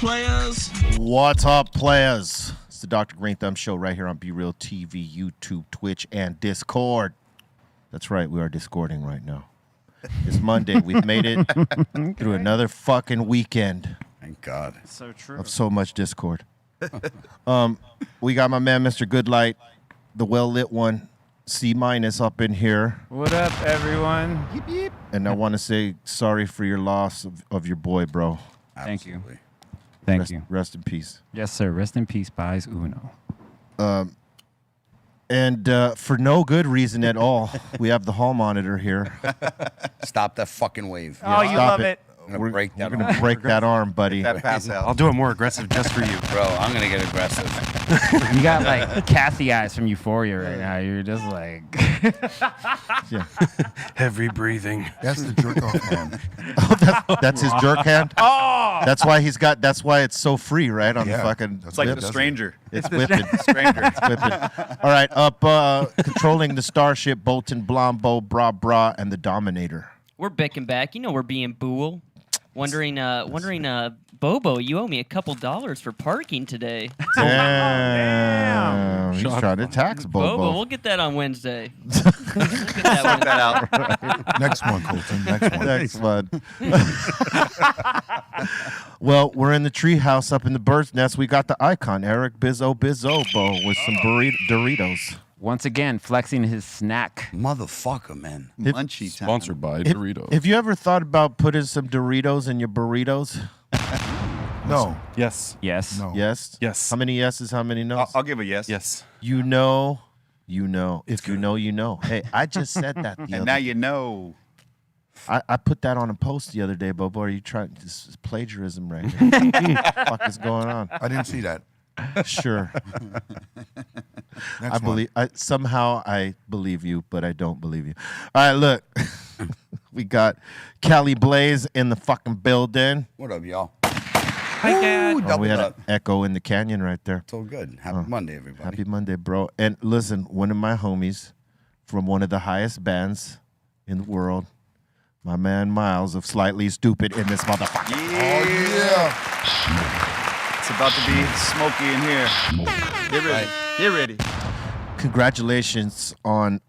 players? What's up, players? It's the Dr. Greenthumb Show right here on BREALTV, YouTube, Twitch, and Discord. That's right, we are Discording right now. It's Monday. We've made it through another fucking weekend. Thank God. So true. Of so much Discord. We got my man, Mr. Goodlight, the well-lit one, C- up in here. What up, everyone? Yip, yip. And I want to say sorry for your loss of your boy, bro. Thank you. Absolutely. Thank you. Rest in peace. Yes, sir. Rest in peace, Pies Uno. And for no good reason at all, we have the hall monitor here. Stop that fucking wave. Oh, you Stop love it. I'm gonna break that We're going arm. to break that arm, buddy. That pass out. I'll do it more aggressive just for you. Bro, I'm gonna get aggressive. You got like Kathy eyes from Euphoria right now. You're just like. Yeah. Heavy breathing. That's the jerk off hand. That's his jerk hand. Oh! That's why he's got. That's why it's so free, right? On the Yeah, fucking. that's It's like whip. the stranger. It's whipping. Stranger. It's whipping. All right, up controlling the starship, Bolton, Blombo, Bra, and the Dominator. We're bicking back. You know we're being bool. Wondering, Bobo, you owe me a couple dollars for parking today. Damn. He's trying to tax Bobo, Bobo. we'll get that on Wednesday. We'll get that Suck that out. Next one, Colton. Next one. Next one. Well, we're in the treehouse up in the bird's nest. We got the icon, Eric Bizzo with some Doritos. Once again, flexing his snack. Motherfucker, man. Munchy time. Sponsored by Doritos. Have you ever thought about putting some Doritos in your burritos? No. Yes. Yes. No. Yes? Yes. How many yeses, how many no's? I'll give a yes. Yes. You know. If you know, you know. Hey, I just said that the And other now you know. I put that on a post the other day, Bobo. Are you trying? This is plagiarism right here. What the fuck is going on? I didn't see that. Sure. Next I believe. Somehow I believe you, but I don't believe you. All right, look. We got Cali Blaze in the fucking building. What up, y'all? Hi, Dad. Ooh, double We had an up. echo in the canyon right there. It's all good. Happy Monday, everybody. Happy Monday, bro. And listen, one of my homies from one of the highest bands in the world, my man Miles of Slightly Stupid in this motherfucker. Yeah. It's about to be smoky in here. Get ready. Get ready. Congratulations on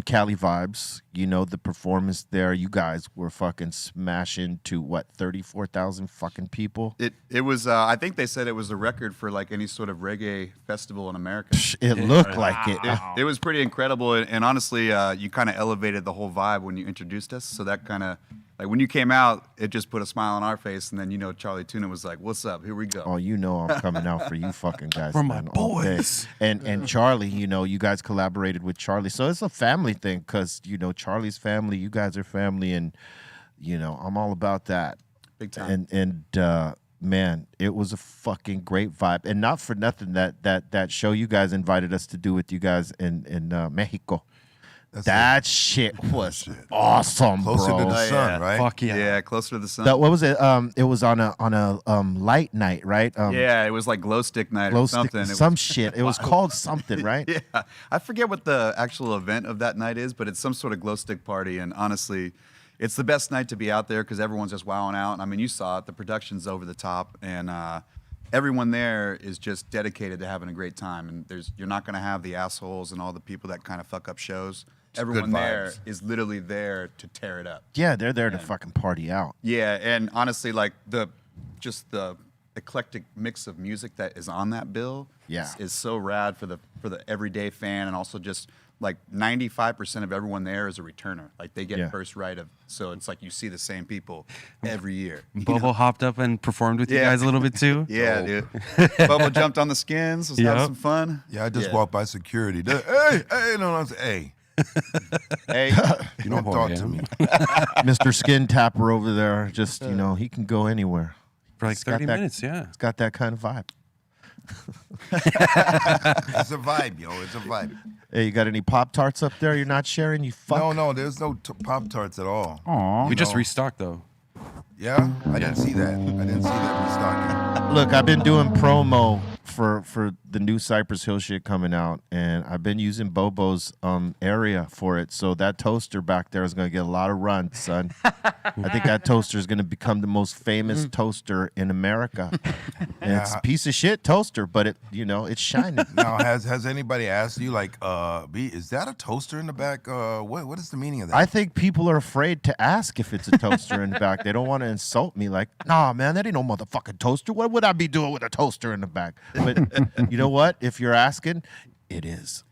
Cali Vibes. You know, the performance there. You guys were fucking smashing to what, 34,000 fucking people? It was, I think they said it was a record for like any sort of reggae festival in America. It looked like it. It was pretty incredible. And honestly, you kind of elevated the whole vibe when you introduced us. So that kind of, like when you came out, it just put a smile on our face. And then, you know, Charlie Tuna was like, what's up? Here we go. Oh, you know I'm coming out for you fucking guys. For my man, all day. boys. And Charlie, you know, you guys collaborated with Charlie. So it's a family thing because, you know, Charlie's family, you guys are family. And, you know, I'm all about that. Big time. And man, it was a fucking great vibe. And not for nothing, that show you guys invited us to do with you guys in Mexico. That shit was awesome, Closer bro. to the sun, yeah. right? Fuck yeah. Yeah, closer to the sun. What was it? It was on a light night, right? Yeah, it was like glow stick night glow or stick- something. It some was, shit. It was called something, right? yeah, I forget what the actual event of that night is, but it's some sort of glow stick party. And honestly, it's the best night to be out there because everyone's just wowing out. I mean, you saw it. The production's over the top, and everyone there is just dedicated to having a great time. And you're not going to have the assholes and all the people that kind of fuck up shows. Everyone good there vibes. is literally there to tear it up. Yeah, they're there to fucking party out. Yeah, and honestly, like the eclectic mix of music that is on that bill is so rad for the everyday fan, and also just like 95% of everyone there is a returner. Like they get first right of, so it's like you see the same people every year. Bobo hopped up and performed with you Yeah. guys a little bit too. Yeah, dude. Bubba jumped on the skins, was having Yep. some fun. Yeah, I just walked by security. Hey, no, I said, hey, Hey, you don't talk to me. Mr. Skin Tapper over there, just, you know, he can go anywhere. For like It's got 30 that- minutes, yeah. It's got that kind of vibe. It's a vibe, yo. It's a vibe. Hey, you got any Pop-Tarts up there you're not sharing? You fuck. No, there's no Pop-Tarts at all. Aw. We just No. restocked though. Yeah? I didn't see that. I didn't see that restocking. Look, I've been doing promo for the new Cypress Hill shit coming out, and I've been using Bobo's area for it. So that toaster back there is gonna get a lot of run, son. I think that toaster is gonna become the most famous toaster in America. And it's a piece of shit toaster, but it it's shining. Now, has anybody asked you like, B, is that a toaster in the back? What is the meaning of that? I think people are afraid to ask if it's a toaster in the back. They don't want to insult me. Like, nah, man, that ain't no motherfucking toaster. What would I be doing with a toaster in the back? But you know what? If you're asking, it is.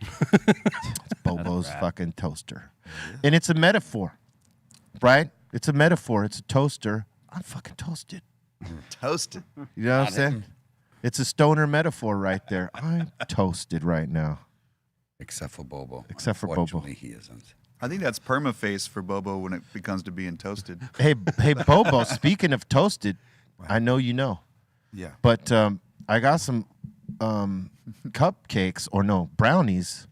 It's Bobo's fucking toaster. And it's a metaphor, right? It's a metaphor. It's a toaster. I'm fucking toasted. Toasted. You know what I'm saying? It's a stoner metaphor right there. I'm toasted right now. Except for Bobo. Except for Bobo. Unfortunately, he isn't. I think that's permaface for Bobo when it becomes to being toasted. Hey, Bobo, speaking of toasted, I know you know. Yeah. But I got some cupcakes, or no, brownies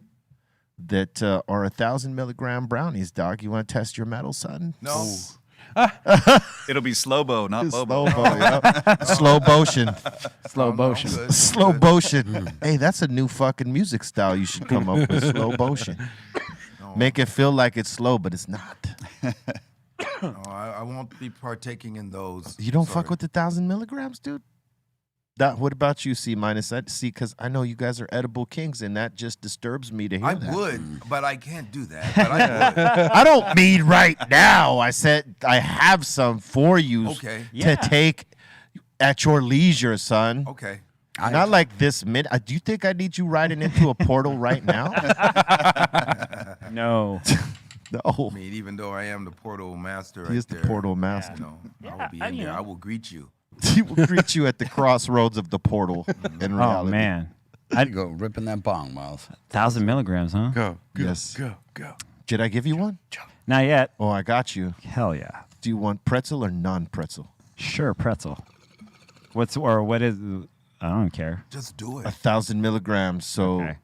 that are 1,000 milligram brownies, dog. You want to test your metal, son? No. It'll be Slow-Bo, not Bobo. Slow motion. Slow motion. Good. Slow motion. Hey, that's a new fucking music style you should come up with. Slow motion. Make it feel like it's slow, but it's not. No, I won't be partaking in those. You don't Sorry. fuck with the 1,000 milligrams, dude? What about you, C minus? See, because I know you guys are edible kings, and that just disturbs me to hear I that. would, but I can't do that. But I would. I don't mean right now. I said I have some for you Okay. to take at your leisure, son. Okay. Not like this minute. Do you think I need you riding into a portal right now? No. No. I mean, even though I am the portal master, He is the right there, portal master. You know, I will be in there. I will greet you. He will greet you at the crossroads of the portal in Oh reality. man. I go ripping that bong, Miles. 1,000 milligrams, huh? Go. Yes. Go. Go. Did I give you one? Not yet. Oh, I got you. Hell yeah. Do you want pretzel or non-pretzel? Sure, pretzel. What is? I don't care. Just do it. 1,000 milligrams. So, Okay.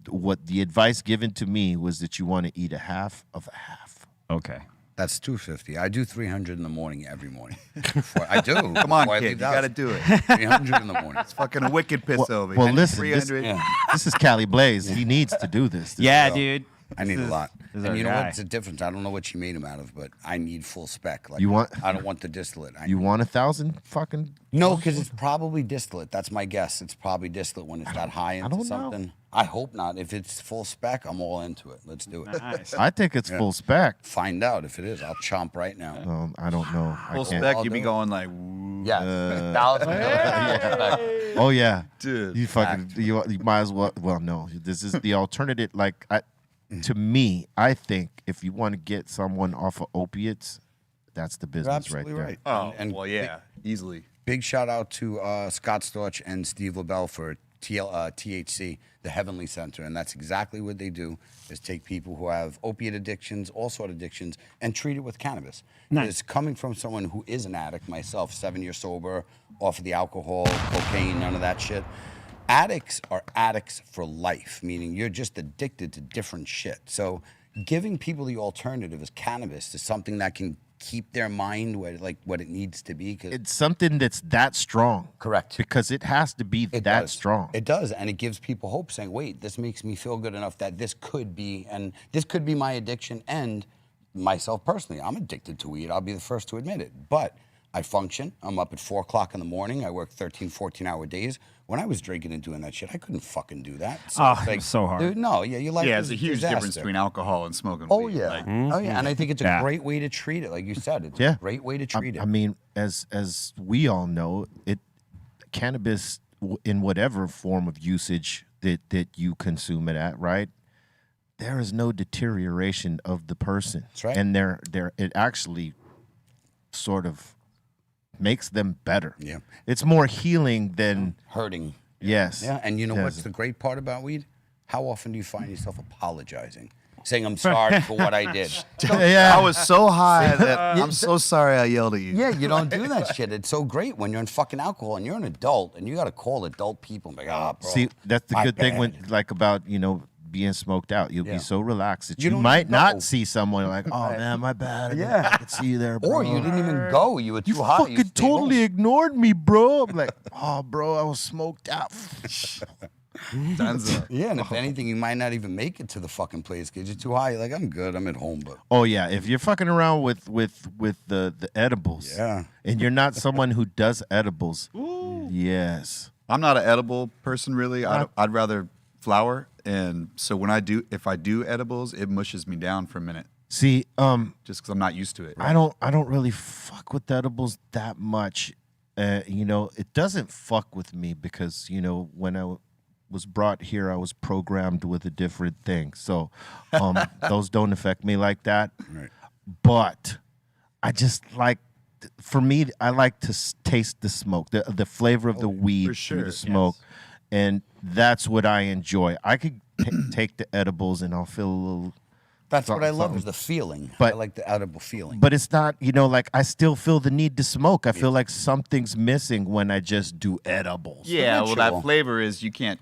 what the advice given to me was that you want to eat a half of a half. Okay. That's 250. I do 300 in the morning every morning. I do. Come on, Before I kid. You leave the house. got to do it. 300 in the morning. Fucking a wicked piss over. Well, And listen, 300. this is Cali Blaze. He needs to do this. Yeah, So, dude. I need a lot. this is And our you know guy. what's the difference? I don't know what you made him out of, but I need full spec. Like You want- I don't want the distillate. You want 1,000 fucking? No, because it's probably distillate. That's my guess. It's probably distillate when it's that high into don't know. something. I hope not. If it's full spec, I'm all into it. Let's do it. Nice. I think it's full spec. Find out if it is. I'll chomp right now. I don't know. Full I can't. spec, I'll you be do it. going like, woo. Yeah. Oh yeah, Dude. You fucking you might as well. Well, no, this is the alternative. Like to me, I think if you want to get someone off of opiates, that's the You're business right absolutely there. right. Oh, And well, yeah, easily. Big shout out to Scott Storch and Steve LaBelle for THC, the Heavenly Center, and that's exactly what they do: is take people who have opiate addictions, all sort of addictions, and treat it with cannabis. Nice. It's coming from someone who is an addict, myself, 7 years sober, off of the alcohol, cocaine, none of that shit. Addicts are addicts for life, meaning you're just addicted to different shit. So giving people the alternative is cannabis is something that can keep their mind what it needs to be. 'Cause It's something that's that strong. Correct. Because it has to be It that does. strong. It does, and it gives people hope, saying, "Wait, this makes me feel good enough that this could be my addiction." And myself personally, I'm addicted to weed. I'll be the first to admit it. But I function. I'm up at 4 o'clock in the morning. I work 13, 14-hour days. When I was drinking and doing that shit, I couldn't fucking do that. Oh, it's it was so hard. Dude, no, yeah, your life Yeah, is there's a huge difference between alcohol and smoking Oh weed. yeah, Like, oh yeah, and I think it's a Yeah. great way to treat it. Like you said, it's Yeah. a great way to treat it. I mean, as we all know, cannabis in whatever form of usage that you consume it at, right? There is no deterioration of the person. That's right. And it actually sort of makes them better. Yeah. It's more healing than Hurting. yes. Yeah, and you know Yes. what's the great part about weed? How often do you find yourself apologizing, saying I'm sorry for what I did? Yeah. I was so high that I'm so sorry I yelled at you. Yeah, you don't do that shit. It's so great when you're in fucking alcohol and you're an adult and you got to call adult people and be like, ah, bro. See, that's the my good thing when bad." like about, being smoked out. You'll be so relaxed that You you don't might even know. not see someone like, oh man, my bad. I could see you there, bro. Or you didn't even go. You were too You high. fucking stayed totally home. ignored me, bro. I'm like, oh, bro, I was smoked out. Yeah, and if anything, you might not even make it to the fucking place because you're too high. You're like, I'm good. I'm at home, but Oh yeah, if you're fucking around with the edibles, Yeah. and you're not someone who does edibles, yes, I'm not an edible person really. I'd rather flower, and so if I do edibles, it mushes me down for a minute see, just because I'm not used to it. I don't really fuck with edibles that much. You know, it doesn't fuck with me because you know when I was brought here, I was programmed with a different thing. So those don't affect me like that. Right. But I just like, for me, I like to taste the smoke, the flavor of the weed through sure, the smoke. And that's what I enjoy. I could take the edibles and I'll feel a little... that's what I love something. is the feeling. But- I like the edible feeling. But it's not, you know, like I still feel the need to smoke. I feel like something's missing when I just do edibles. Yeah, well, ritual. that flavor is you can't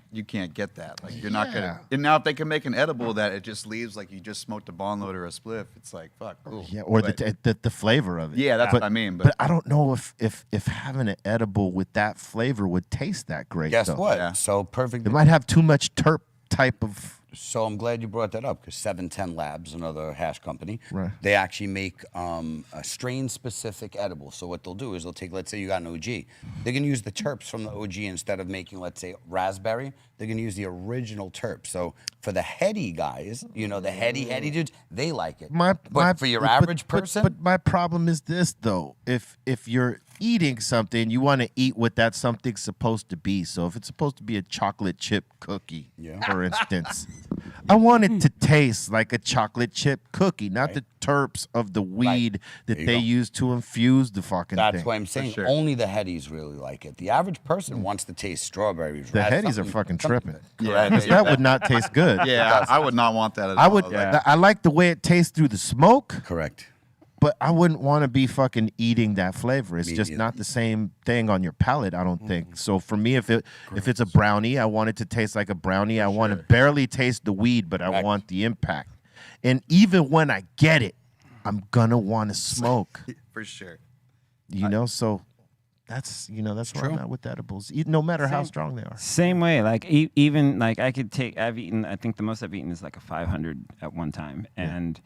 get that. Like you're not gonna. And now if they can make an edible that it just leaves like you just smoked a bond load or a spliff, it's like fuck. Cool. Yeah, or But- the flavor of it. Yeah, that's what I mean. But I don't know if having an edible with that flavor would taste that great. Guess though. what? Yeah. So perfect. It might have too much terp type of. So I'm glad you brought that up because 710 Labs, another hash company, Right. they actually make a strain-specific edible. So what they'll do is they'll take, let's say you got an OG, they're gonna use the terps from the OG instead of making, let's say, raspberry. They're gonna use the original terps. So for the heady guys, you know, the heady dudes, they like it. But for your average person, But my problem is this though: if you're eating something, you want to eat what that something's supposed to be. So if it's supposed to be a chocolate chip cookie, for instance, I want it to taste like a chocolate chip cookie, not the terps of the weed that you they go. use to infuse the fucking that's thing. why I'm saying sure. only the headies really like it. The average person wants to taste strawberries. The ras- headies are something- fucking something- tripping. Yeah, Correct. That would not taste good. yeah, I would not want that at all. I would. Like, I like the way it tastes through the smoke. Correct. But I wouldn't want to be fucking eating that flavor. It's Me just neither. not the same thing on your palate, I don't think. So for me, if it's a brownie, I want it to taste like a brownie. I want to barely taste the weed, but I Correct. want the impact. And even when I get it, I'm gonna want to smoke. for sure. You know, so that's where I'm at with edibles. No matter how strong they are. Same way, like even like I've eaten. I think the most I've eaten is like a 500 at one time, and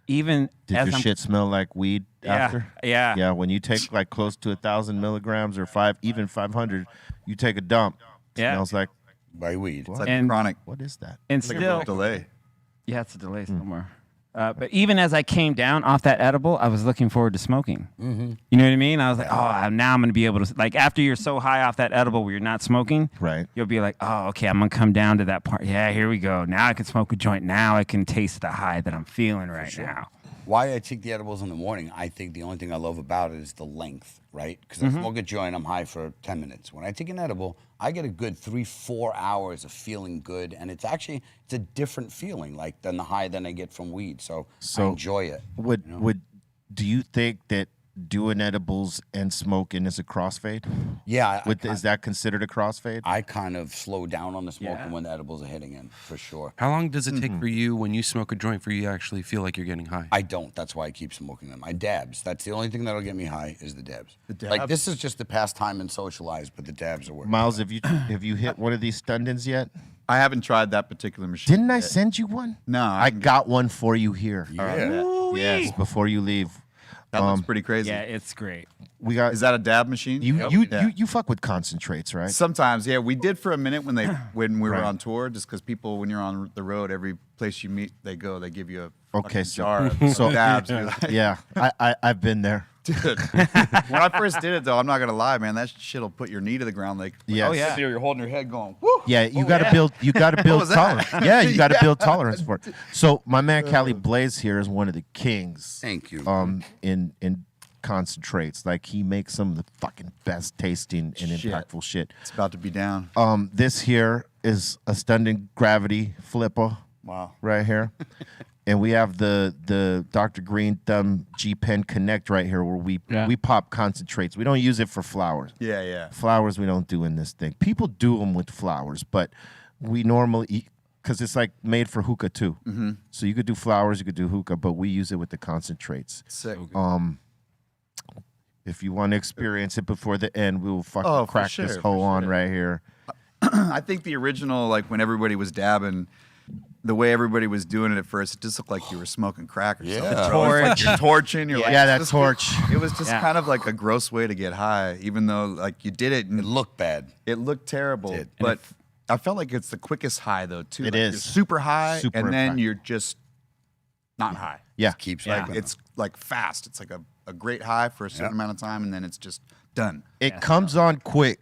even Did as your I'm, shit smell like weed after? yeah. Yeah, when you take like close to 1,000 milligrams or 500, you take a dump. It Yeah. smells like, By weed. It's like And- chronic. what is that? and It's like still, a delay. yeah, it's a delay somewhere. But even as I came down off that edible, I was looking forward to smoking. Mm-hmm. You know what I mean? I was like, oh, now I'm going to be able to, like, after you're so high off that edible where you're not smoking, Right. you'll be like, oh, okay, I'm going to come down to that part. Yeah, here we go. Now I can smoke a joint. Now I can taste the high that I'm feeling right now. Why I take the edibles in the morning, I think the only thing I love about it is the length, right? Because I smoke a joint, I'm high for 10 minutes. When I take an edible, I get a good 3-4 hours of feeling good, and it's a different feeling like than the high than I get from weed. So I enjoy it. Do you think that doing edibles and smoking is a crossfade? Yeah, Is that considered a crossfade? I kind of slow down on the smoking Yeah. when the edibles are hitting in, for sure. How long does it take for you when you smoke a joint for you to actually feel like you're getting high? I don't. That's why I keep smoking them. I dabs. That's the only thing that'll get me high is the dabs. Like this is just to pass time and socialize, but the dabs are working. Miles, have you hit one of these stundens yet? I haven't tried that particular machine. Didn't I yet. send you one? No, I got one for you here. Yeah. Yes, before you leave. That looks pretty crazy. Yeah, it's great. We got Is that a dab machine? you fuck with concentrates, right? Sometimes, yeah. We did for a minute when we were Right. on tour, just because people, when you're on the road, every place you meet, they give you a Okay, fucking so- jar of so- dabs. You're like, Yeah, I've been there. dude. When I first did it, though, I'm not gonna lie, man. That shit'll put your knee to the ground. Like, Yes. oh yeah, you're holding your head, going, woo. Yeah, you got to build. You got to build was that? tolerance. Yeah, you got to Yeah. build tolerance for it. So my man Cali Blaze here is one of the kings. Thank you. In concentrates, like he makes some of the fucking best tasting and Shit. impactful shit. It's about to be down. This here is a stunning gravity flipper. Wow. Right here. And we have the Dr. Greenthumb G Pen Connect right here where we pop concentrates. We don't use it for flowers. Yeah. Flowers we don't do in this thing. People do them with flowers, but we normally because it's like made for hookah too. So you could do flowers, you could do hookah, but we use it with the concentrates. Sick. If you want to experience it before the end, we will fucking Oh, for crack sure, this for hoe on sure. right here. I think the original, like when everybody was dabbing, the way everybody was doing it at first, it just looked like you were smoking crack or something. Yeah. Bro. It's like you're torching. You're like, Yeah, that this- torch. It was just Yeah. kind of like a gross way to get high, even though like you did it and It looked bad. it looked terrible. Did. But I felt like it's the quickest high though too. It Like, is. You're super high, Super and then impact. you're just not high. Yeah. Keeps Like like it's like fast. It's like a great high for a certain amount of time, and then it's just done. It comes on quick,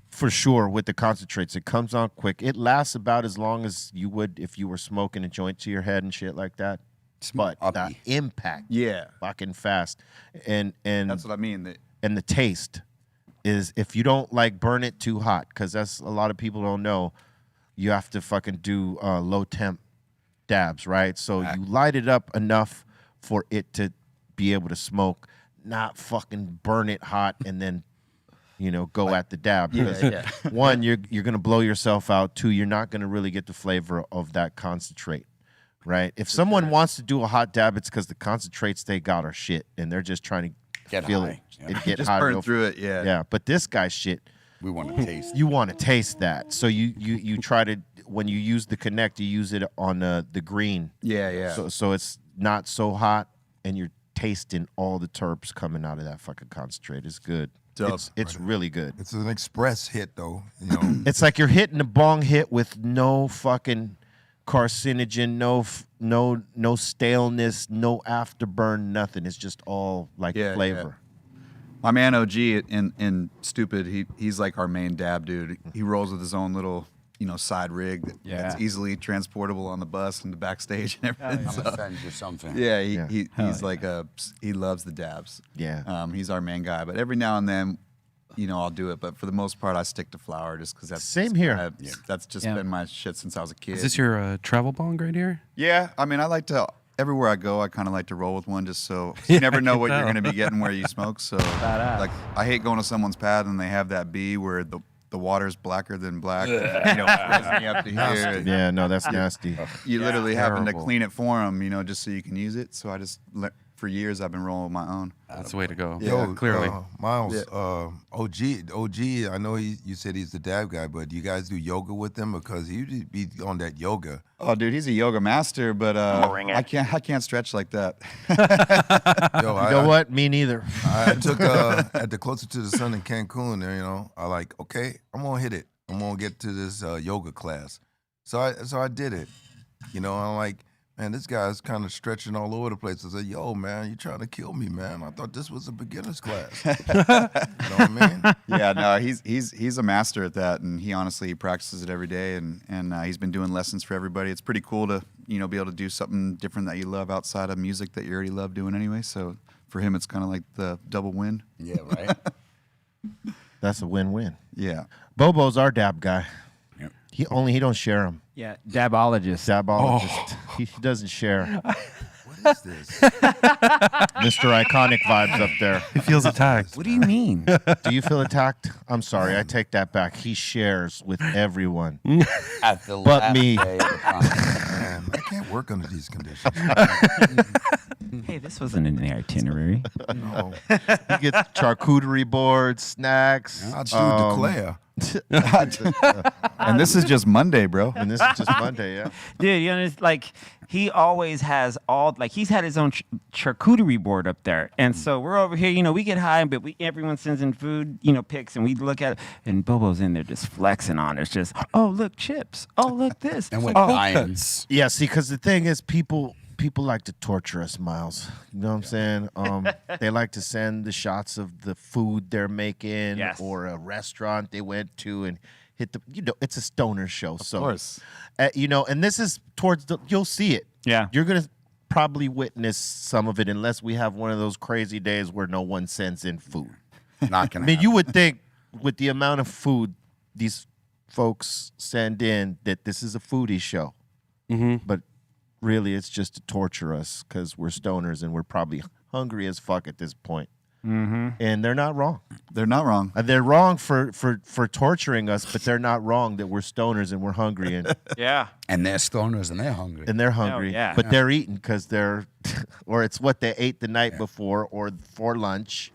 for sure, with the concentrates. It comes on quick. It lasts about as long as you would if you were smoking a joint to your head and shit like that. But the uppy. impact, Yeah, fucking fast. And that's what I mean. and the taste is, if you don't like burn it too hot, because that's a lot of people don't know, you have to fucking do low temp dabs, right? So you light it up enough for it to be able to smoke, not fucking burn it hot and then go at the dab. Because one, you're gonna blow yourself out. Two, you're not gonna really get the flavor of that concentrate. Right? If someone wants to do a hot dab, it's because the concentrates they got are shit, and they're just trying to Get feel high. it and get Just high. burn real through it. Yeah. yeah, but this guy's shit, we want to taste. you want to taste that. So you try to, when you use the connect, you use it on the green. Yeah. Yeah. So it's not so hot, and you're tasting all the terps coming out of that fucking concentrate. It's good. Dope. It's really good. It's an express hit, though. It's like you're hitting a bong hit with no fucking carcinogen, no staleness, no afterburn, nothing. It's just all like Yeah, flavor. My man OG in Stoopid, he's like our main dab dude. He rolls with his own little, side rig that's easily transportable on the bus and the backstage and everything. I'm So, gonna send you something. yeah, Yeah. he's like he loves the dabs. Yeah. He's our main guy. But every now and then, I'll do it. But for the most part, I stick to flower just because that's Same here. That's just Yeah. been my shit since I was a kid. Is this your travel bong right here? Yeah, I mean, I like to. Everywhere I go, I kind of like to roll with one, just so you never know what you're going to be getting where you smoke. So, like, I hate going to someone's pad and they have that B where the water's blacker than black. Spreads me up to here. Yeah, no, that's nasty. You literally having to Terrible. clean it for them, just so you can use it. So I just for years I've been rolling with my own. That's the way to go. Yo, Clearly. Miles, OG, I know you said he's the dab guy, but do you guys do yoga with him? Because he usually be on that yoga. Oh, dude, he's a yoga master, but I can't stretch like that. Yo, You know what? Me neither. I took at the Closer to the Sun in Cancun there, I like, okay, I'm gonna hit it. I'm gonna get to this yoga class. So I did it. I'm like, man, this guy's kind of stretching all over the place. I said, yo, man, you trying to kill me, man. I thought this was a beginner's class. You know what I mean? Yeah, no, he's a master at that, and he honestly practices it every day, and he's been doing lessons for everybody. It's pretty cool to be able to do something different that you love outside of music that you already love doing anyway. So for him, it's kind of like the double win. Yeah, right. That's a win-win. Yeah, Bobo's our dab guy. Yep. He don't share them. Yeah, dabologist. Dabologist. He doesn't share. What is this? Mr. Iconic vibes up there. He feels attacked. What do you mean? Do you feel attacked? I'm sorry, I take that back. He shares with everyone. At the But last me. day of the concert. Man, I can't work under these conditions. Hey, this wasn't in the itinerary. No. You get charcuterie boards, snacks. I do declare. and this is just Monday, bro. And this is just Monday, yeah. Dude, it's like he always has he's had his own charcuterie board up there. And so we're over here, we get high, but everyone sends in food, pics, and we look at it, and Bobo's in there just flexing on it. It's just, oh, look, chips. Oh, look, this. And with oh, lions. Yeah, see, because the thing is, people like to torture us, Miles. You know what I'm saying? They like to send the shots of the food they're making Yes. or a restaurant they went to and hit the, it's a stoner show. So, Of course. and this is towards you'll see it. Yeah. You're going to probably witness some of it unless we have one of those crazy days where no one sends in food. Not gonna I mean, happen. you would think with the amount of food these folks send in that this is a foodie show. But really, it's just to torture us because we're stoners and we're probably hungry as fuck at this point. and they're not wrong. They're not wrong. They're wrong for torturing us, but they're not wrong that we're stoners and we're hungry Yeah. And they're stoners and they're hungry. and they're hungry. yeah. But they're eating because they're, or it's what they ate the night before or for lunch,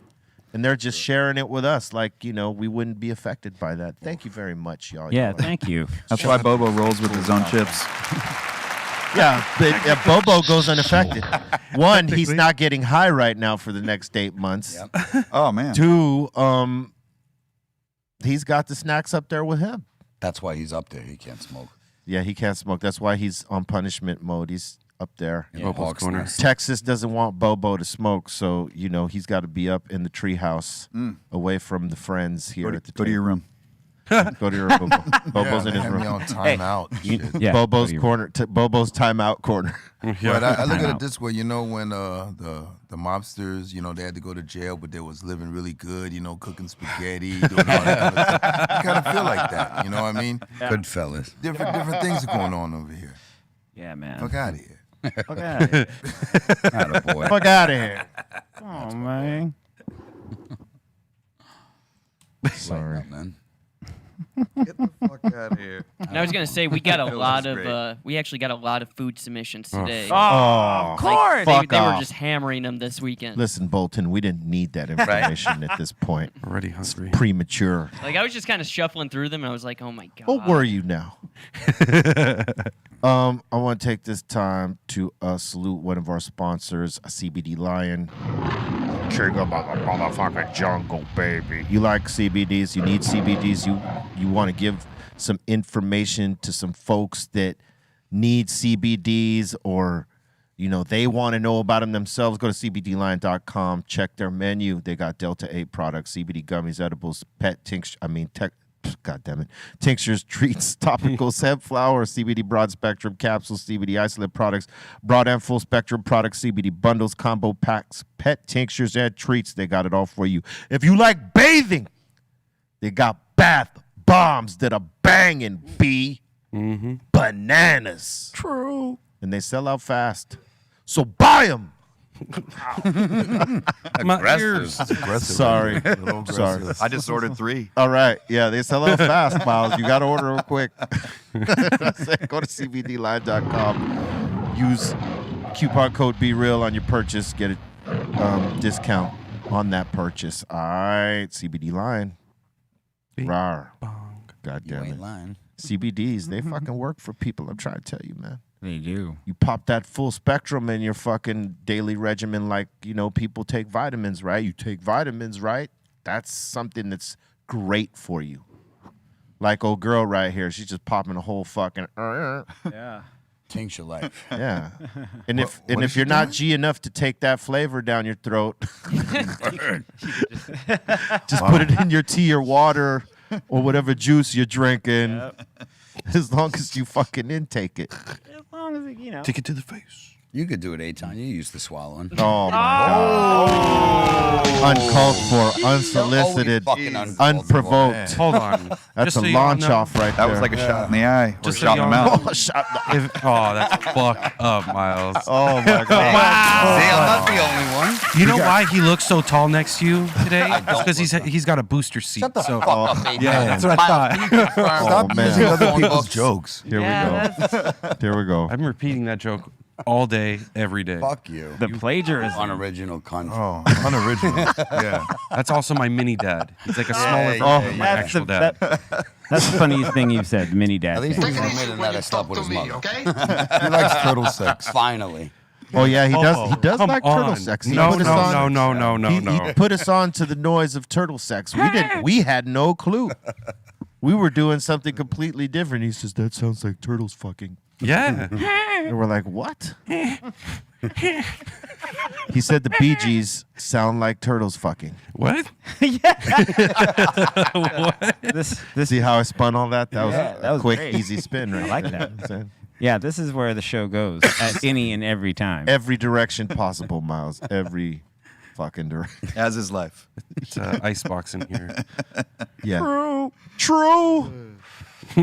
and they're just sharing it with us. Like, you know, we wouldn't be affected by that. Thank you very much, y'all. Yeah, Y'all- thank you. That's why Bobo rolls with his own chips. Yeah, but Bobo goes unaffected. One, he's not getting high right now for the next 8 months. Yep. Oh man. Two, he's got the snacks up there with him. That's why he's up there. He can't smoke. Yeah, he can't smoke. That's why he's on punishment mode. He's up there. In Bobo's Hawk's corner. Nest. Texas doesn't want Bobo to smoke, so you know he's got to be up in the treehouse, away from the friends here at the Go to your table. room. Go to your room. Bobo's in his Had me room. on timeout. Shit. Yeah, Bobo's go to your- corner. Bobo's timeout corner. But I look at Timeout. it this way, you know, when the mobsters, you know, they had to go to jail, but they was living really good, you know, cooking spaghetti, doing all that kind of stuff. You kind of feel like that, you know what I mean? Good fellas. Different things are going on over here. Yeah, man. Fuck out of here. Fuck out of here. Attaboy. Fuck out of here. Oh, man. Sorry. Man. Get the fuck out of here. And I was gonna say we got a That was lot of great. we actually got a lot of food submissions today. Oh, Like, course. they, Fuck they were off. just hammering them this weekend. Listen, Bolton, we didn't need that information at this point. Already hungry. Premature. Like I was just kind of shuffling through them, and I was like, "Oh my god!" What were you now? I want to take this time to salute one of our sponsors, CBD Lion. King of the motherfucking jungle, baby. You like CBDs? You need CBDs? You want to give some information to some folks that need CBDs, or you know they want to know about them themselves? Go to cbdlion.com. Check their menu. They got Delta 8 products, CBD gummies, edibles, pet tincture. God damn it. Tinctures, treats, topicals, hemp flower, CBD broad spectrum capsules, CBD isolate products, broad and full spectrum products, CBD bundles, combo packs, pet tinctures, and treats. They got it all for you. If you like bathing, they got bath bombs that are banging, B. Bananas. True. And they sell out fast. So buy them. My ears. Aggressive. Sorry. A little aggressive. I just ordered 3. All right. Yeah, they sell out fast, Miles. You got to order them quick. Go to cbdlive.com. Use coupon code BeReal on your purchase. Get a discount on that purchase. All right. CBD Line. Rar. God You damn ain't it. lying. CBDs, they fucking work for people. I'm trying to tell you, man. They do. You pop that full spectrum in your fucking daily regimen like, you know, people take vitamins, right? You take vitamins, right? That's something that's great for you. Like old girl right here, she's just popping a whole fucking Yeah. Tincture life. yeah. And if what is if she you're not doing? G enough to take that flavor down your throat, just put it in your tea or water or whatever juice you're drinking. As long as you fucking intake it. As long as, you know. Take it to the face. You could do it, Eitan. You used to swallowing. Oh my God. Uncalled for, unsolicited, Fucking uncalled for. unprovoked. Hold on. That's Just a so y'all launch know- off right That there. was like a shot in the eye or Just so shot in the y'all mouth. know. shot. Oh, that's fucked up, Miles. Oh my God. See, I'm not the only one. You know why he looks so tall next to you today? I It's don't because look he's got a booster seat. Shut the so fuck up, Eitan. yeah, that's what I thought. Stop Oh, man. using other Phone people's books. jokes. Here we go. Here we go. I've been repeating that joke all day, every day. Fuck you. The plagiarism. Unoriginal cunt. Oh, unoriginal. Yeah. That's also my mini dad. He's like a smaller version yeah. of my That's actual the, dad. that's the funniest thing you've said, mini dad. At least thing. he's admitted that I slept with his mother. He likes turtle sex. Finally. Oh yeah, he does. He does come like turtle on. sex. He No, put us no, on- no, no, no, He no. put us on to the noise of turtle sex. We didn't. We had no clue. We were doing something completely different. He says that sounds like turtles fucking. Yeah. And we're like, what? He said the Bee Gees sound like turtles fucking. What? This See how I spun all that? That was that a was quick, great. easy spin, right? I like there. that. Yeah, this is where the show goes at any and every time. Every direction possible, Miles. Every fucking direction. As is life. It's icebox in here. Yeah. True. Yeah.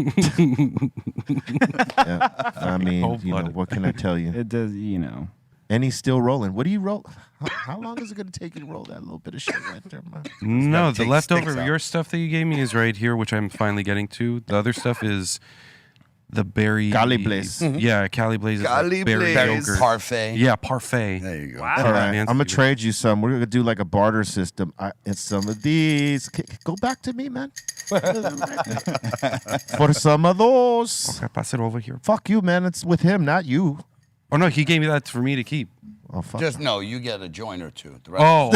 I mean, you know, Cold-blooded. what can I tell you? It does, you know. And he's still rolling. What do you roll? How long is it going to take you to roll that little bit of shit right there, man? No, the take leftover sticks of out. your stuff that you gave me is right here, which I'm finally getting to. The other stuff is the berry. Cali Blaze. Yeah, Cali Blaze is Cali like berry Blaze. yogurt. Parfait. Yeah, parfait. There you go. All right, Fancy. I'm gonna trade you some. We're gonna do like a barter system. It's some of these. Go back to me, man. For some of those. Okay, pass it over here. Fuck you, man. It's with him, not you. Oh no, he gave me that for me to keep. Oh fuck. Just no, you get a joint or two. The rest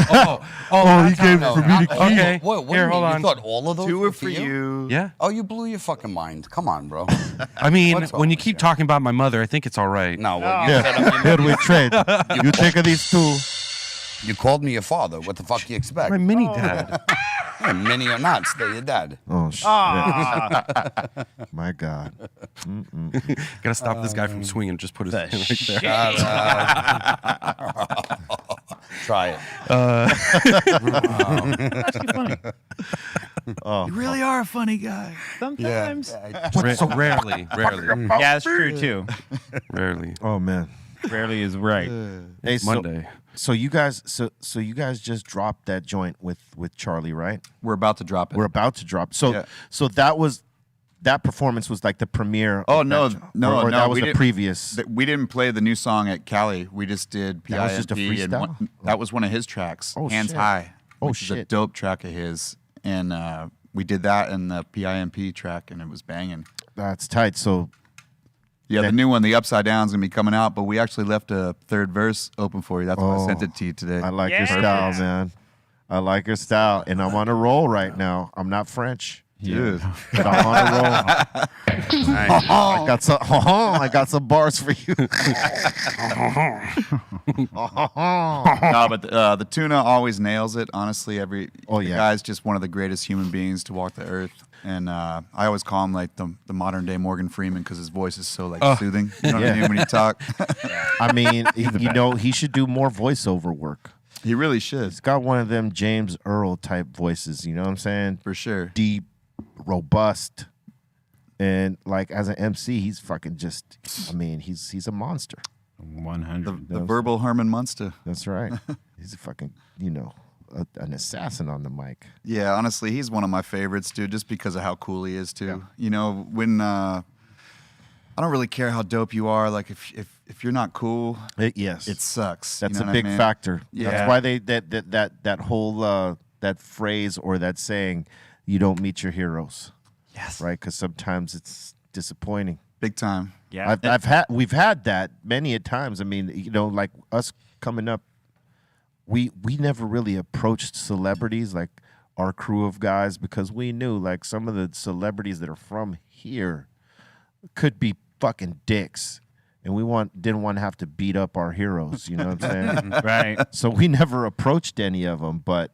He gave no, not all. Okay. What do Here, you mean? hold on. You thought all of those 2 were are for you. Yeah. Oh, you blew your fucking mind. Come on, bro. I mean, What's wrong when you with keep you? talking about my mother, I think it's all right. No, well, you, said Here we trade. You take of these two. you called me your father. What the fuck do you expect? My mini dad. Yeah, many or not, stay your dad. Oh shit. My God. Gotta stop this guy from swinging. Just put his hand right there. Try it. Actually funny. You really are a funny guy. Sometimes. Rarely. Yeah, it's true too. Rarely. Oh man. Rarely is right. Hey, Monday. So you guys, so you guys just dropped that joint with Charlie, right? We're about to drop it. We're about to drop. So Yeah. so that performance was like the premiere. Oh of no, that, no, or no! that was we the didn't- previous. We didn't play the new song at Cali. We just did PIMP. That was just a and freestyle? that was one of his tracks. Oh, Hands shit. High. Oh, which is a shit. dope track of his, and we did that in the PIMP track, and it was banging. That's tight. So Yeah, the new one, the Upside Down, is gonna be coming out, but we actually left a third verse open for you. That's why I sent it to you today. I like your Yeah. style, man. I like your style, and I'm on a roll right now. I'm not French, Dude. but I'm on a roll. I got some bars for you. No, but the tuna always nails it. Honestly, the guy's just one of the greatest human beings to walk the earth. And I always call him like the modern day Morgan Freeman because his voice is so like soothing. You know what I mean when you talk. I mean, he should do more voiceover work. He really should, He's got one of them James Earl type voices. You know what I'm saying? for sure. Deep, robust, and like as an MC, he's fucking just. I mean, he's a monster. 100. The verbal Herman Munster. That's right. He's a fucking an assassin on the mic. Yeah, honestly, he's one of my favorites, dude, just because of how cool he is, too. Yeah. You know, when I don't really care how dope you are. Like, if you're not cool, Yes, it sucks. that's you know a what I big mean? factor. Yeah. That's why that whole that phrase or that saying, "You don't meet your heroes." Yes. Right, because sometimes it's disappointing. Big time. Yeah. We've had that many a times. I mean, like us coming up, we never really approached celebrities like our crew of guys because we knew like some of the celebrities that are from here could be fucking dicks, and we didn't want to have to beat up our heroes. You know what I'm saying? Right. So we never approached any of them. But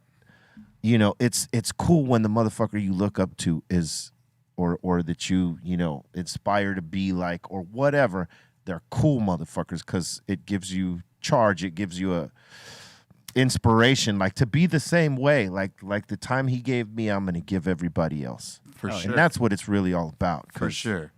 it's cool when the motherfucker you look up to is. Or that you inspire to be like or whatever, they're cool motherfuckers because it gives you charge, it gives you a inspiration, like to be the same way, like the time he gave me, I'm gonna give everybody else. For sure. And that's what it's really all about. For 'cause- sure.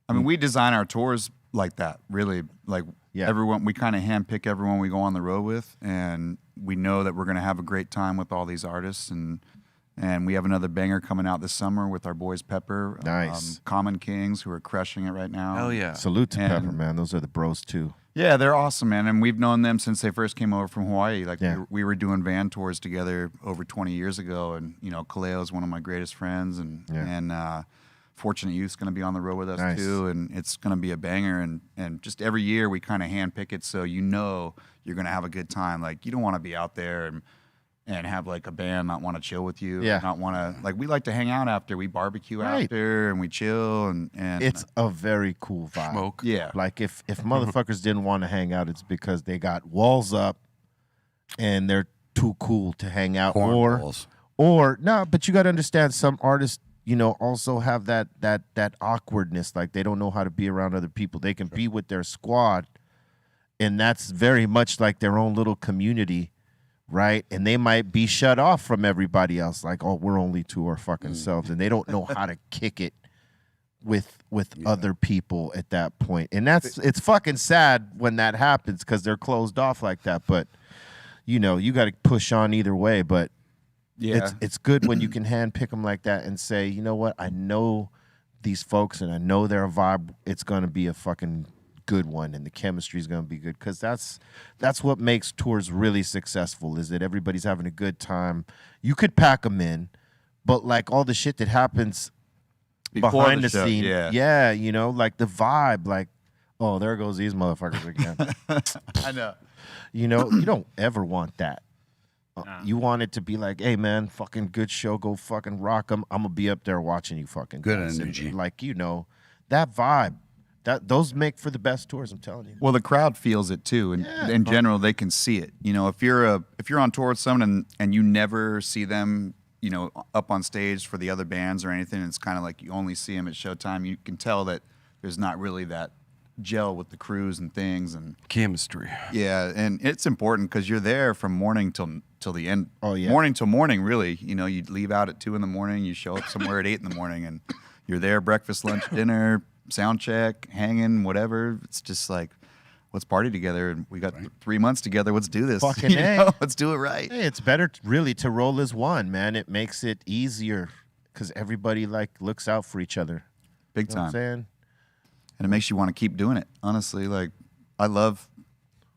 I mean, we design our tours like that, really. Like, Yeah. everyone, we kind of handpick everyone we go on the road with, and we know that we're going to have a great time with all these artists. And we have another banger coming out this summer with our boys Pepper. Nice. Common Kings, who are crushing it right now. Hell yeah. Salute to And- Pepper, man. Those are the bros too. Yeah, they're awesome, man. And we've known them since they first came over from Hawaii. Like, Yeah. we were doing van tours together over 20 years ago. And, Kaleo is one of my greatest friends. And Fortunate Youth's going to be on the road with us, Nice. too. And it's going to be a banger. And just every year we kind of handpick it so you're going to have a good time. Like, you don't want to be out there and have like a band not want to chill with you. Yeah. Not want to, like, we like to hang out after. We barbecue Right. after and we chill. And It's a very cool vibe. Smoke. yeah. Like if motherfuckers didn't want to hang out, it's because they got walls up and they're too cool to hang out. Cornballs. Or no, but you got to understand some artists, also have that awkwardness. Like they don't know how to be around other people. They can be with their squad, and that's very much like their own little community, right? And they might be shut off from everybody else. Like, oh, we're only to our fucking selves, and they don't know how to kick it with other people at that point. And it's fucking sad when that happens because they're closed off like that. But you know, you got to push on either way. But Yeah. it's good when you can handpick them like that and say, you know what, I know these folks and I know their vibe. It's gonna be a fucking good one, and the chemistry is gonna be good, because that's what makes tours really successful, is that everybody's having a good time. You could pack them in, but like all the shit that happens Before behind the the show, scene, yeah. you know, like the vibe, like, oh, there goes these motherfuckers again. I know. You know, you don't ever want that. You want it to be like, hey man, fucking good show, go fucking rock them. I'm gonna be up there watching you fucking Good guys. energy. And, like, you know, that vibe, those make for the best tours, I'm telling you. Well, the crowd feels it too, and in general, they can see it. You know, if you're on tour with someone and you never see them, you know, up on stage for the other bands or anything, it's kind of like you only see them at showtime. You can tell that there's not really that gel with the crews and things, and Chemistry. yeah, and it's important because you're there from morning till the end. Oh, yeah. Morning till morning, really. You know, you leave out at 2 a.m, you show up somewhere at 8 a.m, and you're there breakfast, lunch, dinner, sound check, hanging, whatever. It's just like, let's party together, and we got 3 months together. Let's do this. Fucking You A. know? Let's do it right. Hey, it's better really to roll as one, man. It makes it easier because everybody like looks out for each other. Big You know what I'm time. saying? And it makes you want to keep doing it. Honestly, like, I love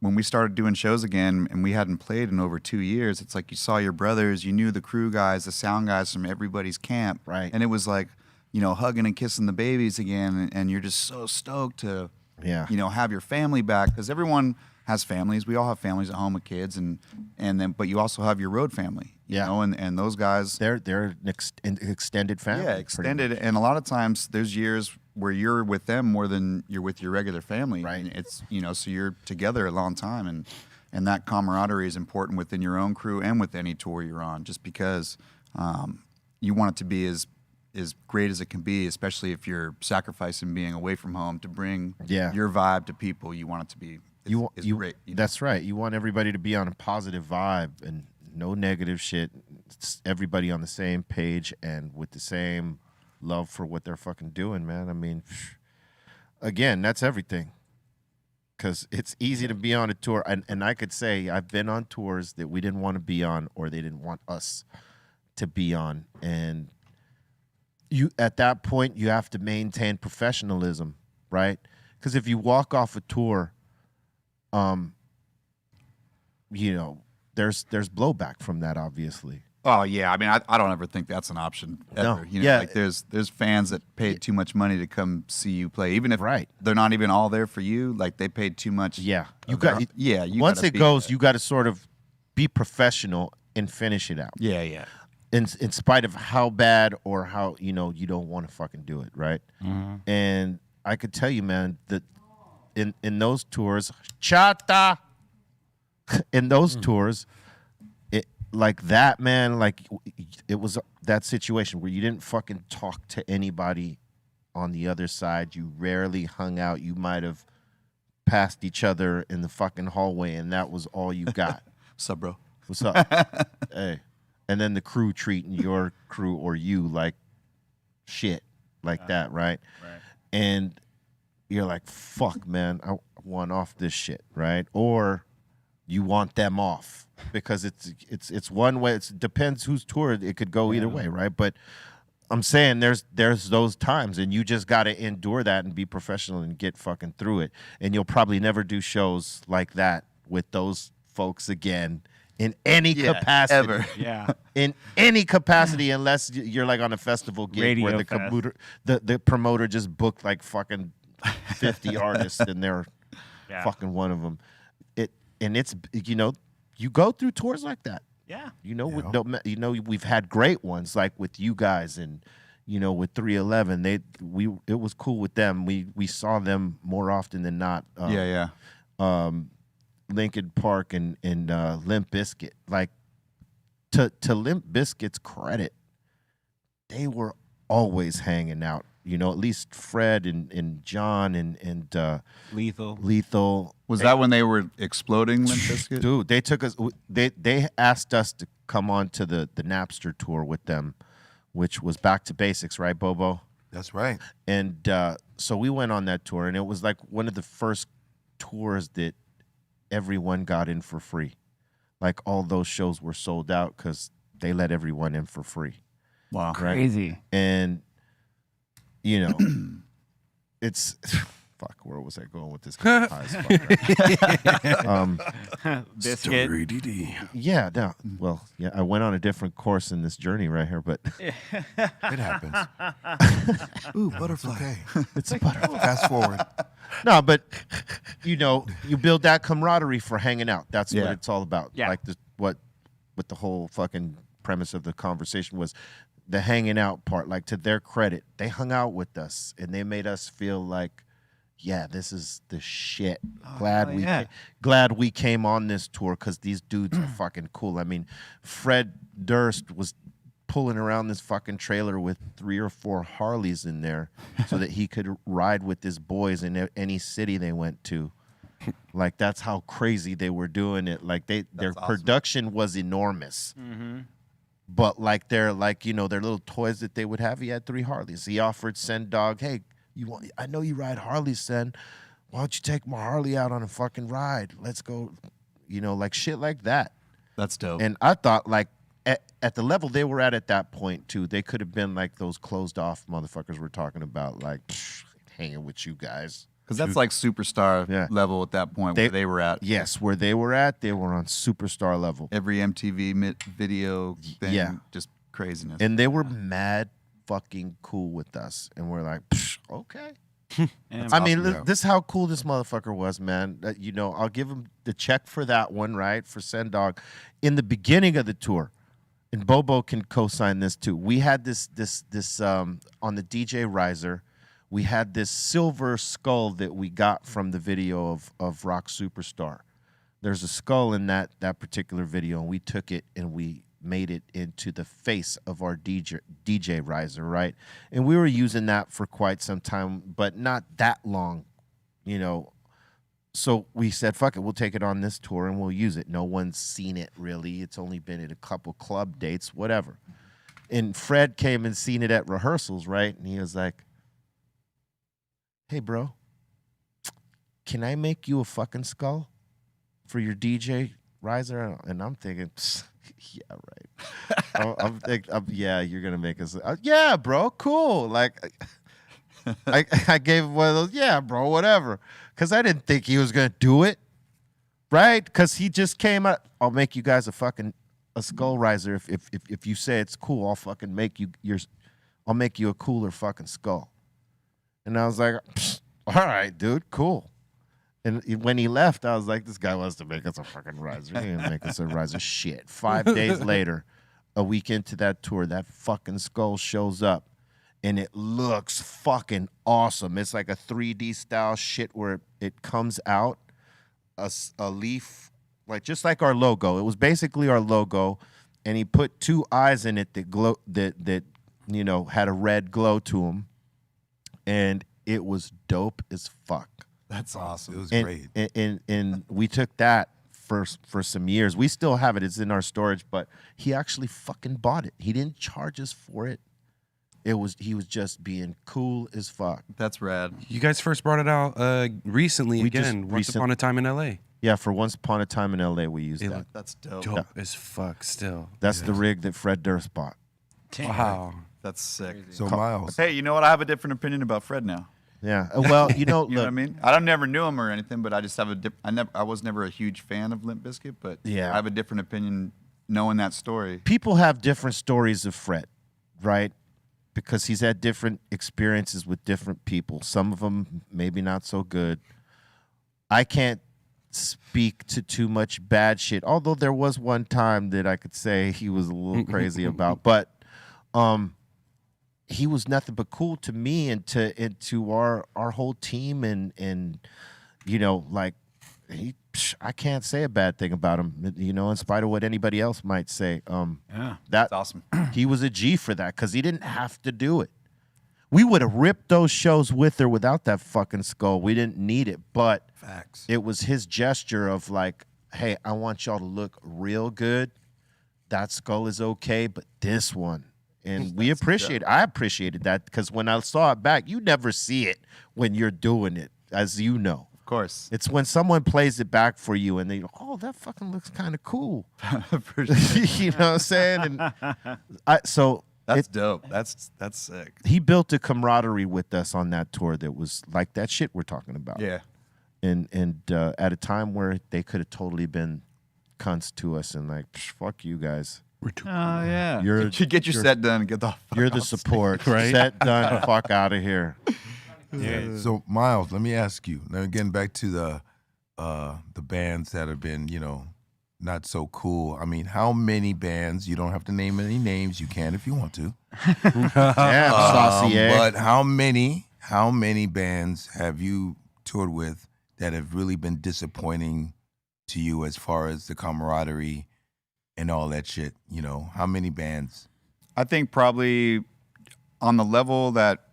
when we started doing shows again and we hadn't played in over 2 years. It's like you saw your brothers, you knew the crew guys, the sound guys from everybody's camp. Right. And it was like, you know, hugging and kissing the babies again. And you're just so stoked to, Yeah. you know, have your family back, because everyone has families. We all have families at home with kids, and then, but you also have your road family, you Yeah. know, and those guys, They're an extended family. yeah, pretty extended. much. And a lot of times there's years where you're with them more than you're with your regular family. Right. And it's, you know, so you're together a long time, and that camaraderie is important within your own crew and with any tour you're on, just because you want it to be as great as it can be, especially if you're sacrificing being away from home to bring Yeah. your vibe to people. You want it to be great. You know? That's right. You want everybody to be on a positive vibe and no negative shit. It's everybody on the same page and with the same love for what they're fucking doing, man. I mean, again, that's everything. Because it's easy to be on a tour, and I could say I've been on tours that we didn't want to be on, or they didn't want us to be on, and you at that point you have to maintain professionalism, right? Because if you walk off a tour, you know, there's blowback from that, obviously. Oh yeah, I mean, I don't ever think that's an option ever. No. You know, Yeah. like there's fans that paid too much money to come see you play, even if Right. they're not even all there for you. Like they paid too much. Yeah, you of their- got. yeah. You once gotta it be goes, there. you got to sort of be professional and finish it out. Yeah. In spite of how bad or how, you know, you don't want to fucking do it, right? And I could tell you, man, that in those tours, chata, in those tours, it like that, man, like it was that situation where you didn't fucking talk to anybody on the other side. You rarely hung out. You might have passed each other in the fucking hallway, and that was all you got. What's up, bro? What's up? Hey. And then the crew treating your crew or you like shit, like that, right? Right. And you're like, fuck, man, I want off this shit, right? Or you want them off because it's one way. It depends whose tour. It could go either way, right? But I'm saying there's those times, and you just got to endure that and be professional and get fucking through it. And you'll probably never do shows like that with those folks again. In any capacity, ever. Yeah. In any capacity, unless you're like on a festival gig Radio where fest. the promoter just booked like fucking 50 artists and they're fucking one of them. It's you know, you go through tours like that. Yeah. You know, we've had great ones like with you guys and you know with 311. It was cool with them. We saw them more often than not. Yeah. Lincoln Park and Limp Bizkit. Like to Limp Bizkit's credit, they were always hanging out. You know, at least Fred and John and Lethal. Was that when they were exploding, Limp Bizkit? Dude, they took us. They asked us to come on to the Napster tour with them, which was Back to Basics, right, Bobo? That's right. And so we went on that tour, and it was like one of the first tours that everyone got in for free. Like all those shows were sold out because they let everyone in for free. Wow. Crazy. And, you know, it's... Fuck, where was I going with this? High as fuck, right? Biscuit. Yeah, no. Well, yeah, I went on a different course in this journey right here, but It happens. Ooh, butterfly. Okay. it's a butterfly. Fast forward. No, but you know, you build that camaraderie for hanging out. That's what Yeah. it's all about. Yeah. Like what the whole fucking premise of the conversation was, the hanging out part. Like, to their credit, they hung out with us and they made us feel like, yeah, this is the shit. Glad we came on this tour because these dudes are fucking cool. I mean, Fred Durst was pulling around this fucking trailer with 3 or 4 Harleys in there so that he could ride with his boys in any city they went to. Like, that's how crazy they were doing it. Like, their awesome. production was enormous. But like their little toys that they would have, he had 3 Harleys. He offered Send Dog, hey, I know you ride Harley, Sen. Why don't you take my Harley out on a fucking ride? Let's go, like shit like that. That's dope. And I thought, like, at the level they were at that point too, they could have been like those closed off motherfuckers we're talking about, like hanging with you guys. Because that's like superstar Yeah. level at that point where they were at. Yes, where they were at, they were on superstar level. Every MTV video thing, Yeah. just craziness. And they were mad fucking cool with us. And we're like, okay. I mean, awesome. this is how cool this motherfucker was, man. I'll give him the check for that one, right? For Send Dog. In the beginning of the tour, and Bobo can co-sign this too. We had this on the DJ Riser, we had this silver skull that we got from the video of Rock Superstar. There's a skull in that particular video, and we took it and we made it into the face of our DJ Riser, right? And we were using that for quite some time, but not that long, So we said, fuck it, we'll take it on this tour and we'll use it. No one's seen it really. It's only been at a couple club dates, whatever. And Fred came and seen it at rehearsals, right? And he was like, hey, bro, can I make you a fucking skull for your DJ Riser? And I'm thinking, yeah, right. I'm thinking, yeah, you're gonna make us. Yeah, bro, cool. Like, I gave him one of those. Yeah, bro, whatever. Because I didn't think he was gonna do it, right? Because he just came out. I'll make you guys a skull riser if you say it's cool. I'll fucking make you I'll make you a cooler fucking skull. And I was like, all right, dude, cool. And when he left, I was like, this guy wants to make us a fucking riser. He didn't make us a riser. Shit. 5 days later, a week into that tour, that fucking skull shows up. And it looks fucking awesome. It's like a 3D style shit where it comes out, a leaf, like just like our logo. It was basically our logo. And he put 2 eyes in it that glow, that had a red glow to them. And it was dope as fuck. That's awesome. It was And, great. and we took that for some years. We still have it. It's in our storage, but he actually fucking bought it. He didn't charge us for it. He was just being cool as fuck. That's rad. You guys first brought it out recently We just again. Once Upon a Time in L.A. Yeah, for Once Upon a Time in LA, we used that. That's dope. Dope as fuck still. That's the rig that Fred Durst bought. Wow. That's sick. So Miles, Hey, you know what? I have a different opinion about Fred now. Yeah. Well, You know what I look, mean? I never knew him or anything, but I just have I was never a huge fan of Limp Bizkit, but Yeah. I have a different opinion knowing that story. people have different stories of Fred, right? Because he's had different experiences with different people. Some of them maybe not so good. I can't speak to too much bad shit, although there was one time that I could say he was a little crazy about. But he was nothing but cool to me and to our whole team, and like I can't say a bad thing about him, in spite of what anybody else might say. Yeah. That's awesome. He was a G for that because he didn't have to do it. We would have ripped those shows with or without that fucking skull. We didn't need it, but facts. it was his gesture of like, hey, I want y'all to look real good. That skull is okay, but this one And we appreciate. I appreciated that because when I saw it back, you never see it when you're doing it, as you know. Of course. It's when someone plays it back for you and they go, oh, that fucking looks kind of cool. You know what I'm saying? And so That's dope. That's sick. he built a camaraderie with us on that tour that was like that shit we're talking about. Yeah. And at a time where they could have totally been cunts to us and like, fuck you guys. Oh yeah. You're Get your set done and get the fuck You're the off support. Right? Set done. Fuck out of here. So Miles, let me ask you. Now getting back to the bands that have been, not so cool. I mean, how many bands? You don't have to name any names. You can if you want to. Yeah, saucy egg. But how many bands have you toured with that have really been disappointing to you as far as the camaraderie and all that shit? How many bands? I think probably on the level that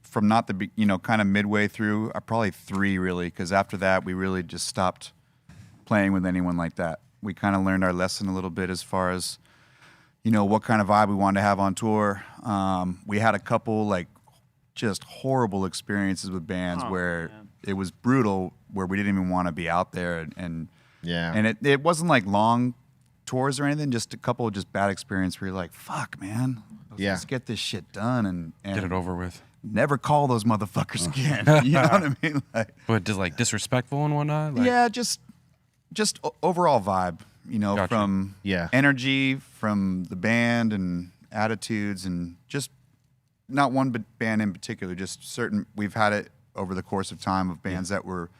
from not the kind of midway through, probably 3 really, because after that we really just stopped playing with anyone like that. We kind of learned our lesson a little bit as far as what kind of vibe we wanted to have on tour. We had a couple like just horrible experiences with bands where it was brutal, where we didn't even want to be out there, and it wasn't like long tours or anything, just a couple of just bad experiences where you're like, fuck, man, let's get this shit done and Get it over with. never call those motherfuckers again. You know what I mean? Like, But just like disrespectful and whatnot. Like, yeah, just overall vibe. Gotcha. From energy, from the band and attitudes, and just not one band in particular. Just certain. We've had it over the course of time of bands that were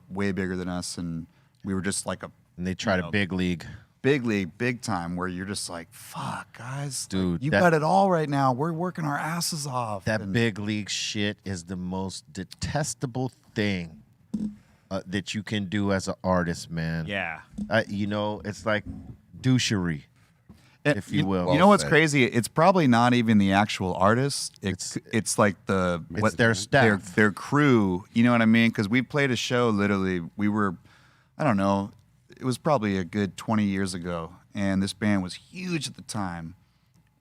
way bigger than us, and we were just like and they tried a big league, big time, where you're just like, fuck, guys, dude, like, you got it all right now. We're working our asses off. That big league shit is the most detestable thing that you can do as an artist, man. Yeah. It's like douchery, if you will. You know what's crazy? It's probably not even the actual artist. It's like it's their staff, their crew. You know what I mean? Because we played a show. Literally, we were, I don't know, it was probably a good 20 years ago, and this band was huge at the time,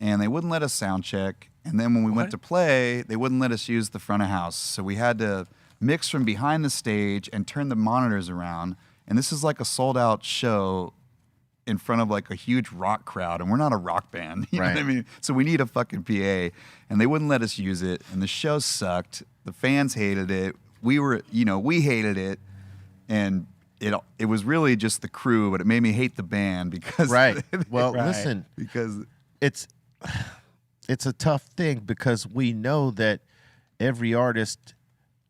and they wouldn't let us sound check. And then when we went to play, they wouldn't let us use the front of house, so we had to mix from behind the stage and turn the monitors around. And this is like a sold out show in front of like a huge rock crowd, and we're not a rock band. You know what I mean? So we need a fucking PA, and they wouldn't let us use it, and the show sucked. The fans hated it. We hated it, and it was really just the crew, but it made me hate the band because listen, because it's a tough thing because we know that every artist,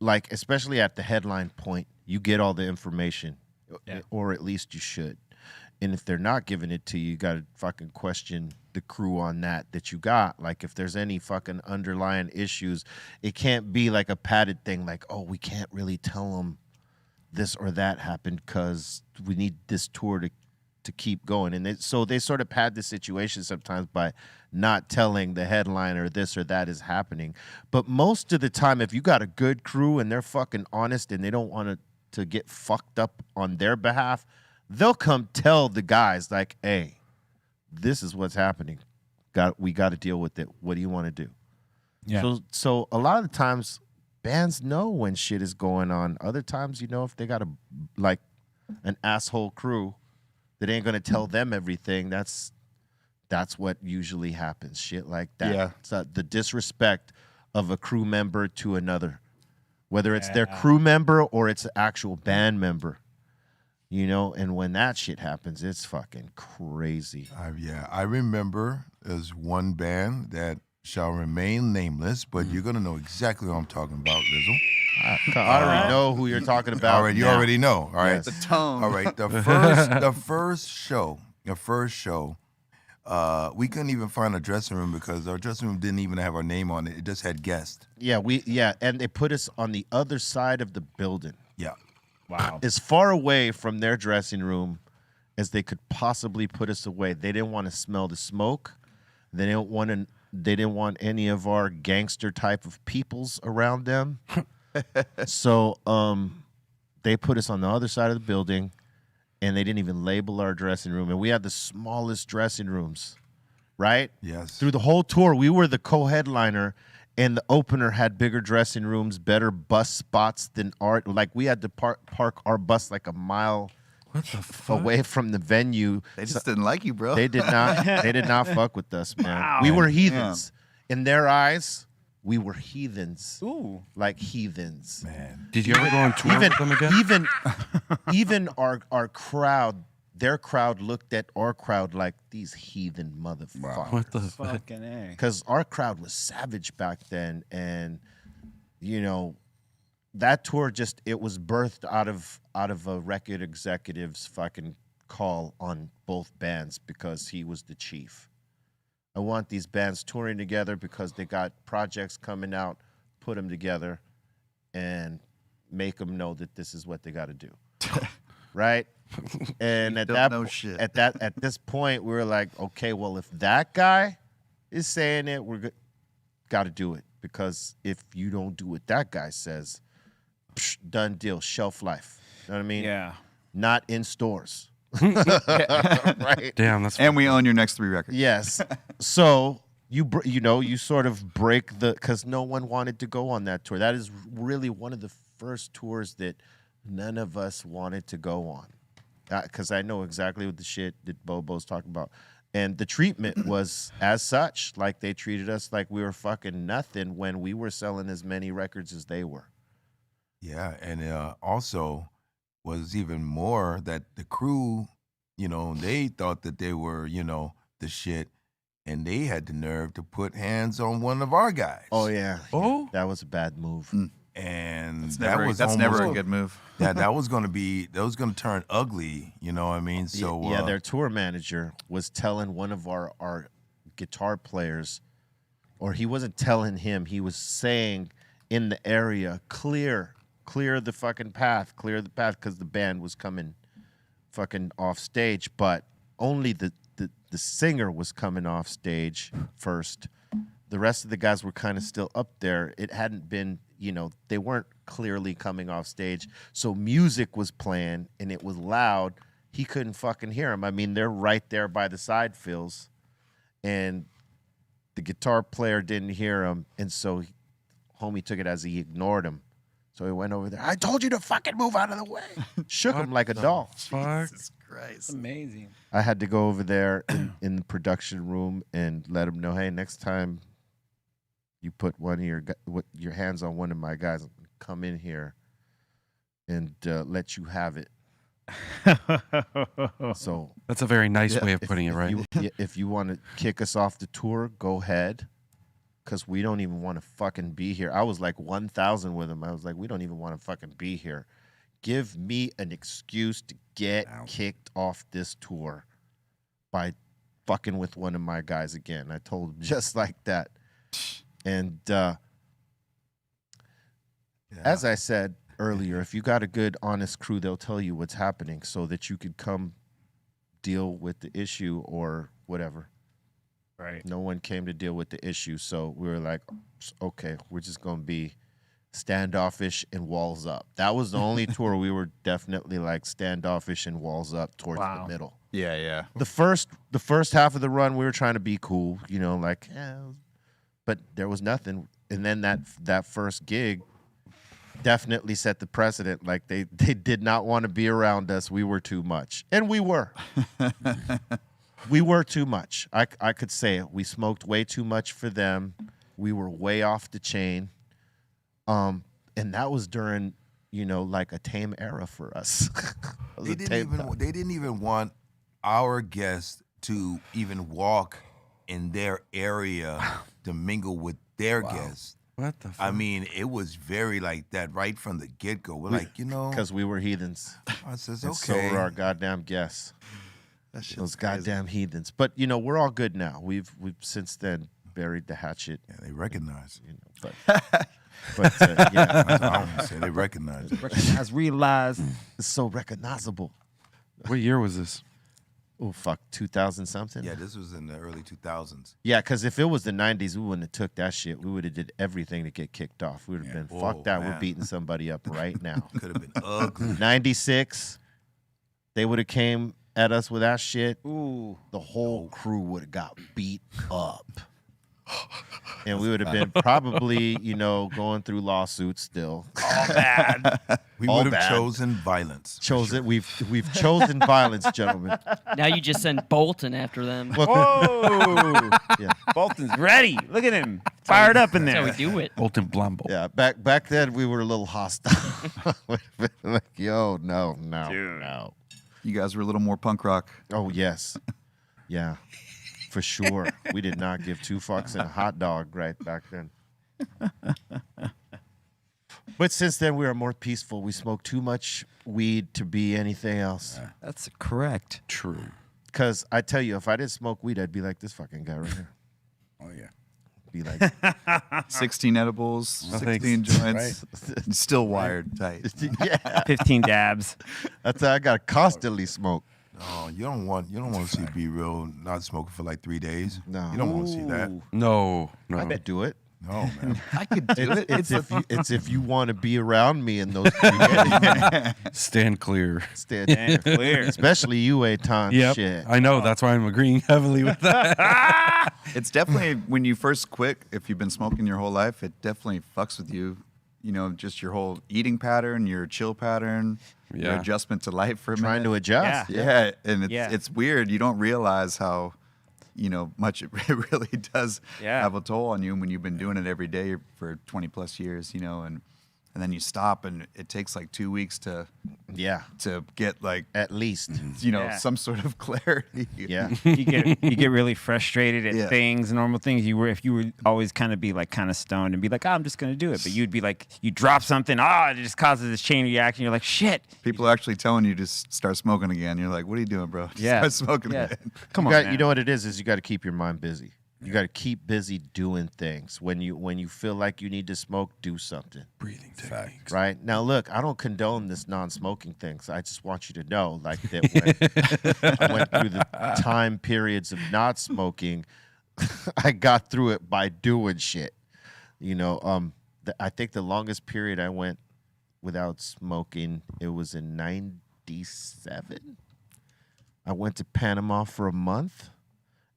like especially at the headline point, you get all the information, or at least you should. And if they're not giving it to you, you got to fucking question the crew on that you got. Like if there's any fucking underlying issues, it can't be like a padded thing like, oh, we can't really tell them this or that happened because we need this tour to keep going. And so they sort of pad the situation sometimes by not telling the headliner this or that is happening. But most of the time, if you got a good crew and they're fucking honest and they don't want to get fucked up on their behalf, they'll come tell the guys like, hey, this is what's happening. We got to deal with it. What do you want to do? Yeah. So a lot of the times bands know when shit is going on. Other times, if they got an asshole crew that ain't gonna tell them everything, that's what usually happens. Shit like that. Yeah. So the disrespect of a crew member to another, whether it's their crew member or it's an actual band member. And when that shit happens, it's fucking crazy. I remember there's one band that shall remain nameless, but you're gonna know exactly what I'm talking about, Lizzle. I already know who you're talking about. You already know. All right, Yes. the tone. all right. The first show, we couldn't even find a dressing room because our dressing room didn't even have our name on it. It just had guests. And they put us on the other side of the building. Yeah. Wow. As far away from their dressing room as they could possibly put us away. They didn't want to smell the smoke. They didn't want any of our gangster type of peoples around them. So they put us on the other side of the building, and they didn't even label our dressing room. And we had the smallest dressing rooms. right? Yes. Through the whole tour, we were the co-headliner, and the opener had bigger dressing rooms, better bus spots than our. Like we had to park our bus like a mile What the fuck? away from the venue. They just didn't like you, bro. They did not. They did not fuck with us, man. We were heathens in their eyes. We were heathens, like heathens. Man. Did you ever go on tour with them again? Even our crowd, their crowd looked at our crowd like these heathen motherfuckers. What the fuck? Fucking A. Because our crowd was savage back then, and you know, that tour it was birthed out of a record executive's fucking call on both bands because he was the chief. I want these bands touring together because they got projects coming out. Put them together, and make them know that this is what they got to do, right? And at this point, we were like, okay, well, if that guy is saying it, we're got to do it, because if you don't do what that guy says, done deal, shelf life. You know what I mean? Yeah. Not in stores. Right? Damn, that's And we own your next 3 records. Yes. So you sort of break because no one wanted to go on that tour. That is really one of the first tours that none of us wanted to go on, because I know exactly what the shit that Bobo's talking about. And the treatment was as such. Like, they treated us like we were fucking nothing when we were selling as many records as they were. Yeah, and also was even more that the crew, they thought that they were, the shit, and they had the nerve to put hands on one of our guys. Oh, yeah. Oh? That was a bad move. And That's never a good move. that was going to turn ugly, you know what I mean? So yeah, their tour manager was telling one of our guitar players, or he wasn't telling him, he was saying in the area, clear the fucking path, because the band was coming fucking off stage, but only the singer was coming off stage first. The rest of the guys were kind of still up there. It hadn't been, they weren't clearly coming off stage. So music was playing, and it was loud. He couldn't fucking hear them. I mean, they're right there by the side fills, and the guitar player didn't hear him, and so homie took it as he ignored him. So he went over there. I told you to fucking move out of the way. Shook him like a doll. Fuck. Jesus Christ. Amazing. I had to go over there in the production room and let him know, hey, next time you put one of your hands on one of my guys, come in here and let you have it. So That's a very nice way of putting it, right? If you want to kick us off the tour, go ahead, because we don't even want to fucking be here. I was like 1,000 with him. I was like, we don't even want to fucking be here. Give me an excuse to get kicked off this tour by fucking with one of my guys again. I told him just like that. And as I said earlier, if you got a good, honest crew, they'll tell you what's happening so that you could come deal with the issue or whatever. Right. No one came to deal with the issue, so we were like, okay, we're just going to be standoffish and walls up. That was the only tour we were definitely like standoffish and walls up towards the middle. Yeah, yeah. The first half of the run, we were trying to be cool, like, but there was nothing. And then that first gig definitely set the precedent. Like, they did not want to be around us. We were too much, and we were. We were too much. I could say it. We smoked way too much for them. We were way off the chain. And that was during, like a tame era for us. They didn't even want our guests to even walk in their area to mingle with their guests. What the fuck? I mean, it was very like that right from the get-go. We're like, because we were heathens. I says, And so okay. were our goddamn guests. That shit's Those crazy. goddamn heathens. But we're all good now. We've since then buried the hatchet. Yeah, they recognize it. But yeah, That's all I'm saying. They recognize it. Recognize, realize. it's so recognizable. What year was this? Oh fuck, 2000 something. Yeah, this was in the early 2000s. Yeah, because if it was the 90s, we wouldn't have took that shit. We would have did everything to get kicked off. We would have been, fuck Whoa, that. We're man. beating somebody up right now. Could have been ugly. 96, they would have came at us with that shit, Ooh. the whole crew would have got beat up. And we would have been probably, going through lawsuits still. All bad. We All would have bad. chosen violence. We've chosen violence, gentlemen. Now you just send Bolton after them. Whoa. Yeah. Bolton's ready. Look at him. Fired up in That's how there. we do it. Bolton Blambo. Yeah, back then we were a little hostile. Like, yo, no. Dude. No. You guys were a little more punk rock. Oh, yes. Yeah, for sure. We did not give two fucks in a hot dog right back then. But since then, we are more peaceful. We smoke too much weed to be anything else. That's correct. True. Because I tell you, if I didn't smoke weed, I'd be like this fucking guy right here. Oh yeah. Be like, 16 edibles, No, thanks. 16 joints, still wired tight. yeah. 15 dabs. That's how I got to constantly smoke. Oh, you don't want to see Be Real not smoking for like 3 days. No. You don't want to see that. Ooh. No. I could do it. No, man. I could do it. It's if you want to be around me in those 3 days. Stand clear. Stand Clear. Especially you, Eitan. Yep. Shit. I know. That's why I'm agreeing heavily with that. It's definitely when you first quit, if you've been smoking your whole life, it definitely fucks with you. Just your whole eating pattern, your chill pattern, your Yeah. adjustment to life for a Trying to minute. adjust. Yeah, and it's Yeah. it's weird. You don't realize how, much it really does Yeah. have a toll on you when you've been doing it every day for 20 plus years. And then you stop, and it takes like 2 weeks to Yeah. get like At least. Yeah. some sort of clarity. Yeah. You get really frustrated at Yeah. things, normal things. If you were always kind of stoned and be like, oh, I'm just gonna do it, but you'd be like, you drop something, it just causes this chain reaction. You're like, shit. People are actually telling you to start smoking again. You're like, what are you doing, bro? Just Yeah. start smoking Yeah. again. Come You on, got- man. you know what it is you got to keep your mind busy. You got to keep busy doing things. When you feel like you need to smoke, do something. Breathing techniques. Right? Now, look, I don't condone this non-smoking thing. So I just want you to know, like, that when I went through the time periods of not smoking, I got through it by doing shit. I think the longest period I went without smoking, it was in 97. I went to Panama for a month.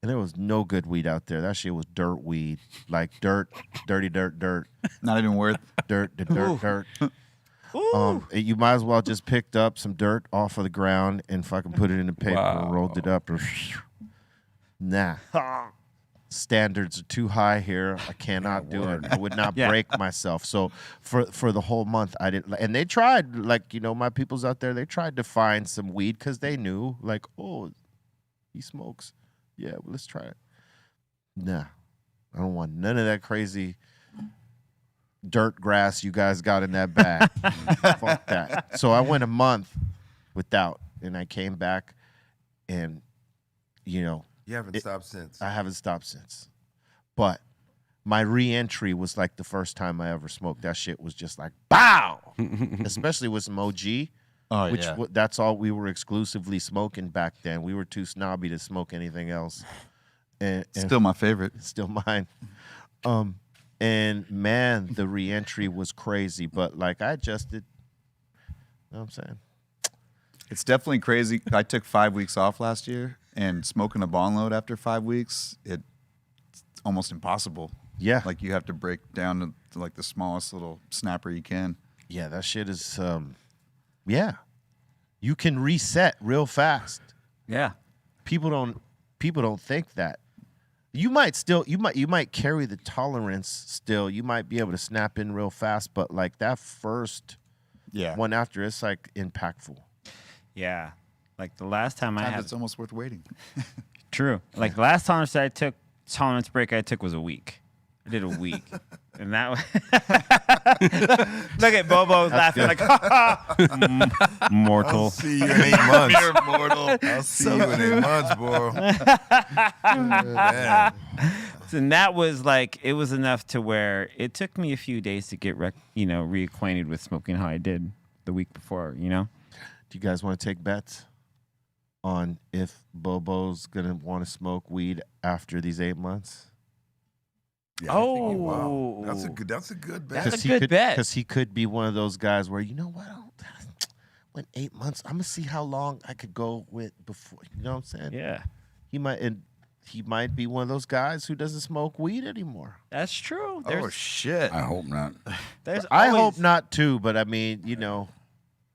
And there was no good weed out there. That shit was dirt weed. Like dirt, dirty dirt. Not even worth. Dirt. You might as well just picked up some dirt off of the ground and fucking put it in the paper and rolled it up. Nah. Standards are too high here. I cannot do it. I would not Yeah. break myself. So for the whole month, I didn't. And they tried, my people's out there, they tried to find some weed because they knew, like, oh, he smokes. Yeah, well, let's try it. Nah, I don't want none of that crazy dirt grass you guys got in that bag. Fuck that. So I went a month without, and I came back, and You haven't stopped since. I haven't stopped since. But my re-entry was like the first time I ever smoked. That shit was just like, bow! Especially with some OG. Oh, Which yeah. that's all we were exclusively smoking back then. We were too snobby to smoke anything else. And Still my favorite. still mine. And man, the reentry was crazy. But like I adjusted. You know what I'm saying? It's definitely crazy. I took 5 weeks off last year, and smoking a bong load after 5 weeks, it's almost impossible. Yeah. Like you have to break down to like the smallest little snapper you can. Yeah, that shit is yeah. You can reset real fast. Yeah. People don't think that. You might carry the tolerance still. You might be able to snap in real fast, but like that first one after, it's like impactful. Yeah. Like the last time I Sometimes had it's almost worth waiting. True. Like the last tolerance break I took was a week. I did a week. And that look at Bobo laughing like, mortal. I'll see you in 8 months. You're mortal. I'll see you in 8 months, bro. Man. And that was like, it was enough to where it took me a few days to get reacquainted with smoking how I did the week before, Do you guys want to take bets on if Bobo's gonna want to smoke weed after these 8 months? Yeah, wow. That's a good bet. That's a good bet. Because he could be one of those guys where, you know what? went 8 months. I'm gonna see how long I could go with before. You know what I'm saying? Yeah, He might be one of those guys who doesn't smoke weed anymore. that's true. Oh shit! I hope not. I hope not too, but I mean, you know.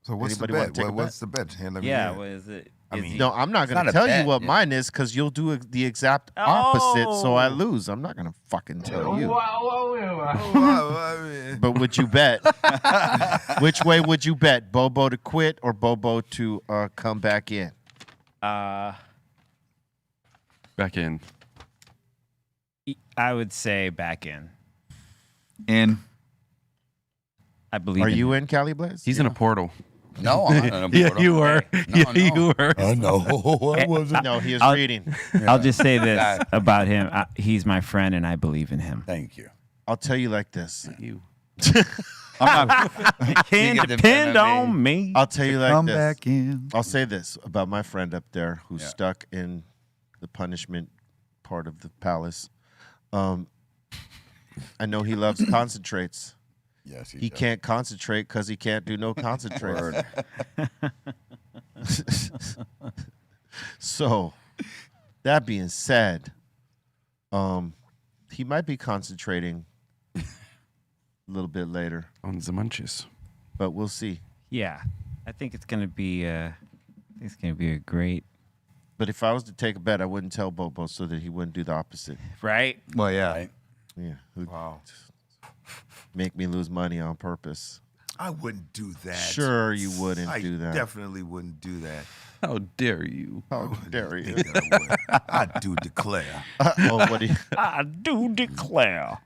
So what's Anybody the wanna bet? take a What's the bet? Let me Yeah, hear. what is it? I Is mean, he- No, I'm not It's going to not a tell you bet, what yeah. mine is because you'll do the exact opposite, so I Oh. lose. I'm not going to fucking tell you. Well, But would you bet? Which way would you bet? Bobo to quit or Bobo to come back in? Back in. I would say back in. In. I believe. Are in you him. in, Cali Blaze? He's in a portal. No, I'm not in a Yeah, portal. you were. No, Yeah, no. you were. I know. I wasn't. No, he is I'll- reading. I'll just say this That- about him. He's my friend, and I believe in him. Thank you. I'll tell you like this. You. I'm not. Can can depend depend on on me. I'll tell you like Come this. back in. I'll say this about my friend up there who's Yeah. stuck in the punishment part of the palace. I know he loves concentrates. Yes, He can't concentrate because he can't do no concentrates. So, that being said, he might be concentrating a little bit later, On the munches. but we'll see. Yeah, I think it's gonna be. It's gonna be a great. But if I was to take a bet, I wouldn't tell Bobo so that he wouldn't do the opposite. Right. Well, yeah. Right? Yeah, wow. make me lose money on purpose. I wouldn't do that. Sure, you wouldn't I do that. definitely wouldn't do that. How dare you? How dare you? Think I would. I do declare. Oh, what do you? I do declare.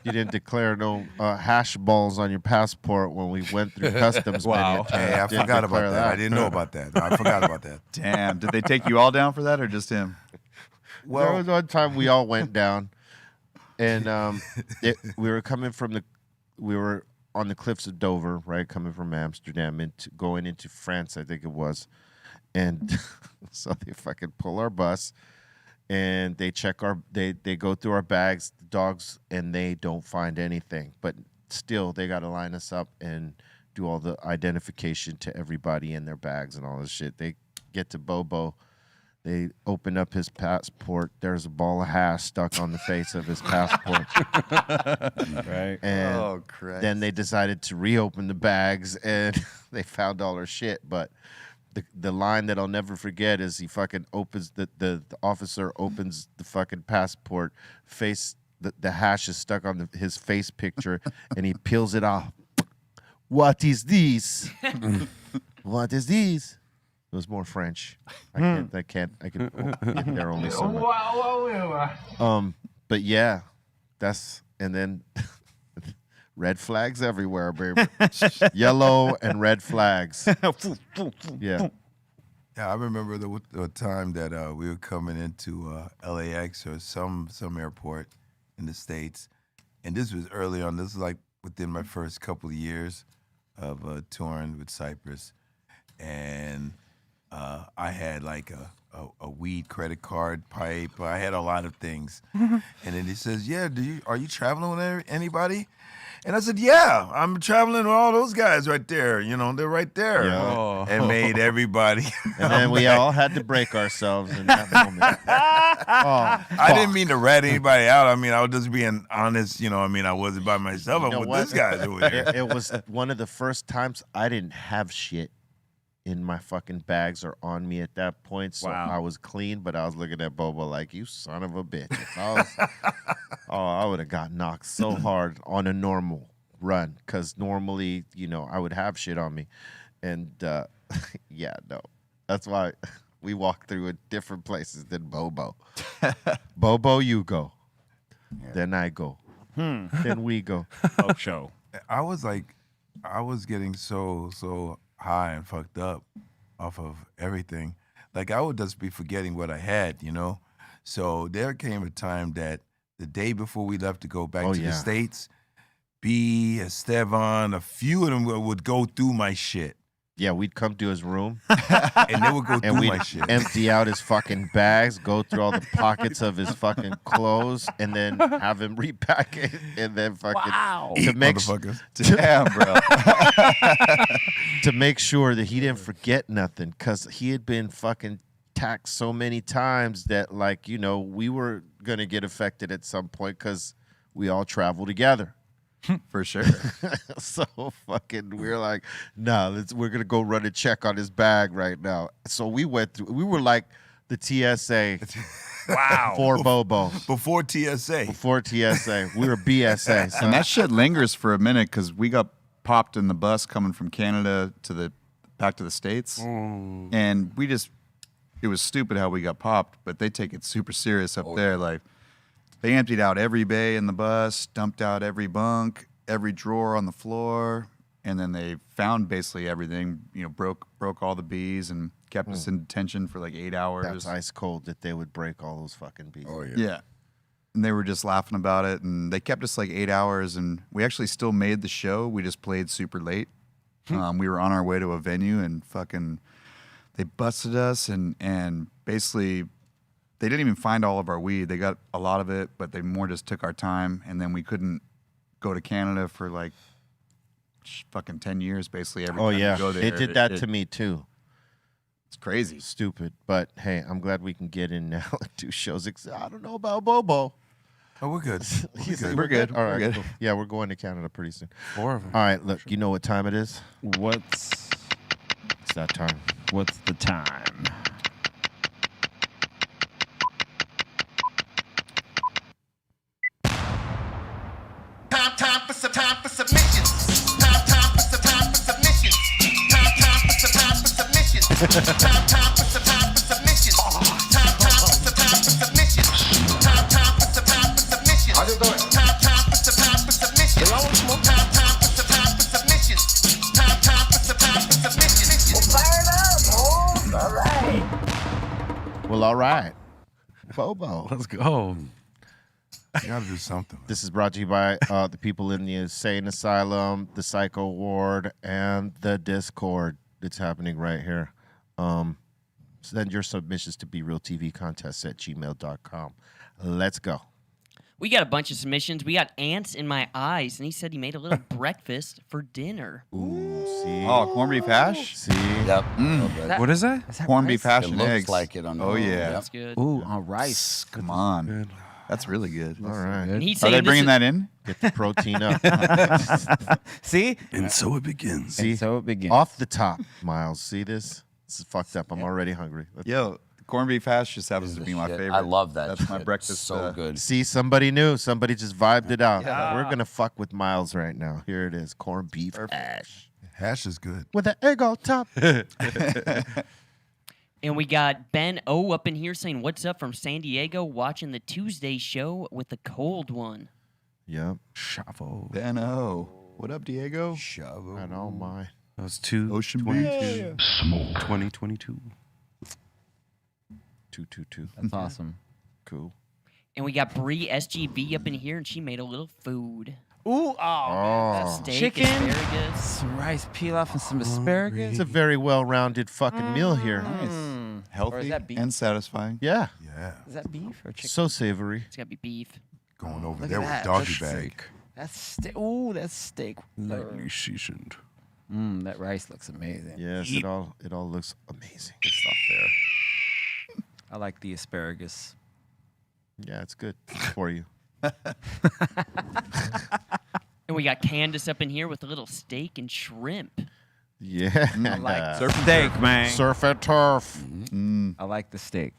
You didn't declare no hash balls on your passport when we went through customs. Wow. Many a Hey, I times. Didn't forgot about declare that. I didn't know about that. I forgot about that. Damn. Did they take you all down for that or just him? There Well, was one time we all went down, and we were coming from we were on the cliffs of Dover, right, coming from Amsterdam into going into France, I think it was, and so they fucking pull our bus, and they check they go through our bags, the dogs, and they don't find anything, but still they got to line us up and do all the identification to everybody in their bags and all this shit. They get to Bobo. They open up his passport. There's a ball of hash stuck on the face of his passport. Right. And Oh, Christ. then they decided to reopen the bags and they found all our shit. But the line that I'll never forget is he fucking opens the officer opens the fucking passport, the hash is stuck on his face picture, and he peels it off. What is this? What is this? It was more French. I can get there only so much. But yeah, and then red flags everywhere, baby. Yellow and red flags. Yeah. yeah, I remember the time that we were coming into LAX or some airport in the States, and this was early on. This was like within my first couple of years of touring with Cypress, and I had like a weed credit card pipe. I had a lot of things. And then he says, "Yeah, are you traveling with anybody?" And I said, "Yeah, I'm traveling with all those guys right there. You know, they're right there." Yeah. Oh. And made everybody. And then we all had to break ourselves in that moment. Oh, I didn't mean to rat anybody out. I mean, I was just being honest. You know, I mean, I wasn't by myself. I'm know with what? this guy over here. it was one of the first times I didn't have shit in my fucking bags or on me at that point. So Wow. I was clean, but I was looking at Bobo like, you son of a bitch. If I would have got knocked so hard on a normal run because normally, you know, I would have shit on me. And yeah, no. That's why we walk through at different places than Bobo. Bobo, you go. Then I go. Then we go. Hope show. I was getting so high and fucked up off of everything. Like I would just be forgetting what I had, you know? So there came a time that the day before we left to go back to the States, B, Esteban, a few of them would go through my shit. Yeah, we'd come to his room And they would go and through we'd my shit. empty out his fucking bags, go through all the pockets of his fucking clothes, and then have him repack it, and then fucking to make Motherfuckers. Damn, bro. to make sure that he didn't forget nothing, because he had been fucking taxed so many times that, like, you know, we were gonna get affected at some point because we all travel together. For sure. So fucking, we're like, nah, we're gonna go run a check on his bag right now. So we went through. We were like the TSA. Wow. For Bobo. Before TSA. Before TSA, we were BSA. Son. And that shit lingers for a minute because we got popped in the bus coming from Canada back to the States. And it was stupid how we got popped, but they take it super serious up there. Like, they emptied out every bay in the bus, dumped out every bunk, every drawer on the floor, and then they found basically everything. You know, broke all the bees and kept us in detention for like 8 hours. That's ice cold that they would break all those fucking bees. Oh, yeah. Yeah. And they were just laughing about it, and they kept us like 8 hours, and we actually still made the show. We just played super late. We were on our way to a venue, and fucking they busted us, and basically they didn't even find all of our weed. They got a lot of it, but they more just took our time, and then we couldn't go to Canada for like fucking 10 years, basically. Every Oh time yeah, we go there, they did that to me too. It's crazy. Stupid, but hey, I'm glad we can get in now and do shows. I don't know about Bobo. Oh, we're good. We're good. All right, We're good. cool. Yeah, we're going to Canada pretty soon. 4 of them. All right, look, you know what time it is? What's It's that time. the time? Time for submissions. Time for submissions. Time for submissions. Time for submissions. Time for submissions. Time for submissions. Time for submissions. Time for submissions. Time for submissions. Well, all right. Bobo. Let's go. You gotta do something. This is brought to you by the people in the insane asylum, the psycho ward, and the Discord. It's happening right here. Send your submissions to BREALTVcontests@gmail.com. Let's go. We got a bunch of submissions. We got ants in my eyes, and he said he made a little breakfast for dinner. Ooh, see? Oh, corned beef hash? See? Yep. Mm. What is that? Corned beef hash It and looks eggs. like it on the Oh, yeah. That's good. Ooh, on rice. Come on. Good. That's really good. All right. And he's Are saying they this bringing is- that in? Get the protein up. See? And so it begins. See? And so it begins. Off the top, Miles. See this? This is fucked up. I'm already hungry. Yo, corned beef hash just happens to be my Shit, favorite. I love that. That's my shit. breakfast. So good. See, somebody new. Somebody just vibed it out. We're going to fuck with Miles right now. Here it is. Corned beef hash. Hash is good. With an egg on top. And we got Ben O up in here saying, "What's up from San Diego? Watching the Tuesday show with the cold one." Yep. Chavo. Ben O. What up, Diego? Shove I don't mind. That was 2 Ocean 22. 2022. 222. That's awesome. Cool. And we got Bree SGV up in here, and she made a little food. Ooh, That steak Chicken? asparagus. some rice pilaf and some asparagus. It's a very well-rounded fucking meal here. Or Healthy is that beef? and satisfying. Yeah. Yeah. Is that beef or chicken? So savory. It's gotta be beef. Going over Look there at with that. doggy That's bag. That's steak. Ooh, that's steak. Lightly seasoned. That rice looks amazing. Yes, it all looks amazing. Good stuff there. I like the asparagus. Yeah, it's good for you. And we got Candace up in here with a little steak and shrimp. Yeah. I like Surf and steak, man. Surf and turf. I like the steak.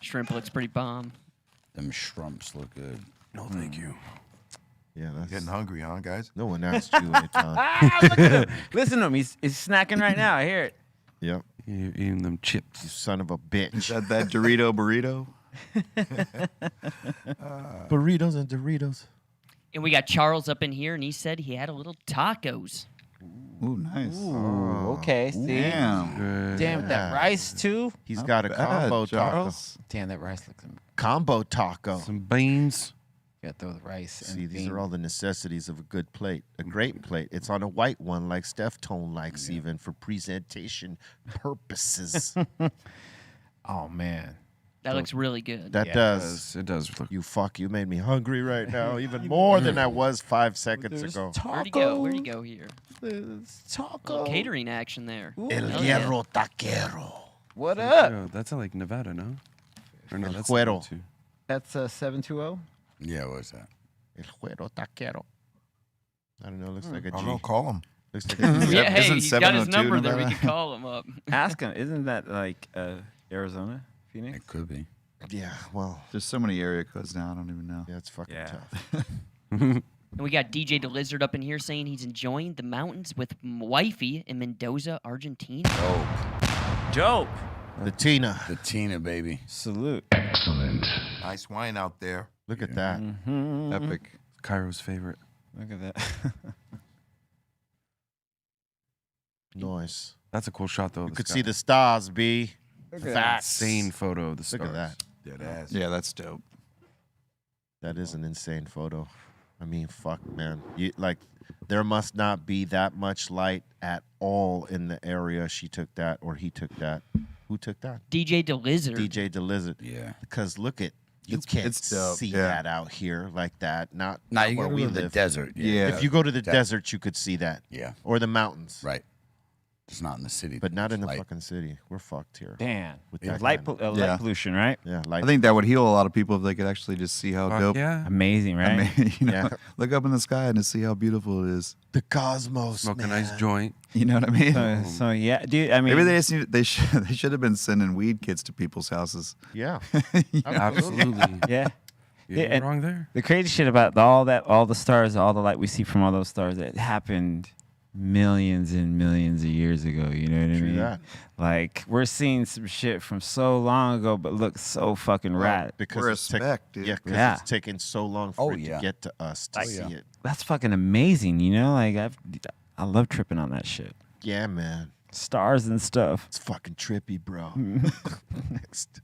Shrimp looks pretty bomb. Them shrumps look good. No, thank you. Yeah, that's Getting hungry, huh, guys? no one asked you anytime. Look at him. Listen to him. He's snacking right now. I hear it. Yep. You're eating them You chips. son of a Is bitch. that Dorito burrito? Burritos and Doritos. And we got Charles up in here, and he said he had a little tacos. Ooh, nice. Ooh, okay. See? Damn. Good. Damn, with that rice, too. He's got a Bad, combo taco. Charles. Damn, that rice looks amazing. Combo taco. Some beans. Got throw the rice. and See, these bean. are all the necessities of a good plate. A great plate. It's on a white one, like Steph Tone likes, even for presentation purposes. Oh man. That looks really good. That Yeah, does. It does look. You made me hungry right now, even more than I was 5 seconds ago. Where'd he go? Where'd he go here? Taco. Little catering action there. El Hell yeah. Hierro Taquero. What up? Oh, that's like Nevada, no? Or no, El that's Cuero. Nevada too. That's 720. Yeah, what was that? El Hierro Taquero. I don't know. Looks like a I G. don't know. Call him. Looks like a G. Yeah, hey, Isn't he's got his 702 number there. We Nevada? could call him up. Ask him. Isn't that like Arizona, Phoenix? It could be. Yeah, well, There's so many area codes now. I don't even know. yeah, it's fucking Yeah. tough. And we got DJ the Lizard up in here saying he's enjoying the mountains with wifey in Mendoza, Argentina. Oh, Dope. The Tina. the Tina, baby. Salute. Nice wine out there. Look at that. Epic. Cairo's favorite. Look at that. Nice. That's a cool shot though. You could see the stars, B. Facts. insane photo of the Look stars. at that. Dead ass. Yeah, that's dope. That is an insane photo. I mean, fuck, man. There must not be that much light at all in the area she took that or he took that. Who took that? DJ the Lizard. DJ the Lizard. Yeah. Because look at, you It's- can't it's dope, see yeah. that out here like that. Not Now you where gotta we go to the live. desert. Yeah. If you go to the That- desert, you could see that. Yeah. Or the mountains. Right. It's not in the city. But not in the Light. fucking city. We're fucked here. Damn. With Yeah, that light, kind light Yeah. pollution, right? Yeah, like I think that would heal a lot of people if they could actually just see how Fuck dope. yeah. Amazing, right? I mean, you know, Yeah. look up in the sky and to see how beautiful it is. the cosmos. Smoke a man. nice joint. You know what I mean? So yeah, dude. I mean, Maybe they just they should have been sending weed kits to people's houses. Yeah. Absolutely. yeah. You're Yeah, not and- wrong there. The crazy shit about all the stars, all the light we see from all those stars, it happened millions and millions of years ago. You know what I True mean? that. Like we're seeing some shit from so long ago, but looks so fucking rad. Because We're a it's tac- speck, dude. Yeah, because Yeah. it's taking so long for Oh, it yeah. to get to us to see yeah. it. That's fucking amazing. You know, like I love tripping on that shit. Yeah, man. Stars and stuff. It's fucking trippy, bro. Next.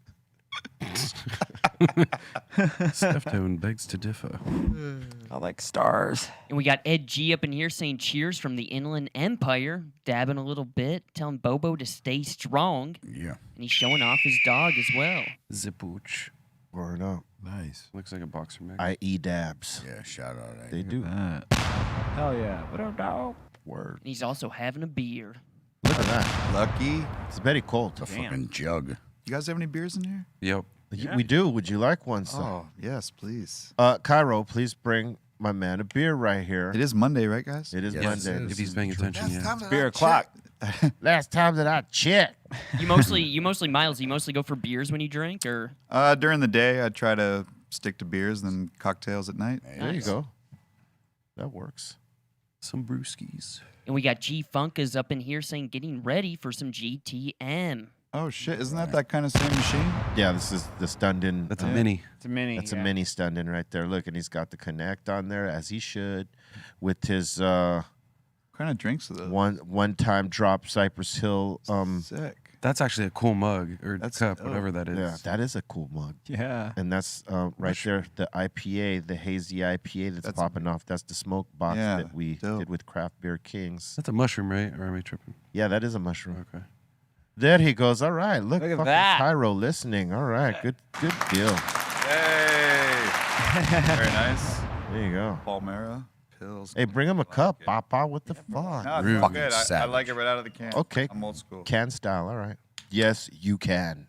Steph Tone begs to differ. I like stars. And we got Ed G up in here saying cheers from the Inland Empire, dabbing a little bit, telling Bobo to stay strong. Yeah. And he's showing off his dog as well. Zipooch. Word up. Nice. Looks like a boxer mag. I.E. dabs. Yeah. Shout out. Eh? They do. Hell yeah. What up, dog? Word. And he's also having a beer. Look at that. Lucky. It's very cold. The fucking jug. You guys have any beers in here? Yep. We do. Would you like one, son? Oh, yes, please. Cairo, please bring my man a beer right here. It is Monday, right, guys? It is Yes, Monday. it If is. he's paying attention, yeah. Beer o'clock. Last time that I checked. You mostly Miles. You mostly go for beers when you drink, or During the day, I try to stick to beers and then cocktails at night. There you go. That works. Some brewskis. and we got G Funk is up in here saying getting ready for some GTM. Oh, shit. Isn't that kind of same machine? Yeah, this is the stunden. That's a mini. It's a mini. That's yeah. a mini stunden right there. Look, and he's got the Connect on there as he should, with his What kind of drinks are those? one time drop Cypress Hill. Sick. That's actually a cool mug or That's cup, dope. whatever that is. Yeah, that is a cool mug. Yeah. And that's right there, the IPA, the hazy IPA that's popping off. That's the smoke box Yeah, that we dope. did with Craft Beer Kings. That's a mushroom, right? Or am I tripping? Yeah, that is a mushroom. Okay. There he goes. All right, look Look at fucking that. Cairo listening. All right, good deal. Hey. Very nice. There you go. Palmera. Pills. Hey, bring him a cup, Papa. What the fuck? No, Rude. it's all good. I Savage. like it right out of the can. Okay. I'm old school. Can style. All right. Yes, you can.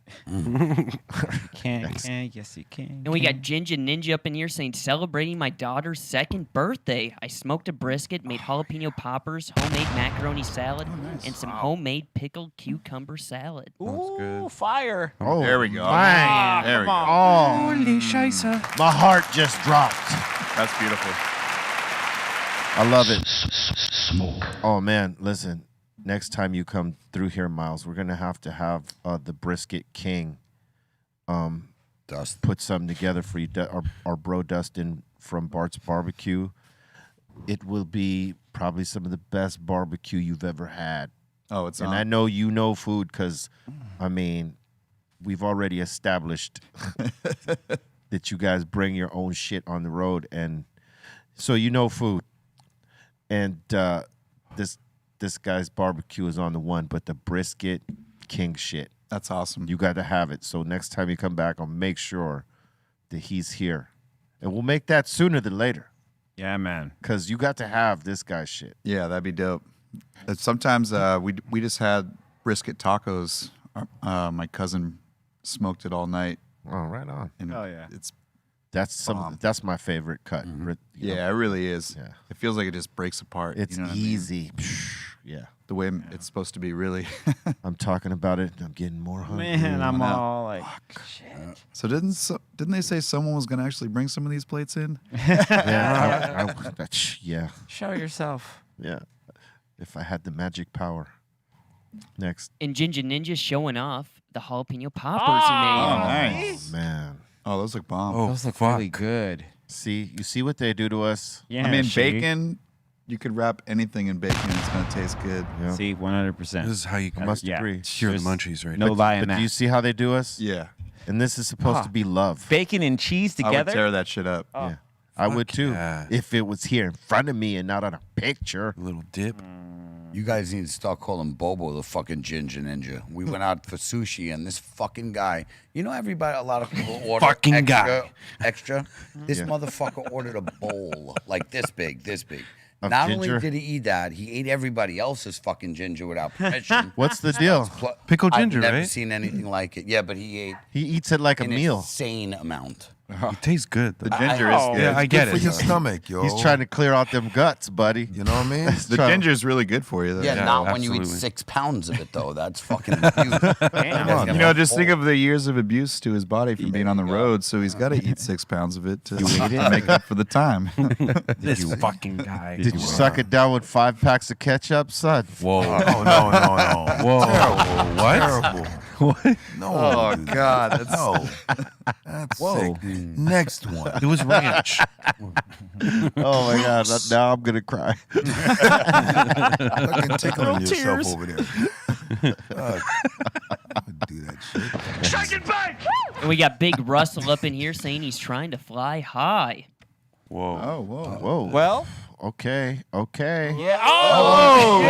Can, yes you can. And we got Ginger Ninja up in here saying celebrating my daughter's 2nd birthday. I smoked a brisket, made jalapeno poppers, homemade macaroni salad, and some homemade pickled cucumber salad. That's good. fire. Oh, There we go. man. There we go. Oh, Holy scheisse. my heart just dropped. That's beautiful. I love it. Oh man, listen. Next time you come through here, Miles, we're gonna have the Brisket King Dust. put something together for you. Our bro Dustin from Bart's Barbecue. It will be probably some of the best barbecue you've ever had. Oh, it's And on. I know you know food because, I mean, we've already established that you guys bring your own shit on the road, and so you know food. And this guy's barbecue is on the one, but the brisket, king shit. That's awesome. You got to have it. So next time you come back, I'll make sure that he's here, and we'll make that sooner than later. Yeah, man. Cause you got to have this guy's shit. Yeah, that'd be dope. Sometimes we just had brisket tacos. My cousin smoked it all night. Oh, right on. And Oh, yeah. it's That's my favorite cut. You know, it really is. Yeah. It feels like it just breaks apart. it's you know what I mean? easy. Yeah, The way it's supposed to be, really. I'm talking about it. And I'm getting more hungry. Man, I'm out. all like, shit. So didn't they say someone was gonna actually bring some of these plates in? Yeah, yeah, Show yourself. yeah. If I had the magic power. Next. And Ginger Ninja showing off the jalapeno poppers he made. Nice. Oh, man. Oh, those look bomb. Oh, Those look fuck. really good. See, you see what they do to us? Yeah, I mean, Shiggy. bacon. You could wrap anything in bacon; and it's gonna taste good. Yeah. See, 100%. This is how you can Must yeah. agree. hear the There's munchies right No now. lie in But that. do you see how they do us? Yeah, And this is supposed Ah. to be love. Bacon and cheese I would together? tear that shit up. Yeah. I would too. yeah. If it was here in front of me and not on a picture. A little dip. You guys need to start calling Bobo the fucking Ginger Ninja. We went out for sushi, and this fucking guy, you know, a lot of people order Fucking extra, guy. extra. This Yeah. motherfucker ordered a bowl like this big. Of Not ginger? only did he eat that, he ate everybody else's fucking ginger without permission. What's the deal? Pickled ginger, I've never right? seen anything like it. Yeah, but he ate He eats it like a an meal. insane amount. It tastes good. The ginger is Oh. good. Yeah, I get For your it. stomach, yo. He's trying to clear out them guts, buddy. You know what I mean? The ginger is really good for you. Though. Yeah, Yeah, not when you eat absolutely. 6 pounds of it though. That's fucking abuse. Damn. You know, just think of the years of abuse to his body from being on the road. So he's got to eat 6 pounds of it to make up for the time. This fucking guy. Did you suck it down with 5 packs of ketchup, son? Whoa. Oh, no. Whoa. Terrible. What? Terrible. What? No. Oh dude. God, that's No. That's sick. Next one. It was ranch. Oh my God! Now I'm gonna cry. Fucking tickling yourself over there. Fuck. I would do that shit. And we got Big Russell up in here saying he's trying to fly high. Whoa. oh whoa. Whoa. Well, Okay. Okay. yeah. Oh,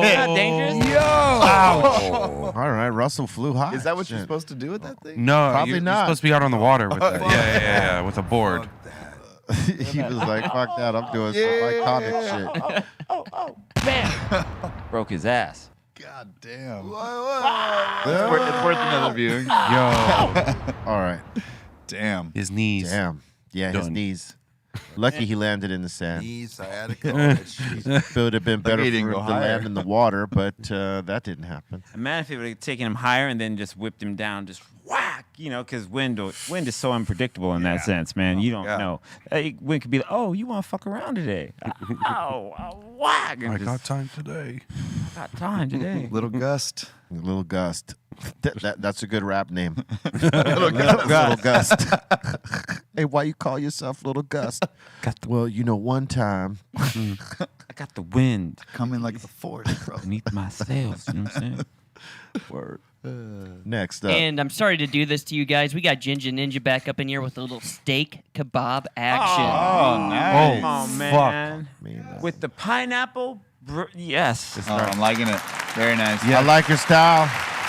Not dangerous? Oh. All right. Russell flew high. Is that what you're Shit. supposed to do with that thing? No, Probably you're not. supposed to be out on the water with that. Yeah, with a board. He was like, "Fuck that! I'm doing some iconic shit." Bam. Broke his ass. God damn. It's It's worth another viewing. Yo, All right. Damn. his knees. Damn. Yeah, his Done. knees. Lucky he landed in the sand. Knees, sciatica, all that shit. It would have been better for he him didn't to go higher. land in the water, but that didn't happen. Imagine if it would have taken him higher and then just whipped him down, just whack, because wind is so unpredictable in that sense, man. You don't Yeah. know. Wind could be like, oh, you want to fuck around today? Whack. And I just, got time today. got time today. Little gust. Little Gust. That's a good rap name. Little Little Gust. Hey, why you call yourself Little Gust? Well, one time. I got the wind Coming like the force, bro. beneath my sails. You know what I'm saying? Word. Next up. And I'm sorry to do this to you guys. We got Ginger Ninja back up in here with a little steak kebab action. Oh, nice. Come on, man. Man, With the pineapple, yes. Oh, I'm liking it. Very nice. I like your style.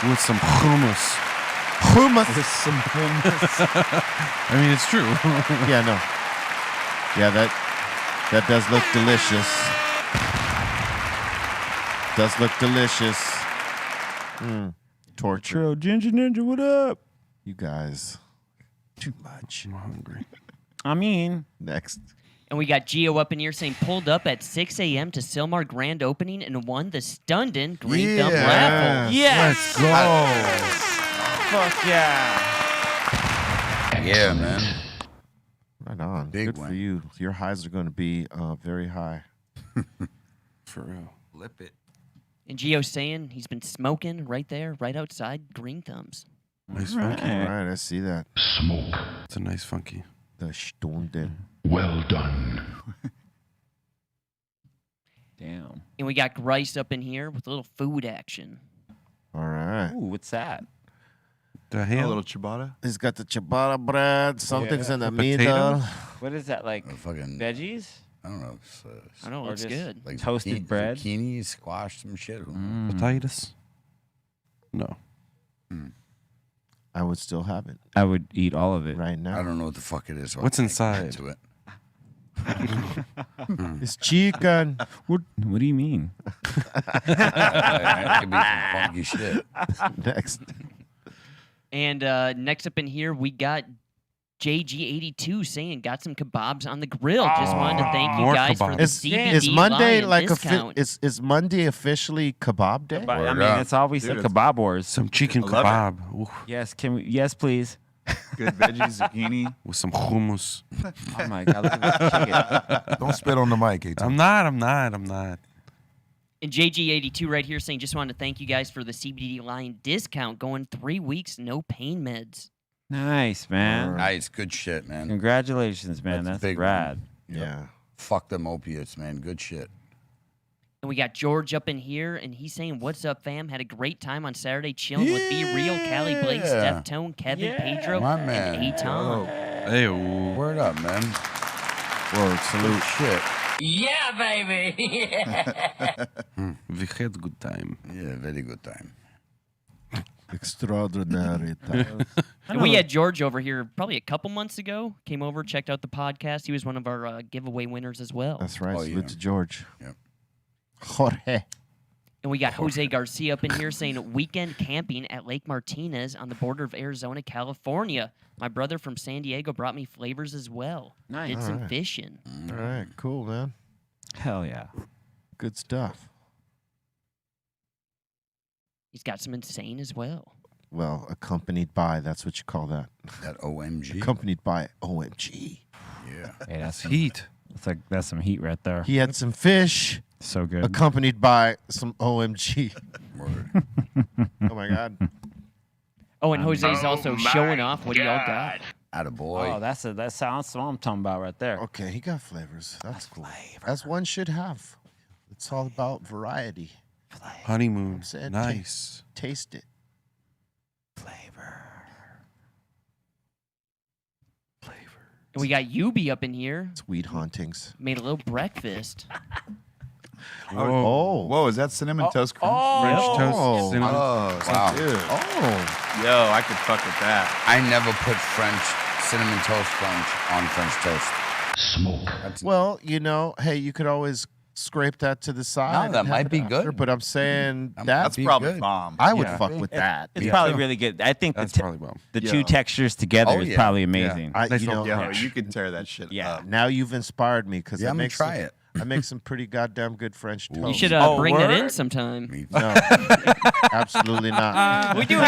With some hummus. Hummus. With some hummus. I mean, it's true. Yeah, no. Yeah, that does look delicious. Does look delicious. Torture. Ginger Ninja, what up? You guys. Too much. I'm hungry. I mean, Next. And we got Gio up in here saying pulled up at 6 a.m. to Silmar grand opening and won the Stunden Greenthumb raffle. yes. Let's go. Fuck yeah. Yeah, man. Right on. Big Good one. for you. Your highs are going to be very high. For real. Flip it. And Gio's saying he's been smoking right there, right outside Greenthumb's. Nice funky. All right, I see that. Smoke. It's a nice funky. The Stunden. Well done. Damn. And we got Grice up in here with a little food action. All right. Ooh, what's that? The A hell? little ciabatta. He's got the ciabatta bread. Something's in the Potato? middle. What is that like? Fucking, Veggies? I don't know. I know, it Or looks just- good. Like Toasted bread? zucchini, squash, some shit. Who knows? Potatoes? No. I would still have it I would eat all of it. right now. I don't know what the fuck it is. so I What's can't inside? get into it. It's chicken. What do you mean? It could be some funky shit. Next. And next up in here, we got JG82 saying, got some kebabs on the grill. Just wanted to thank you More guys for the kebabs. CBD Is Monday Lion like discount. is Monday officially kebab day? But, I Word mean, up. it's always some Dude, kebab wars. Some chicken I love kebab. Ooh, Yes, can we? Yes, please. Good veggies, zucchini. with some hummus. Oh my God, look at that chicken. Don't spit on the mic, AT. I'm not. And JG82 right here saying, just wanted to thank you guys for the CBD Lion discount. Going 3 weeks, no pain meds. Nice, man. Nice, good shit, man. Congratulations, man. That's a That's big rad. Yeah. Fuck them opiates, man. Good shit. And we got George up in here, and he's saying, what's up, fam? Had a great time on Saturday chilling with Be Real, Callie Blake, Yeah. Steph Tone, Kevin, Yeah. Pedro, My and man. Aton. Hey, ooh. Word up, man. Word. Good Salute. shit. We had good time. Yeah, very good time. Extraordinary time. And we had George over here probably a couple months ago. Came over, checked out the podcast. He was one of our giveaway winners as well. That's right. Oh, Salute yeah. to George. Yep. Jorge. And we got Jose Garcia up in here saying weekend camping at Lake Martinez on the border of Arizona, California. My brother from San Diego brought me flavors as well. Nice. Did some Alright. fishing. All right. Cool, man. Hell yeah. Good stuff. He's got some insane as well. Well, accompanied by, that's what you call that. That OMG. Accompanied by OMG. Yeah. Hey, that's some, Heat. that's some heat right there. He had some fish, So good. accompanied by some OMG. Word. Oh my God. Oh, and Jose's also showing off what he all got. Attaboy. Oh, that's what I'm talking about right there. Okay, he got flavors. That's cool. As one should have. It's all about variety. Honeymoon. Said Nice. Taste it. And we got Yubi up in here. It's weed hauntings. Made a little breakfast. Oh. Whoa, is that cinnamon toast crunch? French Oh. toast. Cinnamon. Oh, Wow. dude. Oh. Yo, I could fuck with that. I never put French cinnamon toast crunch on French toast. Smoke. That's Well, you know, hey, you could always scrape that to the side. No, and that have might it be after, good. But I'm saying That's that That's probably good. bomb. I would Yeah. fuck with that. It's Yeah. probably really good. I think That's the, probably bomb. the Yeah. two textures together Oh, is yeah. probably amazing. I, Nice you know, Yo, little you could tear that shit Yeah. up. now you've inspired me because Yeah, I I'm gonna make try some, it. I make some pretty goddamn good French toast. You should Oh, bring that in word? sometime. Me too. No, absolutely not. We could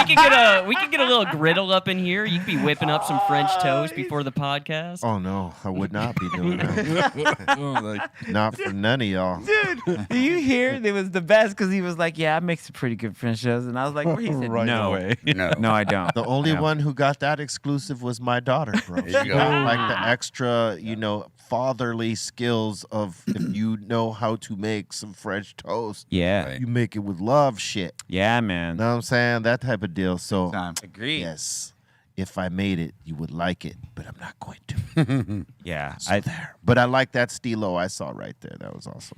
get a little griddle up in here. You could be whipping up some French toast before the podcast. Oh no, I would not be doing that. Not for none of y'all. Dude, do you hear? It was the best because he was like, "Yeah, I make some pretty good French toast," and I was like, "Where?" He said, Right "No, away. No. no, I don't." The only No. one who got that exclusive was my daughter, bro. There She you go. got like the extra, you know, fatherly skills of if you know how to make some French toast, Yeah, Right. you make it with love shit. yeah, man. Know what I'm saying? That type of deal. So Time. Agreed. yes, if I made it, you would like it, but I'm not going to. Yeah, So there. But I like that stilo I saw right there. That was awesome.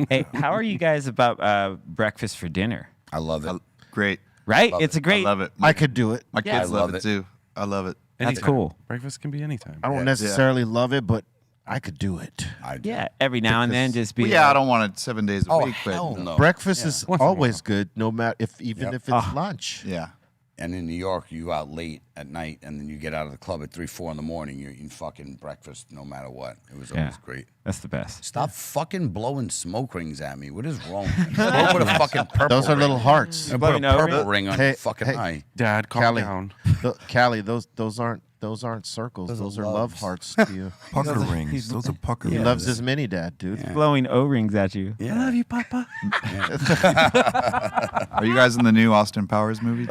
Hey, how are you guys about breakfast for dinner? I love it. Great. Right? Love It's a I great. love it. I could do it. My Yeah, kids I love love it it. too. I love it. That's Anytime. cool. Breakfast can be anytime. I don't necessarily love it, but I could do it. I do. Yeah, every now and then, just be. Well, yeah, like, I don't want it 7 days a Oh, week, but hell no. Breakfast Yeah. is Once in a always good, no matter even Yep. if it's lunch. yeah. And in New York, you go out late at night, and then you get out of the club at 3, 4 in the morning. You're eating fucking breakfast no matter what. It was always great. That's the best. Stop fucking blowing smoke rings at me. What is wrong? Smoke with a fucking purple Those are ring. little hearts. And put a Blowing over purple it? ring on Hey, your fucking hey. eye. Dad, calm Callie, down. Callie, those aren't circles. Those are Those are love loves. hearts to you. Pucker rings. Those are pucker He rings. loves his mini dad, dude. Blowing O-rings at you. Yeah. I love you, Papa. Are you guys in the new Austin Powers movie?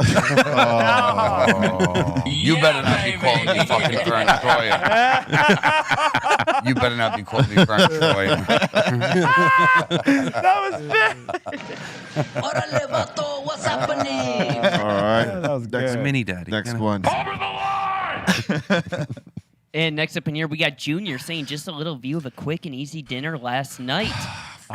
You better not be calling me fucking Fern Troy. You better not be calling me Fern Troy. That was bad. what's happening? All right. That was Next, good. Mini daddy. next you know? one. And next up in here, we got Junior saying just a little view of a quick and easy dinner last night.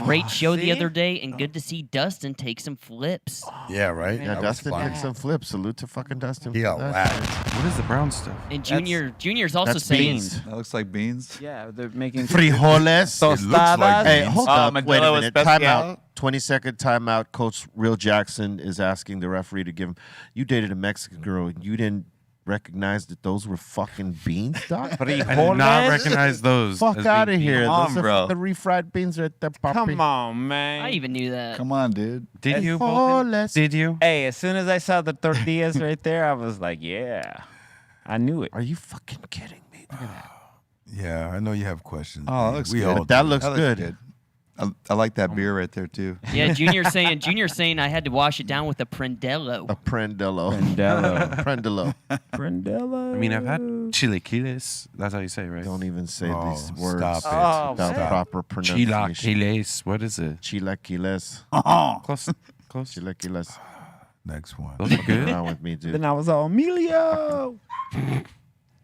Great show the see? other day, and good to see Dustin take some flips. Yeah, right. Yeah, That was Dustin fun. took some flips. Salute to fucking Dustin. He for got that. whacked. What is the brown stuff? And Junior's also That's saying, beans. That looks like beans. Yeah, they're making Frijoles. It looks like Hey, beans. hold up. Wait a Modelo minute. Especial. Timeout. 20-second timeout. Coach Real Jackson is asking the referee to give him. You dated a Mexican girl. And you didn't recognize that those were fucking beans, Doc? I did not recognize those. Fuck as out being of here. beans. Come on, Those are bro. fucking refried beans right there, Poppy. Come on, man. I even knew that. Come on, dude. Did you? Frijoles. Bolton? Did you? Hey, as soon as I saw the tortillas right there, I was like, yeah. I knew it. Are you fucking kidding me? Look at that. Yeah, I know you have questions. Oh, that man. looks we good. all That do. looks good. I like that beer right there too. Yeah, Junior's saying I had to wash it down with a Prendello. A Prendello. Prendello. Prendello. Prendello. I mean, I've had chilaquiles. That's how you say it, right? Don't even say Oh, these words stop it. Oh, without man. proper pronunciation. Chilaquiles. What is it? Chilaquiles. Close. Close. Chilaquiles. Next one. Those are good. Around with me, dude. Then I was all Emilio.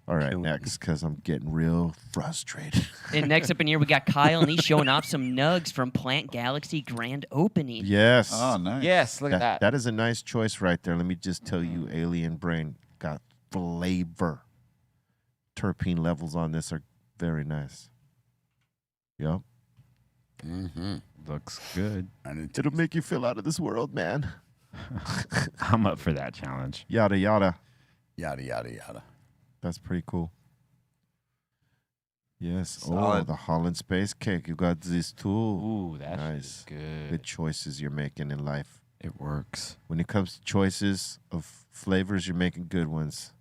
All right, next, because I'm getting real frustrated. And next up in here, we got Kyle, and he's showing off some nugs from Plant Galaxy grand opening. Yes. Oh, nice. Yes, look at that. That is a nice choice right there. Let me just tell you, Alien Brain got flavor. Terpene levels on this are very nice. Yep. Mm-hmm. Looks good. It'll make you feel out of this world, man. I'm up for that challenge. Yada, yada. Yada yada yada. That's pretty cool. Yes. Oh, Solid. the Holland Space Cake. You got this too. Ooh, that's Nice. good. Good choices you're making in life. It works. When it comes to choices of flavors, you're making good ones.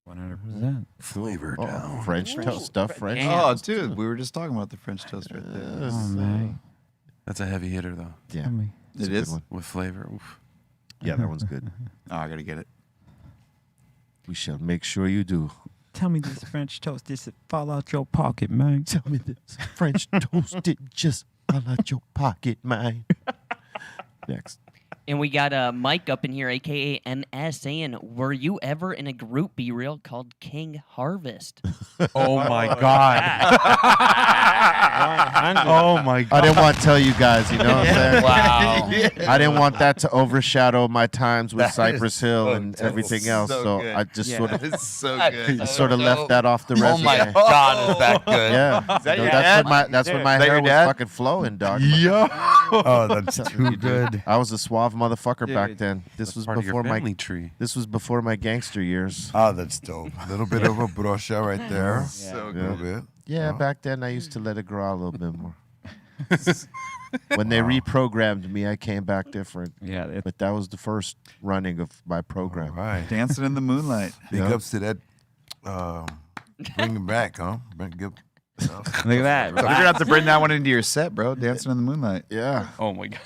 100%. Flavor down. French toast, stuffed French. Oh, dude, we were just talking about the French toast right there. Yes. Oh, man. That's a heavy hitter, though. Yeah, Tell me. it's a It good is? one. With flavor. Oof. Yeah, that one's good. Oh, I gotta get it. We shall make sure you do. Tell me this French toast didn't fall out your pocket, man. Tell me this French toast didn't just fall out your pocket, man. Next. And we got Mike up in here, a.k.a. MS, saying, were you ever in a group Be Real called King Harvest? Oh, my God. Oh, my I God. didn't want to tell you guys, you know what I'm saying? Wow. I didn't want that to overshadow my times with That Cypress is Hill so and dope. everything else. So So good. I just Yeah. sort of It's so good. sort of left that off the Oh resume. my God, is that good? Yeah. that No, your that's dad? when my that hair your was dad? fucking flowing, dog. Oh, that's too good. I was a suave motherfucker back Dude, then. This was Part of your before family my tree. this was before my gangster years. Oh, that's dope. A little bit of a brocha right there. So A good. little bit. Yeah, back then I used to let it grow out a little bit more. When they reprogrammed me, I came back different. Yeah, it, But that was the first running of my program. All right. Dancing in the moonlight. Big Yeah. ups to that. Bring it back, huh? look at that. You're gonna have to bring that one into your set, bro. Dancing in the moonlight. Yeah. Oh, my God.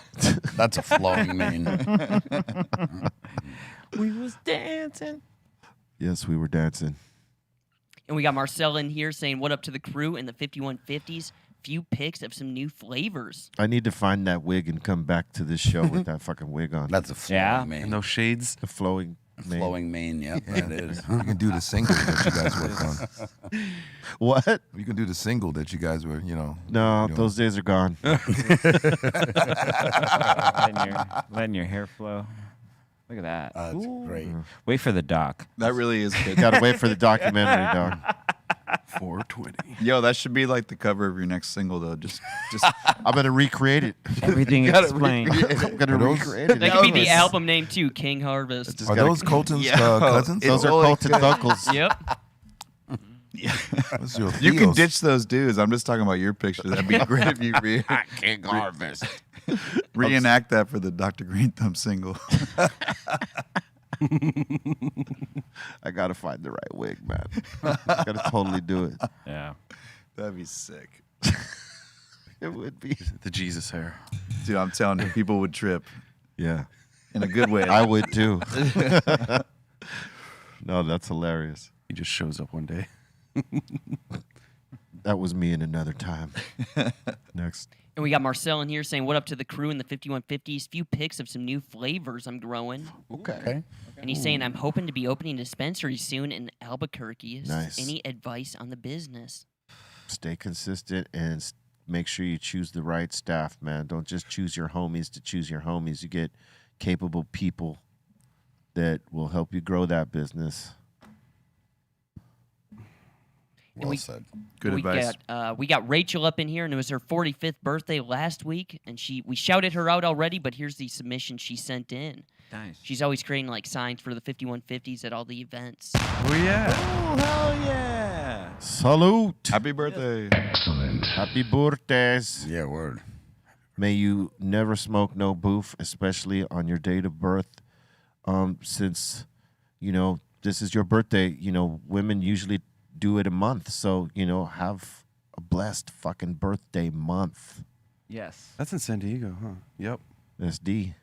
That's a flowing mane. We was dancing. Yes, we were dancing. And we got Marcel in here saying, what up to the crew in the 5150s? Few pics of some new flavors. I need to find that wig and come back to this show with that fucking wig on. That's a flowing Yeah. mane. And those shades. The flowing mane. Flowing mane, yep, that is. You can do the single that you guys worked on. What? You can do the single that you guys were, No, doing. those days are gone. letting your hair flow. Look at that. That's great. Wait for the doc. That really is good. Gotta wait for the documentary, dog. 420. Yo, that should be like the cover of your next single, though. Just I'm gonna recreate it. Everything explained. I'm gonna Are those- recreate it. That could be the Elvis. album name too, King Harvest. Just Are gotta- those Colton's Yo, cousins? it's Those are only Colton's uncles. Yep. What's your you can Theos? ditch those dudes. I'm just talking about your picture. That'd be great if you King Harvest. reenact that for the Dr. Greenthumb single. I gotta find the right wig, man. Gotta totally do it. Yeah. That'd be sick. It would be. The Jesus hair. Dude, I'm telling you, people would trip Yeah, in a good way. I would too. No, that's hilarious. He just shows up one day. That was me in another time. Next. And we got Marcel in here saying, "What up to the crew in the 5150s? Few pics of some new flavors I'm growing." Okay. And he's saying, "I'm hoping to be opening a dispensary soon in Albuquerque. Nice. Any advice on the business?" Stay consistent and make sure you choose the right staff, man. Don't just choose your homies to choose your homies. You get capable people that will help you grow that business. Well we- said. Good advice. We got Rachel up in here, and it was her 45th birthday last week, and we shouted her out already, but here's the submission she sent in. Nice. She's always creating like signs for the 5150s at all the events. Oh yeah. Oh, hell yeah. Salute. Happy birthday. Happy birthdays. Yeah, word. May you never smoke no boof, especially on your date of birth. Since, this is your birthday, women usually do it a month. So, have a blessed fucking birthday month. Yes. That's in San Diego, huh? Yep. SD.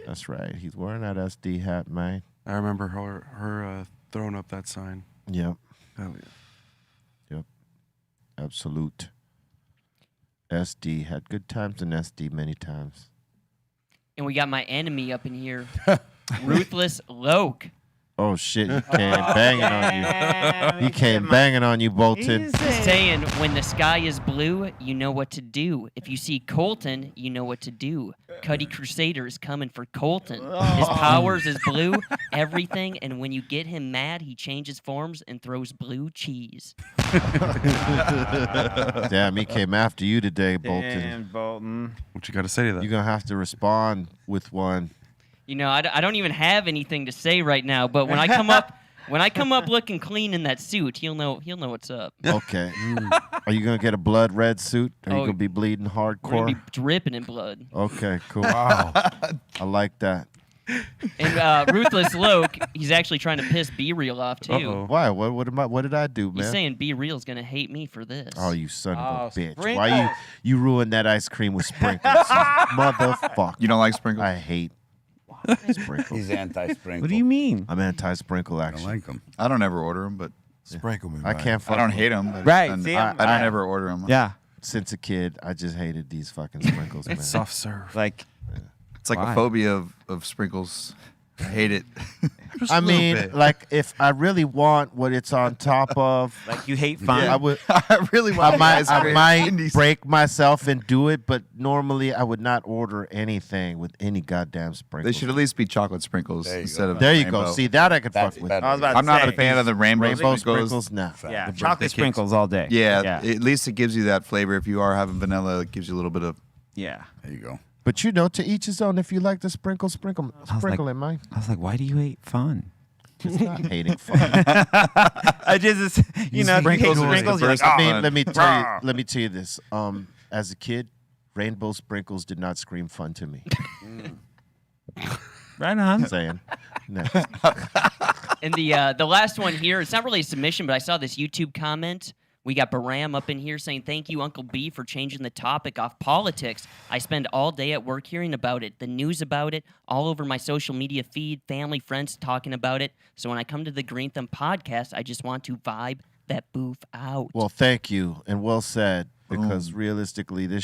That's right. He's wearing that SD hat, man. I remember her throwing up that sign. Yep. Hell yeah. Yep. Absolute. SD had good times in SD many times. And we got my enemy up in here, Ruthless Loke. Oh shit, he came banging on you. He came banging on you, Bolton. He's saying, "When the sky is blue, you know what to do. If you see Colton, you know what to do. Cuddy Crusader is coming for Colton. His powers is blue, everything, and when you get him mad, he changes forms and throws blue cheese." Damn, he came after you today, Bolton. Damn, Bolton. What you got to say to that? You're gonna have to respond with one. I don't even have anything to say right now, but when I come up looking clean in that suit, he'll know what's up. Okay. Are you gonna get a blood red suit? Are you Oh, gonna be bleeding We're gonna hardcore? be dripping in blood. Okay, cool. Wow. I like that. And Ruthless Loke, he's actually trying to piss Be Real off too. Uh-oh. Why? What did I do, He's man? saying Be Real's gonna hate me for this. Oh, you son of a Oh, bitch! sprinkles. Why you ruined that ice cream with sprinkles, motherfucker? You don't like sprinkles? I hate sprinkles. He's anti-sprinkle. What do you mean? I'm anti-sprinkle, I don't actually. like him. I don't ever order them, but Sprinkle me. I man. can't. Fuck I don't with hate them. Right, And see, I I'm- don't ever order them. Yeah. Since a kid, I just hated these fucking sprinkles, man. Soft serve. Like, It's like Why? a phobia of sprinkles. I hate it. Just I a little mean, bit. like, if I really want what it's on top of, like you hate fun. I would. I really want ice I cream. might break myself and do it, but normally I would not order anything with any goddamn They sprinkles. should at least be chocolate sprinkles There you instead go. of There you rainbow. go. See that I could That's fuck with. better. I was about I'm to not say, a fan of the rainbow, Rainbow sprinkles. sprinkles, nah. Yeah, birthday chocolate cakes. sprinkles all day. Yeah, yeah, at least it gives you that flavor. If you are having vanilla, it gives you a little bit of. yeah. There you go. But to each his own. If you like to sprinkle it, man. I was like, why do you hate fun? It's not hating fun. I just, you know, Sprinkles you are hate just the sprinkles. You're like, first oh, I mean, fun. let me tell you this. As a kid, rainbow sprinkles did not scream fun to me. right on. Saying. Next. And the last one here, it's not really a submission, but I saw this YouTube comment. We got Baram up in here saying, "Thank you, Uncle B, for changing the topic off politics. I spend all day at work hearing about it, the news about it, all over my social media feed, family, friends talking about it. So when I come to the Greenthumb podcast, I just want to vibe that boof out." Well, thank you and well said. Because realistically, this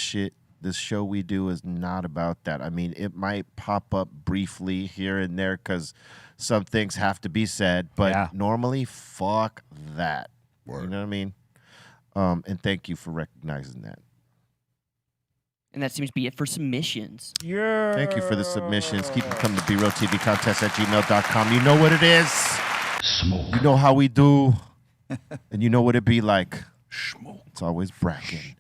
show we do is not about that. I mean, it might pop up briefly here and there because some things have to be said, but Yeah. normally, fuck that. Word. You know what I mean? And thank you for recognizing that. And that seems to be it for submissions. Yeah. Thank you for the submissions. Keep them coming to BREALTV contest at gmail.com. You know what it is. You know how we do. And you know what it be like. It's always bragging.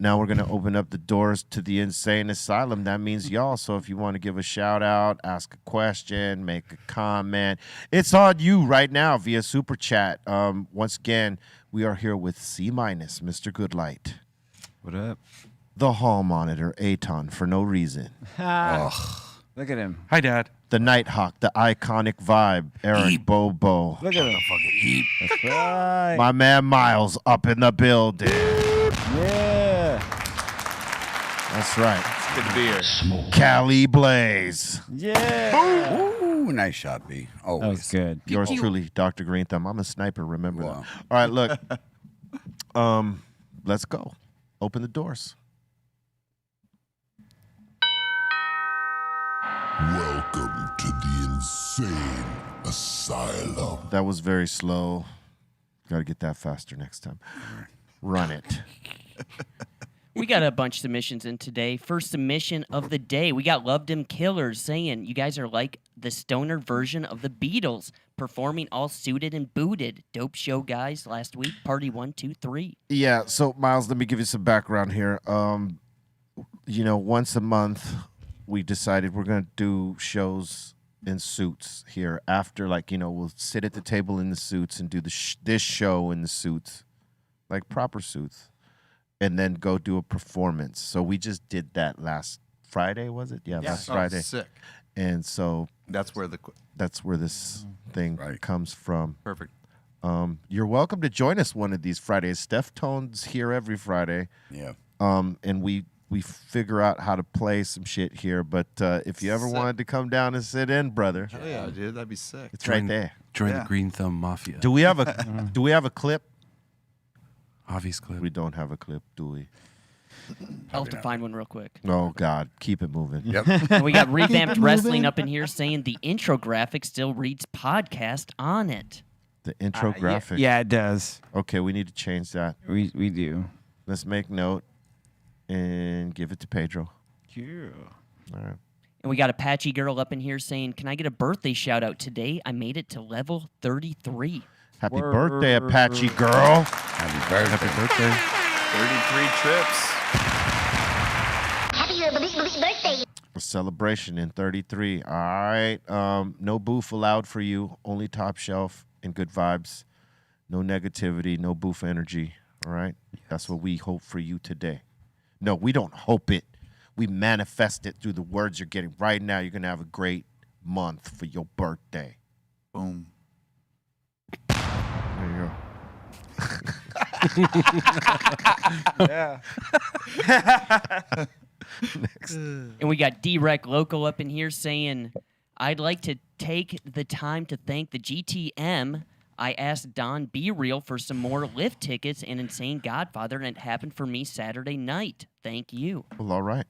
Now we're going to open up the doors to the insane asylum. That means y'all. So if you want to give a shout out, ask a question, make a comment, it's on you right now via Super Chat. Once again, we are here with C-, Mr. Goodlight, What up? the hall monitor, Aton, for no reason, Look at him. Hi, Dad. the Nighthawk, the iconic vibe, Eric Bobo, Look at him. That's right. my man Miles up in the building. Yeah. That's right. Good to be here. Cali Blaze. Yeah. Ooh, nice shot, B. Always. That was good. Yours truly, Dr. Greenthumb. I'm a sniper, remember Wow. that. All right, look. Let's go. Open the doors. the insane asylum. That was very slow. Got to get that faster next time. Run it. We got a bunch of submissions in today. First submission of the day. We got Loved 'Em Killers saying you guys are like the stoner version of the Beatles, performing all suited and booted. Dope show, guys. Last week, party 1, 2, 3. Yeah, so Miles, let me give you some background here. Once a month, we decided we're going to do shows in suits here. After, we'll sit at the table in the suits and do this show in the suits, like proper suits, and then go do a performance. So we just did that last Friday, was it? Yeah, last Friday. Sick. And so That's where this thing Right. comes from. perfect. You're welcome to join us one of these Fridays. Steph Tone's here every Friday. Yeah. And we figure out how to play some shit here. But if you ever Sick. wanted to come down and sit in, brother, Hell yeah, dude, that'd be sick. it's right there. Join Yeah. the Greenthumb Mafia. Do we have a clip? Obvious clip. We don't have a clip, do we? I'll have to find one real quick. Oh God, keep it moving. Yep. And we got Revamped Wrestling up in here saying the intro graphic still reads podcast on it. The intro graphic. Yeah, it does. Okay, we need to change that. We do. Let's make note and give it to Pedro. Yeah. All right. And we got Apache Girl up in here saying, can I get a birthday shout out today? I made it to level 33. Happy birthday, Apache girl. Happy birthday. Happy birthday. 33 trips. Birthday. A celebration in 33. All right. No booth allowed for you. Only top shelf and good vibes. No negativity. No booth energy. All right. That's what we hope for you today. No, we don't hope it. We manifest it through the words you're getting right now. You're going to have a great month for your birthday. Boom. There you go. Next. And we got D-Rec Local up in here saying, I'd like to take the time to thank the GTM. I asked Don Be Real for some more lift tickets and Insane Godfather, and it happened for me Saturday night. Thank you. Well, all right.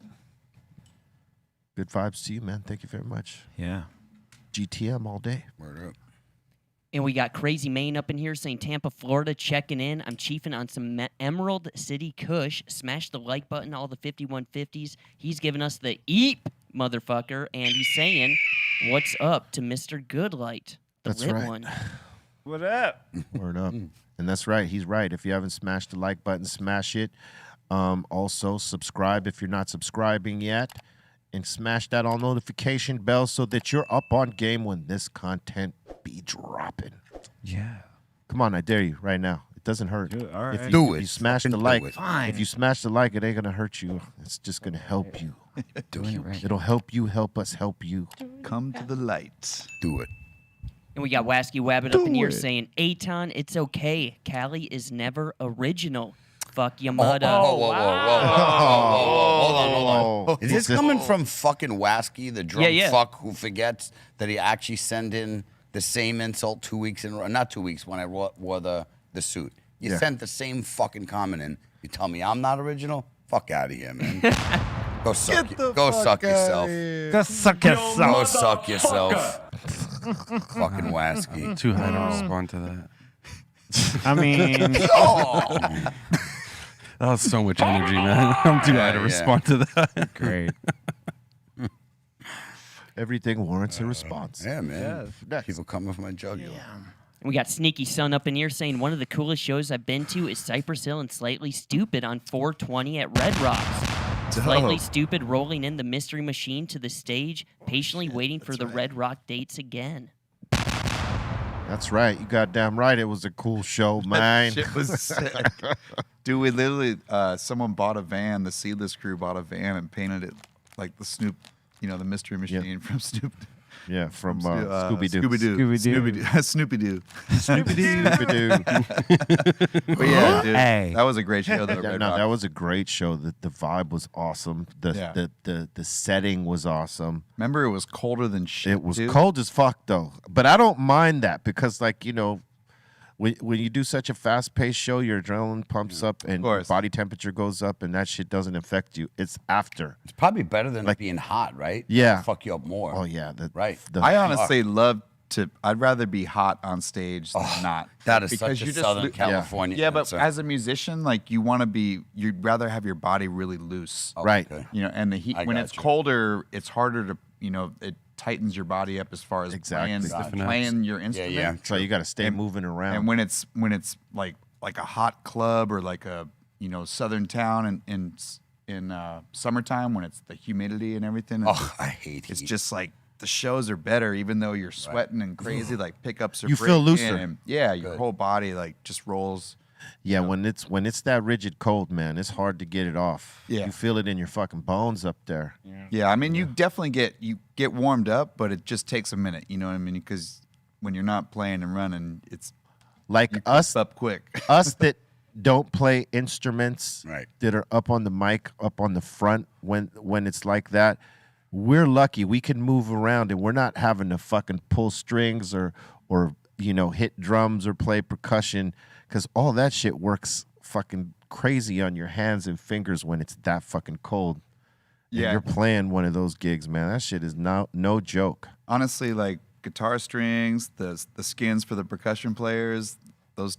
Good vibes to you, man. Thank you very much. Yeah. GTM all day. Word up. And we got Crazy Maine up in here saying, Tampa, Florida, checking in. I'm chiefing on some Emerald City Kush. Smash the like button, all the 5150s. He's giving us the eep, motherfucker. And he's saying, what's up to Mr. Goodlight, the That's lit right. one. What up? Word up. And that's right. He's right. If you haven't smashed the like button, smash it. Also, subscribe if you're not subscribing yet. And smash that all notification bell so that you're up on game when this content be dropping. Yeah. Come on, I dare you right now. It doesn't hurt. Do it. All If right. you, Do if it. you smash Fucking the do like, it. Fine. if you smash the like, it ain't gonna hurt you. It's just gonna help you. Doing it right. It'll help you, help us, help you. Come to the light. Do it. And we got Wasky Wabbit up in here saying, Aton, it's okay. Callie is never original. Fuck your mother. Hold on. Is this coming from fucking Wasky, the drunk Yeah. fuck who forgets that he actually sent in the same insult 2 weeks in a row? Not 2 weeks, when I wore the suit. You sent the same fucking comment in. You tell me I'm not original? Fuck out of here, man. Go suck yourself. Go suck yourself. Go suck yourself. Fucking Wasky. Too high to respond to that. I mean, That was so much energy, man. I'm too high to Yeah. respond to that. great. Everything warrants a response. Yeah, man. Next. People coming for my jugular. We got Sneaky Sun up in here saying, one of the coolest shows I've been to is Cypress Hill and Slightly Stupid on 420 at Red Rocks. Slightly Stupid rolling in the Mystery Machine to the stage, patiently waiting for the Red Rock dates again. That's right. You goddamn right. It was a cool show, man. Shit was sick. Dude, we literally, someone bought a van, the Seedless crew bought a van and painted it like the Snoop, the Mystery Machine from Snoop. Yeah, from Scooby-Doo. Scooby-Doo. Snoopy-Doo. Scooby-Doo. But yeah, dude, Hey. that was a great show. Yeah, no, that was a great show. The vibe was awesome. The setting was awesome. Remember, it was colder than shit. It was dude? cold as fuck though. But I don't mind that because when you do such a fast-paced show, your adrenaline pumps up and course. body temperature goes up, and that shit doesn't affect you. It's after. It's probably better than Like- being hot, right? Yeah. It'll fuck you up more. Oh yeah, Right. I honestly love to. I'd rather be hot on stage than not. That is because such a you just Southern lo- California Yeah, but answer. as a musician, like you want to be. You'd rather have your body really loose. Oh, right. okay. You know, and the heat I when it's gotcha. colder, it's harder to. You know, it tightens your body up as far as Exactly. playing your Yeah, instrument. yeah. So you got to stay moving around. And when it's like a hot club or like a southern town in summertime when it's the humidity and everything. Oh, I hate It's heat. just like the shows are better, even though you're sweating and crazy. Like pickups are You feel breaking looser. and, yeah, your whole body like just rolls. yeah, when it's that rigid cold, man, it's hard to get it off. Yeah. You feel it in your fucking bones up there. Yeah, I mean you definitely get warmed up, but it just takes a minute. You know what I mean? Because when you're not playing and running, it's Like you us, up quick. us that don't play instruments, Right. that are up on the mic, up on the front when it's like that. We're lucky we can move around and we're not having to fucking pull strings or hit drums or play percussion, because all that shit works fucking crazy on your hands and fingers when it's that fucking cold. And Yeah. you're playing one of those gigs, man. That shit is no joke. Honestly, like guitar strings, the skins for the percussion players, those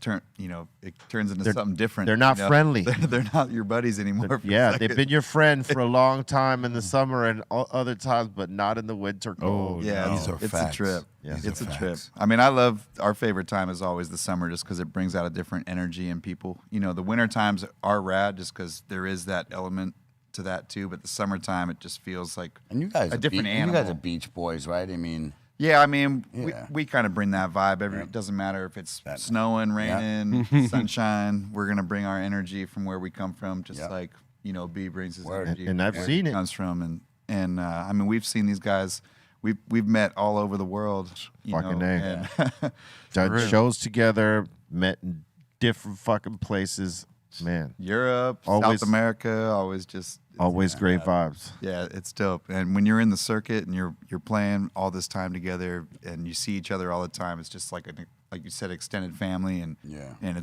it turns into something different. they're not you know? friendly. They're not your buddies anymore. for a Yeah, they've second. been your friend for a long time in the summer and other times, but not in the winter cold. Yeah, These are it's facts. a trip. Yeah. These It's are a trip. facts. I mean, I love our favorite time is always the summer just because it brings out a different energy in people. You know, the winter times are rad just because there is that element to that too. But the summertime, it just feels like And you guys a are different You animal. guys are Beach Boys, right? I mean, Yeah, I mean, Yeah. we kind of bring that vibe. It doesn't matter if it's snowing, raining, sunshine. We're gonna bring our energy from where we come from, just Yeah. like B brings his Word. energy. And from I've where seen he it. comes from, and I mean, we've seen these guys. We've met all over the world. Fucking A. and Done real. shows together, met in different fucking places. Man, Europe, Always- South America, always just always great vibes. yeah, it's dope. And when you're in the circuit and you're playing all this time together and you see each other all the time, it's just like like you said, extended family and Yeah. and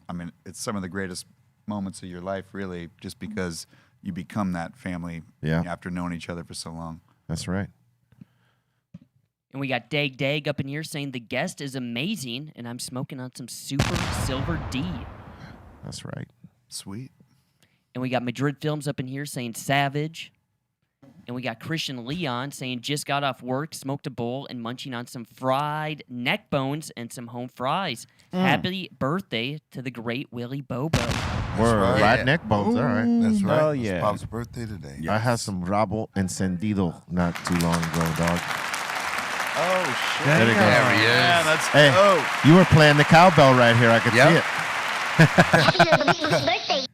I mean, it's some of the greatest moments of your life, really, just because you become that family Yeah. after knowing each other for so long. That's right. And we got Dag up in here saying the guest is amazing, and I'm smoking on some Super Silver D. That's right. Sweet. And we got Madrid Films up in here saying savage. And we got Christian Leon saying just got off work, smoked a bowl, and munching on some fried neck bones and some home fries. Happy birthday to the great Willie Bobo. Word. right. Ride neck bones. All right. That's right. Oh, It's yeah. Pop's birthday today. I had some rabo encendido not too long ago, dog. Oh shit! There you go. There he is. Yeah, that's Hey, dope. you were playing the cowbell right here. I could Yep. see it.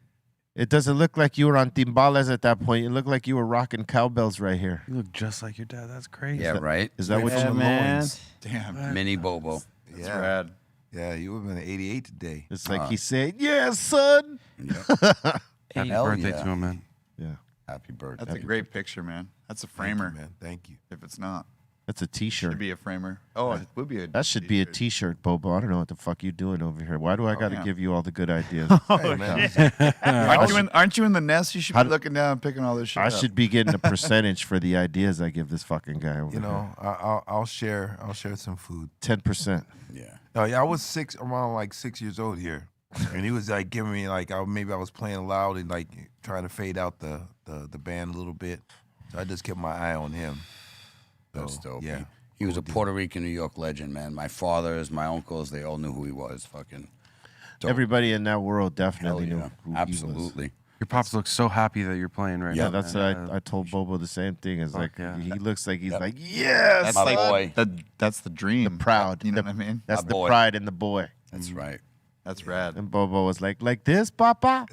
It doesn't look like you were on timbales at that point. It looked like you were rocking cowbells right here. You look just like your dad. That's crazy. Yeah, right. Is that what Yeah, you man. Damn, Mini Bobo. that's Yeah. rad. Yeah, you would have been 88 today. It's like he said, "Yeah, son." Happy Hell birthday yeah. to him, man. Yeah, That's Happy birthday. a great picture, man. That's a Thank you, framer. man. Thank you. If it's not, that's a it T-shirt. should be a framer. Oh, it would be a. That should be a T-shirt, Bobo. I don't know what the fuck you doing over here. Why do I got to yeah. give you all the good ideas? Hey, man. Aren't you in the nest? You should How be do- looking down and picking all this shit I up. should be getting a percentage for the ideas I give this fucking guy over You know, I'll share some food. 10%. Yeah. Oh yeah, I was around like 6 years old here, and he was like giving me like maybe I was playing loud and like trying to fade out the band a little bit. So I just kept my eye on him. That's So, dope. Yeah. He was a Puerto Rican, New York legend, man. My fathers, my uncles, they all knew who he was. Fucking dope. Everybody in that world Hell definitely knew yeah. who he was. Absolutely. Your pops look so happy that you're playing right Yeah, now. that's man. what I told Bobo the same thing. It's like yeah. he looks like he's Yep. like, yes, That's My like boy. that's the dream. proud. You know The- what I mean? That's My the boy. pride in the boy. That's right. That's rad. And Bobo was like this, Papa.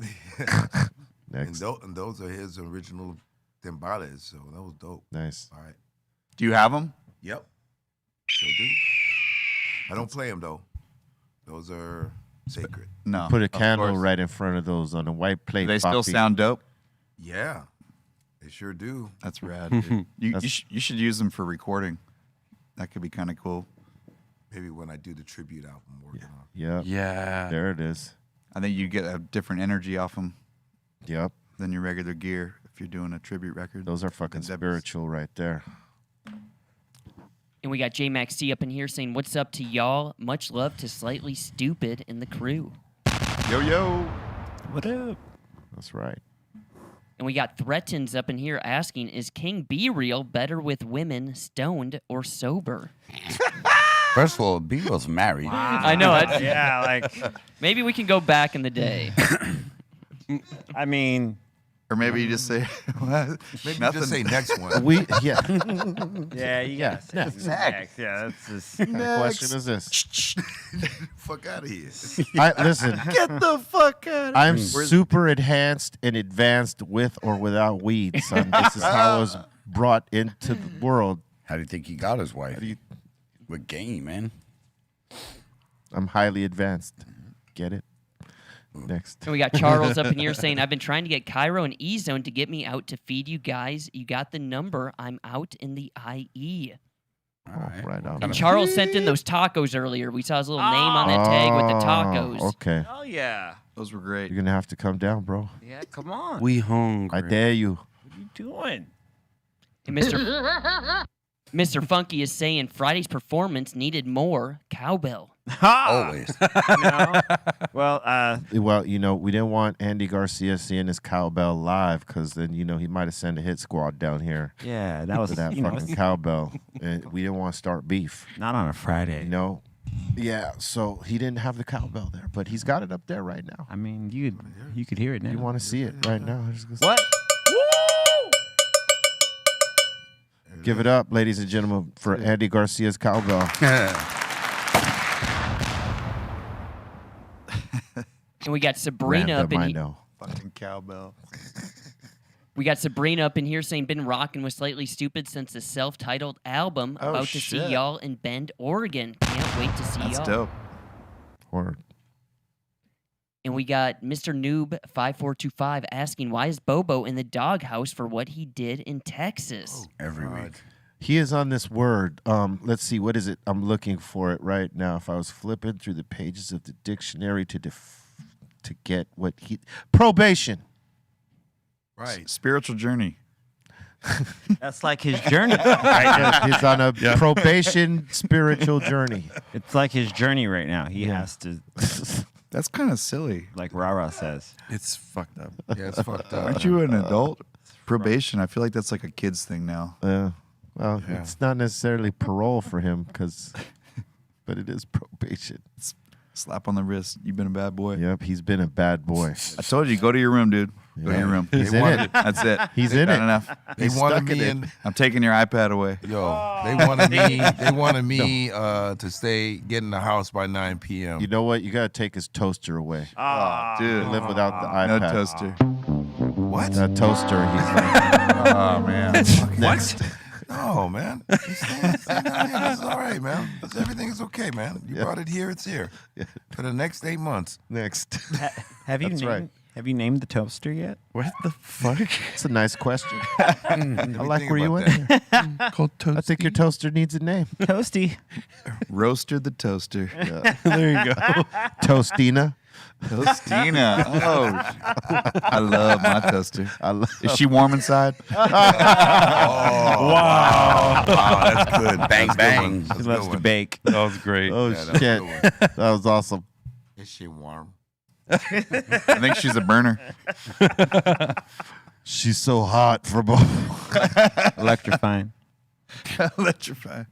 Next, And those are his original timbales, so that was dope. nice. All right. Do you have them? Yep. Still do. I don't play them though. Those are sacred. No. Put a of candle course. right in front of those on a white plate. Do they still Papi. sound dope? Yeah, they sure do. That's rad. Dude. You That's- should use them for recording. That could be kind of cool. Maybe when I do the tribute album I'm working on. Yep. Yeah. There it is. I think you get a different energy off them Yep. than your regular gear if you're doing a tribute record. Those are fucking spiritual right there. And we got J Max C up in here saying, "What's up to y'all? Much love to Slightly Stupid and the crew." Yo. What up? That's right. And we got Threatens up in here asking, "Is King B Real better with women, stoned or sober?" First of all, B-Real's married. I know. Yeah, like Maybe we can go back in the day. I mean, Or maybe you just say, what? Maybe Nothing. just say next one. We yeah. yeah, you got next. Yeah, that's just. The question is this. Fuck out of here. Listen. Get the fuck out of I'm super enhanced and advanced with or without weed, son. This is how I was brought into the world. How do you think he got his wife? do you- With game, man. I'm highly advanced. Get it? Next. And we got Charles up in here saying, "I've been trying to get Cairo and E-Zone to get me out to feed you guys. You got the number. I'm out in the IE." All right. Right on. And Charles sent in those tacos earlier. We saw his little name on that tag with the tacos. Okay. Oh yeah. Those were great. You're going to have to come down, bro. Yeah, come on. We hungry. I dare you. What are you doing? And Mr. Funky is saying Friday's performance needed more cowbell. Always. No. Well, Well, we didn't want Andy Garcia seeing his cowbell live because then, he might have sent a hit squad down here yeah, that was for that fucking cowbell. And we didn't want to start beef. not on a Friday. Yeah, so he didn't have the cowbell there, but he's got it up there right now. I mean, you could hear it now. You want to see it right now? What? Give it up, ladies and gentlemen, for Andy Garcia's cowbell. And we got Sabrina up in I here. know. Fucking cowbell. We got Sabrina up in here saying, "Been rocking with Slightly Stupid since the self-titled album. Oh, About to see shit. y'all in Bend, Oregon. Can't wait to see That's y'all." dope. Or And we got Mr. Noob 5425 asking, "Why is Bobo in the doghouse for what he did in Texas?" Every week. he is on this word. Let's see, what is it? I'm looking for it right now. If I was flipping through the pages of the dictionary to get what he probation. Right. Spiritual journey. That's like his journey. He's on a probation spiritual journey. It's like his journey right now. He has to, That's kind of silly. like Rara says. It's fucked up. Yeah, it's fucked up. Aren't you an adult? Probation. I feel like that's like a kid's thing now. Well, it's not necessarily parole for him but it is probation. Slap on the wrist. You've been a bad boy. Yep, he's been a bad boy. I told you, go to your room, dude. Go to your room. He's in it. That's it. He's in Not it. enough. They wanted me in. I'm taking your iPad away. They wanted me. They wanted me to get in the house by 9 p.m. You know what? You got to take his toaster away. Dude. Live without the No iPad. toaster. What? That toaster, he's like, Oh, man. next. No, man. This is all right, man. Everything is okay, man. You brought it here. It's here for the next 8 months. Next. Have you That's named, right. Have you named the toaster yet? What the fuck? It's a nice question. I like think where you about went here. Called toast. I think your toaster needs a name. Toasty. Roaster the toaster. There you go. Toastina. Toastina. Oh, I love my toaster. Is she warm inside? Wow, that's good. Bang, That's a good bang. one. That's He a loves good to one. bake. That was great. Oh, that's a shit. good one. That was awesome. Is she warm? I think she's a burner. She's so hot for both. Electrifying. Electrify.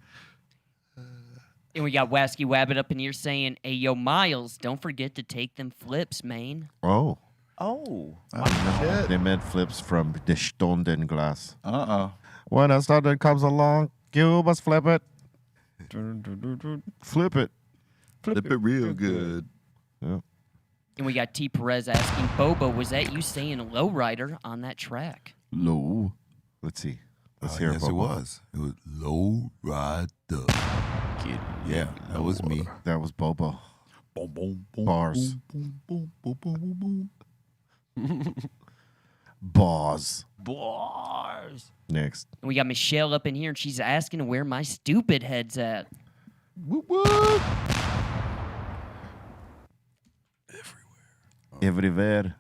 And we got Wasky Wabbit up in here saying, "Hey, yo, Miles, don't forget to take them flips, man." Oh. Oh. Oh, They meant flips from the Stunden glass. Uh-oh. When a Stunden comes along, you must flip it. Flip it. Flip it real good. Yeah. And we got T. Perez asking, "Bobo, was that you saying lowrider on that track?" Low. Let's see. Let's hear yes, it. it was. It was low rider. Yeah, that was me. That was Bobo. Boom, boom, boom, Bars. boom, boom, boom, boom, boom, boom. Bars. Bars. Next. And we got Michelle up in here, and she's asking where my stupid head's at. Whoop, whoop. Everywhere.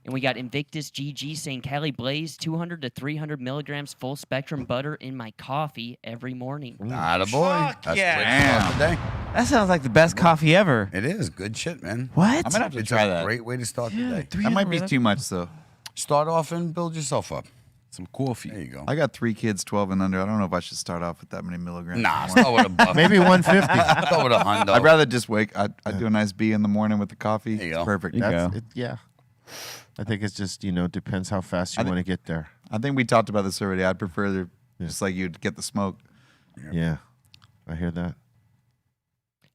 And we got Invictus GG saying Cali Blaze 200 to 300 milligrams full spectrum butter in my coffee every morning. Not a boy. That's yeah. the way to start the day. That sounds like the best coffee ever. It is good shit, man. What? I'm gonna have to It's try a that. great way to start the day. That might be too much though. Start off and build yourself up. Some coffee. There you go. I got 3 kids, 12 and under. I don't know if I should start off with that many milligrams. Nah, start with a buff. Maybe 150. Start with a hundo. I'd rather just wake. I do a nice B in the morning with the coffee. There you It's go. perfect. You go. Yeah. I think it's just, depends how fast you I want to get there. I think we talked about this already. I'd prefer just like you'd get the smoke. Yeah. I hear that.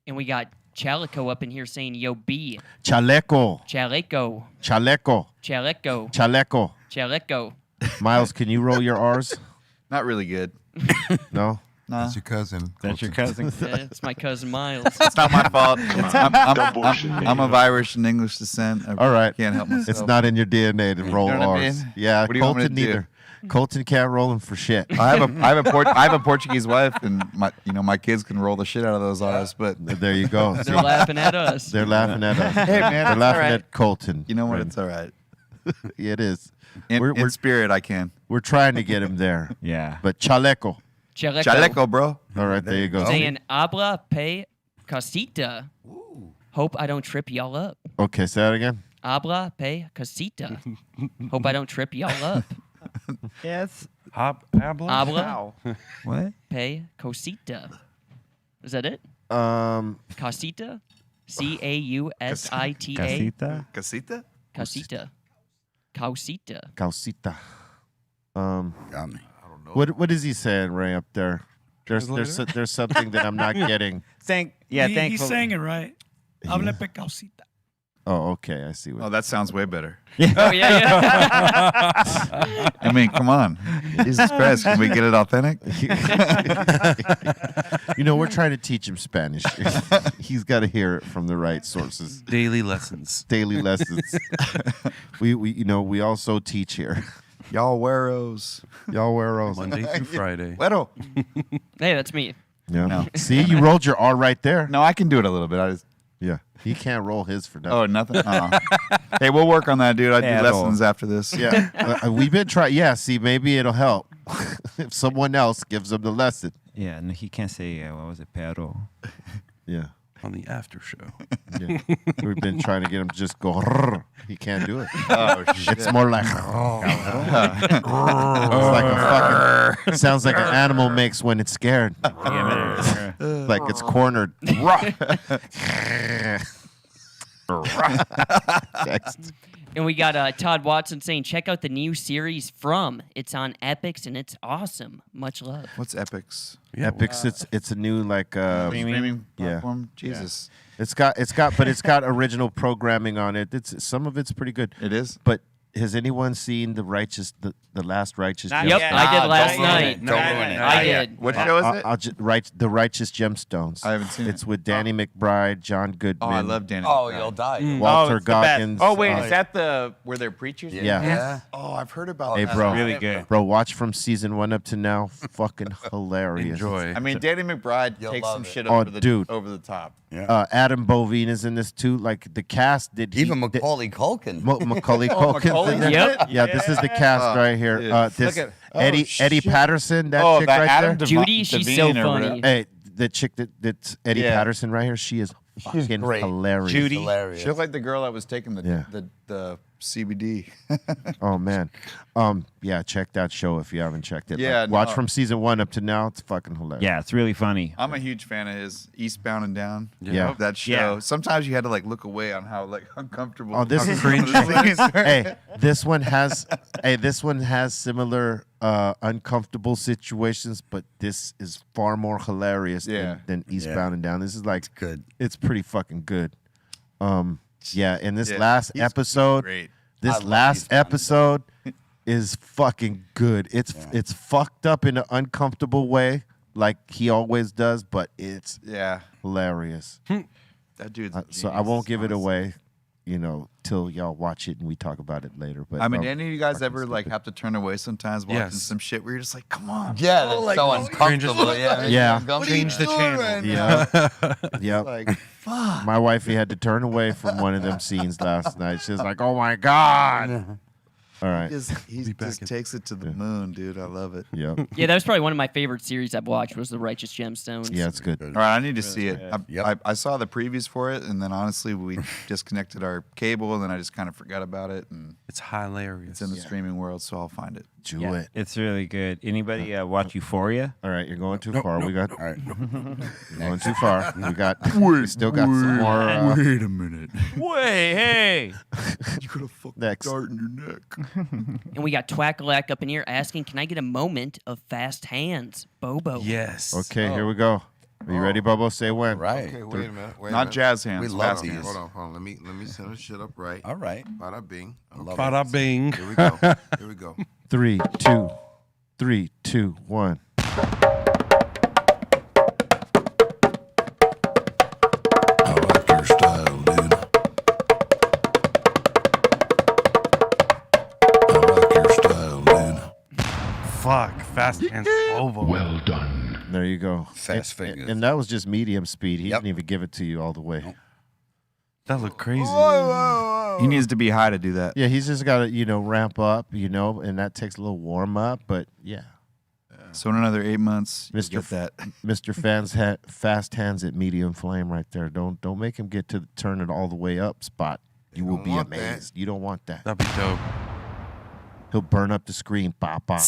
And we got Chalico up in here saying, yo, B. Chaleco. Chaleco. Chaleco. Chaleco. Chaleco. Chaleco. Miles, can you roll your R's? Not really good. No? Nah. That's your cousin. That's your cousin. Yeah, it's my cousin Miles. It's not my fault. I'm of Irish and English descent. I All right. can't help myself. It's not in your DNA to roll know what I R's. mean? Yeah, What do you want me Colton to do? neither. Colton can't roll them for shit. I have a Portuguese wife, and my kids can roll the shit out of those R's. But There you go. They're laughing at us. They're laughing at us. hey, man, They're it's laughing all right. at Colton. You know what? Right. It's all right. Yeah, it is. In We're spirit, I can. trying to get him there. Yeah. But Chaleco. Chaleco. Chaleco, bro. All right, there you go. Saying, habla pe casita. Hope I don't trip y'all up. Okay, say that again. Habla pe casita. Hope I don't trip y'all up. Yes. Habla? Habla What? pe cosita. Is that it? Casita? Causita. Casita. Casita? Casita. Causita. Causita. Got me. What is he saying, Ray, up there? There's something that I'm not getting. He's saying it right. Habla pe causita. Oh, okay. I see Oh, what. that sounds way better. Oh, yeah. I mean, come on. Jesus Christ, can we get it authentic? We're trying to teach him Spanish. He's got to hear it from the right sources. Daily lessons. Daily lessons. We also teach here. Y'all wearos. Y'all wear those. Monday through Friday. Güero. Hey, that's me. Yeah. No. See, you rolled your R right there. No, I can do it a little bit. I just. Yeah. He can't roll his for nothing. Oh, nothing? Oh. Hey, we'll work on that, dude. I do At lessons all. after this. Yeah. We've been trying. Yeah. See, maybe it'll help if someone else gives him the lesson. Yeah, no, he can't say, what was it, pero. Yeah. On the after show. Yeah. We've been trying to get him to just go. "Rrr." He can't do it. Oh, shit. It's more like. It's like a fucking. Sounds like an animal makes when it's scared. Like it's cornered. Text. And we got Todd Watson saying, check out the new series From. It's on Epics and it's awesome. Much love. What's Epics? Epics. It's a new like. Streaming Yeah. platform? Jesus. It's got original programming on it. Some of it's pretty good. It is? But has anyone seen the last Righteous? Not Yep, yet. I did Nah, last don't ruin night. it. Don't ruin it. I did. What show is it? The Righteous Gemstones. I haven't seen it. It's with Danny McBride, John Goodman. Oh, I love Danny. Oh, you'll die. Walter it's the best. Goggins. Oh, wait, is that the where they're preachers? Yeah. Oh, I've heard about Hey, that. bro. Really good. Bro, watch from season 1 up to now. Fucking hilarious. Enjoy. I mean, Danny McBride You'll takes love some it. shit Oh, over the top. Adam Bovine is in this too. Like the cast did. Even Macaulay Culkin. Macaulay Culkin's in there. Yep. Yeah, this is the cast right here. yeah. This Look at- Eddie shit. Patterson. That Oh, chick that right Adam there. Judy, she's so Devine or whatever. funny. Hey, the chick that's Eddie Yeah. Patterson right here. She is fucking great. hilarious. Judy. Hilarious. She looked like the girl that was taking Yeah. the CBD. Oh man, yeah. Check that show if you haven't checked it. Yeah, Like, watch no. from season 1 up to now. It's fucking hilarious. Yeah, it's really funny. I'm a huge fan of his Eastbound and Down. Yeah. That show. Yeah. Sometimes you had to like look away on how like uncomfortable. Oh, this how is cringe it is. Hey, this one has similar uncomfortable situations, but this is far more hilarious Yeah. than Eastbound and Down. This is like good. It's pretty fucking good. Yeah, in this Yeah, last he's episode, great. this I love last Eastbound and episode is fucking good. It's fucked up in an uncomfortable way, like he always does, but it's Yeah. hilarious. That dude's. So I won't give it away. till y'all watch it and we talk about it later. But I mean, any of you guys ever fucking like stupid. have to turn away sometimes watching Yes. some shit where you're just like, come on. Yeah, that's like, so oh, uncomfortable. Yeah. Yeah. Change the channel. Yeah. Yep. Like, fuck. My wifey had to turn away from one of them scenes last night. She was like, "Oh my god!" All right. He just takes it to the moon, dude. I love it. Yep. Yeah, that was probably one of my favorite series I've watched was The Righteous Gemstones. Yeah, it's good. All right, I need to see it. Yep. I saw the previews for it, and then honestly, we disconnected our cable, and then I just kind of forgot about it. And It's hilarious. it's in the streaming world, so I'll find it. Do Yeah, it. it's really good. Anybody watch Euphoria? All right, you're going too far. We got. All right. You're going too far. We still got some more. Wait a minute. Wait, hey. You could have fucked Next. dart in your neck. And we got Twackalack up in here asking, can I get a moment of fast hands? Bobo. Yes. Okay, here we go. Are you ready, Bobo? Say when. Right. Okay, wait a minute. Wait a Not minute. jazz hands. We love fast these. hands. Hold on. Let me set this shit up right. All right. Bada bing. Okay. Bada bing. Here we go. Here we go. 3, 2, 1. I like your style, dude. I like your style, dude. Fuck. Fast hands. Bobo. Well done. There you go. Fast And- fingers. And that was just medium speed. He Yep. didn't even give it to you all the way. That looked crazy. He needs to be high to do that. Yeah, he's just got to, ramp up, and that takes a little warm up. But yeah, So in another 8 months, Mr. get that. Mr. Fast hands at medium flame right there. Don't make him get to the turn it all the way up spot. You will don't be want that. amazed. You don't want that. That'd be dope. He'll burn up the screen. Bop, bop.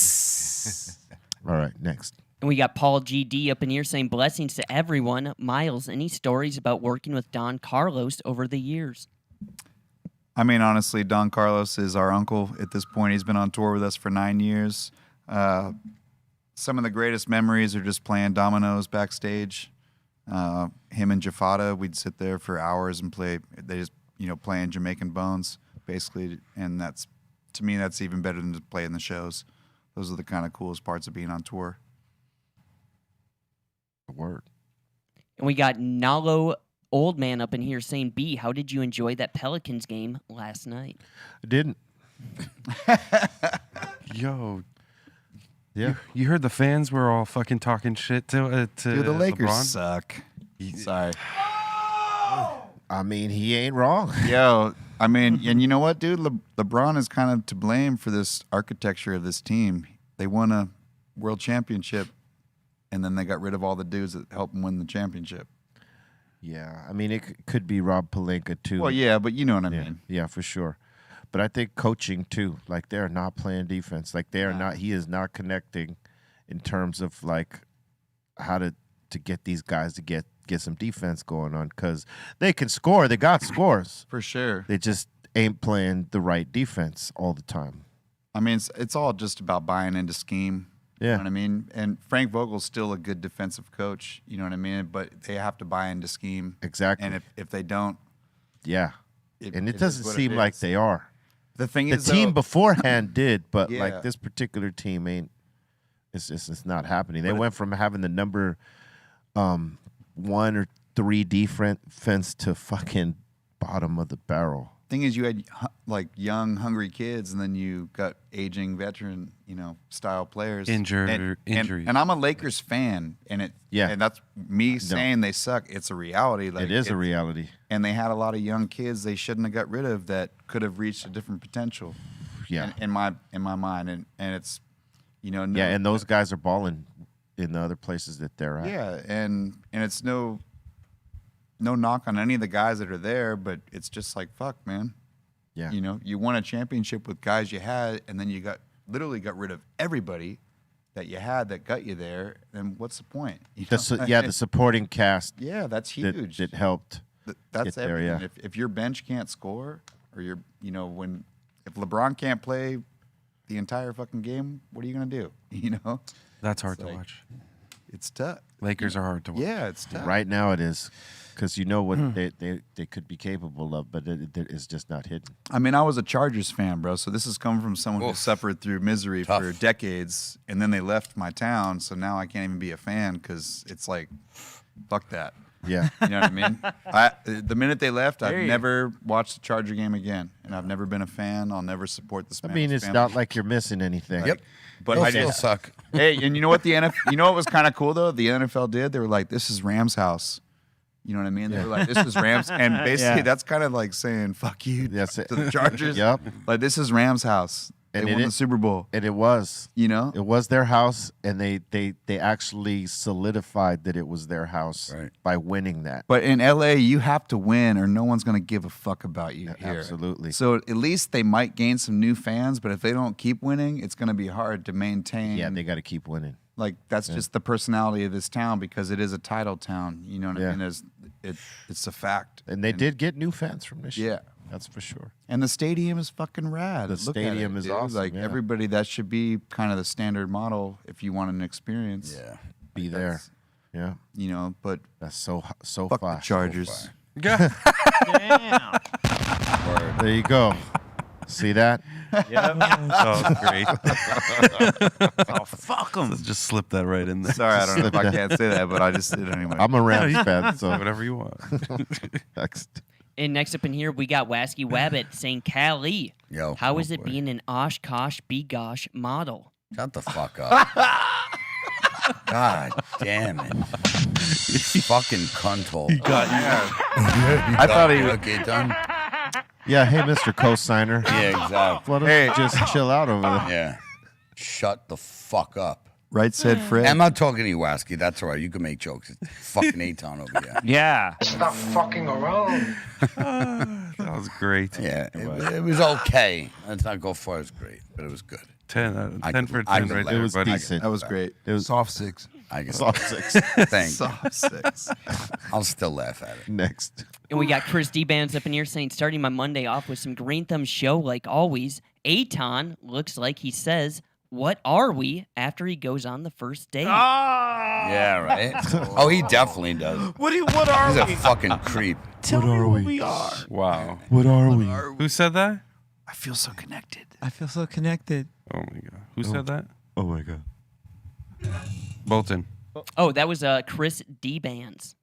All right, next. And we got Paul GD up in here saying, blessings to everyone. Miles, any stories about working with Don Carlos over the years? I mean, honestly, Don Carlos is our uncle at this point. He's been on tour with us for 9 years. Some of the greatest memories are just playing dominoes backstage. Him and Jafada, we'd sit there for hours and play. They just, playing Jamaican Bones, basically. And that's, to me, that's even better than just playing the shows. Those are the kind of coolest parts of being on tour. Word. And we got Nalo Old Man up in here saying, B, how did you enjoy that Pelicans game last night? I didn't. Yo. Yeah. You heard the fans were all fucking talking shit to Dude, the Lakers LeBron? suck. Sorry. I mean, he ain't wrong. Yo, I mean, and you know what, dude? LeBron is kind of to blame for this architecture of this team. They won a world championship, and then they got rid of all the dudes that helped them win the championship. Yeah, I mean, it could be Rob Pelinka too. Well, yeah, but you know what I Yeah, mean. yeah, for sure. But I think coaching too, like they're not playing defense. Like they are not. He is not connecting in terms of like how to get these guys to get some defense going on because they can score. They got scores. For sure. They just ain't playing the right defense all the time. I mean, it's all just about buying into scheme. Yeah. You know what I mean? And Frank Vogel's still a good defensive coach. You know what I mean? But they have to buy into scheme. Exactly. And if they don't, Yeah. And it doesn't is what seem like is. they are. The thing The is, team though, beforehand did, but Yeah. like this particular team ain't. It's not happening. They went from having the number 1 or 3 defense to fucking bottom of the barrel. thing is, you had like young, hungry kids, and then you got aging veteran, style players. Injuries. And I'm a Lakers fan, and and that's me saying they suck. It's a reality. Like It is a reality. And they had a lot of young kids they shouldn't have got rid of that could have reached a different potential. Yeah. In my mind, and it's, no, Yeah, and those guys are balling in the other places that they're at. Yeah, and it's no knock on any of the guys that are there, but it's just like, fuck, man. Yeah. You won a championship with guys you had, and then you literally got rid of everybody that you had that got you there. And what's the point? The supporting cast. Yeah, that's huge. That helped. That's get there, everything. yeah. If your bench can't score, or if LeBron can't play the entire fucking game, what are you gonna do? That's hard It's to like- watch. It's tough. Lakers are hard to watch. Yeah, it's tough. Right now it is, because you know what they could be capable of, but it's just not hidden. I mean, I was a Chargers fan, bro. So this is coming from someone who suffered through misery for decades, and then they left my town. So now I can't even be a fan because it's like, fuck that. Yeah. You know what I mean? The minute they left, I've never watched a Charger game again, and I've never been a fan. I'll never support the I Spanish mean, it's family. not like you're missing anything. Yep. But They'll I still just suck. Hey, and you know what the NFL? You know what was kind of cool though? The NFL did. They were like, "This is Rams' house." You know what I mean? They were like, "This is Rams," and basically that's kind of like saying "fuck you" That's it. to the Chargers. Yep. Like this is Rams' house. They And won the Super Bowl. And it was. You know? It was their house, and they actually solidified that it was their house by winning that. But in LA, you have to win, or no one's gonna give a fuck about you here. Absolutely. So at least they might gain some new fans, but if they don't keep winning, it's gonna be hard to maintain. Yeah, they got to keep winning. Like that's just the personality of this town because it is a title town. You know what I mean? It's a fact. And they did get new fans from this year. Yeah. That's for sure. And the stadium is fucking rad. The Look at stadium it, is dude. awesome, Like yeah. everybody, that should be kind of the standard model if you want an experience. Yeah. Be there. Yeah. You know, but That's so fuck far. the Chargers. Damn. There you go. See that? Oh, great. Oh, fuck them. Let's just slip that right in there. Sorry, I don't know if I can't say that, but I just did anyway. I'm a Rams fan, so Whatever you want. next. And next up in here, we got Wasky Wabbit saying, Cali, Yo, how oh is it boy. being an Oshkosh Begosh model? Shut the fuck up. God damn it. You fucking cunthole. I thought he was. Okay, done? Yeah, hey, Mr. Co-signer. Yeah, exactly. Let us just chill out over there. Yeah. Shut the fuck up. Right said Fred. I'm not talking to you, Wasky. That's all right. You can make jokes. It's fucking A-Town over here. Yeah. Stop fucking around. That was great. Yeah, it was okay. Let's not go far as great, but it was good. 10, I 10 could- for I 10 could right laugh. there, It was buddy. decent. That was great. It was Soft 6. I guess. soft six. Thank you. Soft 6. I'll still laugh at it. Next. And we got Chris D. Bands up in here saying, starting my Monday off with some Greenthumb show like always. Aton looks like he says, what are we after he goes on the first date? Yeah, right? Oh, he definitely does. What He's are a fucking creep. Tell me what we are. Wow. What are we? Who said that? I feel so connected. I feel so connected. Oh my god. Who said that? Oh my god. Bolton. Oh, that was Chris D. Bands.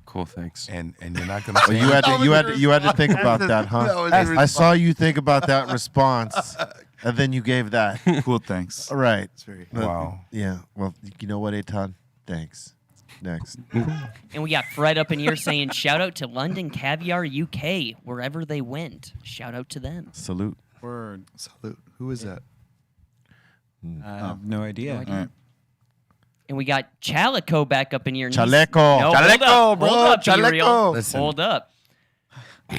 Cool, thanks. And you're not gonna Well, say you had to think about that, huh? I saw you think about that response, and then you gave that. Cool, thanks. All right. wow. Yeah. Well, you know what, Aton? Thanks. Next. And we got Fred up in here saying, shout out to London Caviar UK, wherever they went. Shout out to them. Salute. Word. Salute. Who is that? I have no idea. All right. And we got Chalico back up in here. and he's- Chaleco. No, Chaleco, hold bro, up, Be Chaleco. Real. Listen. Hold up.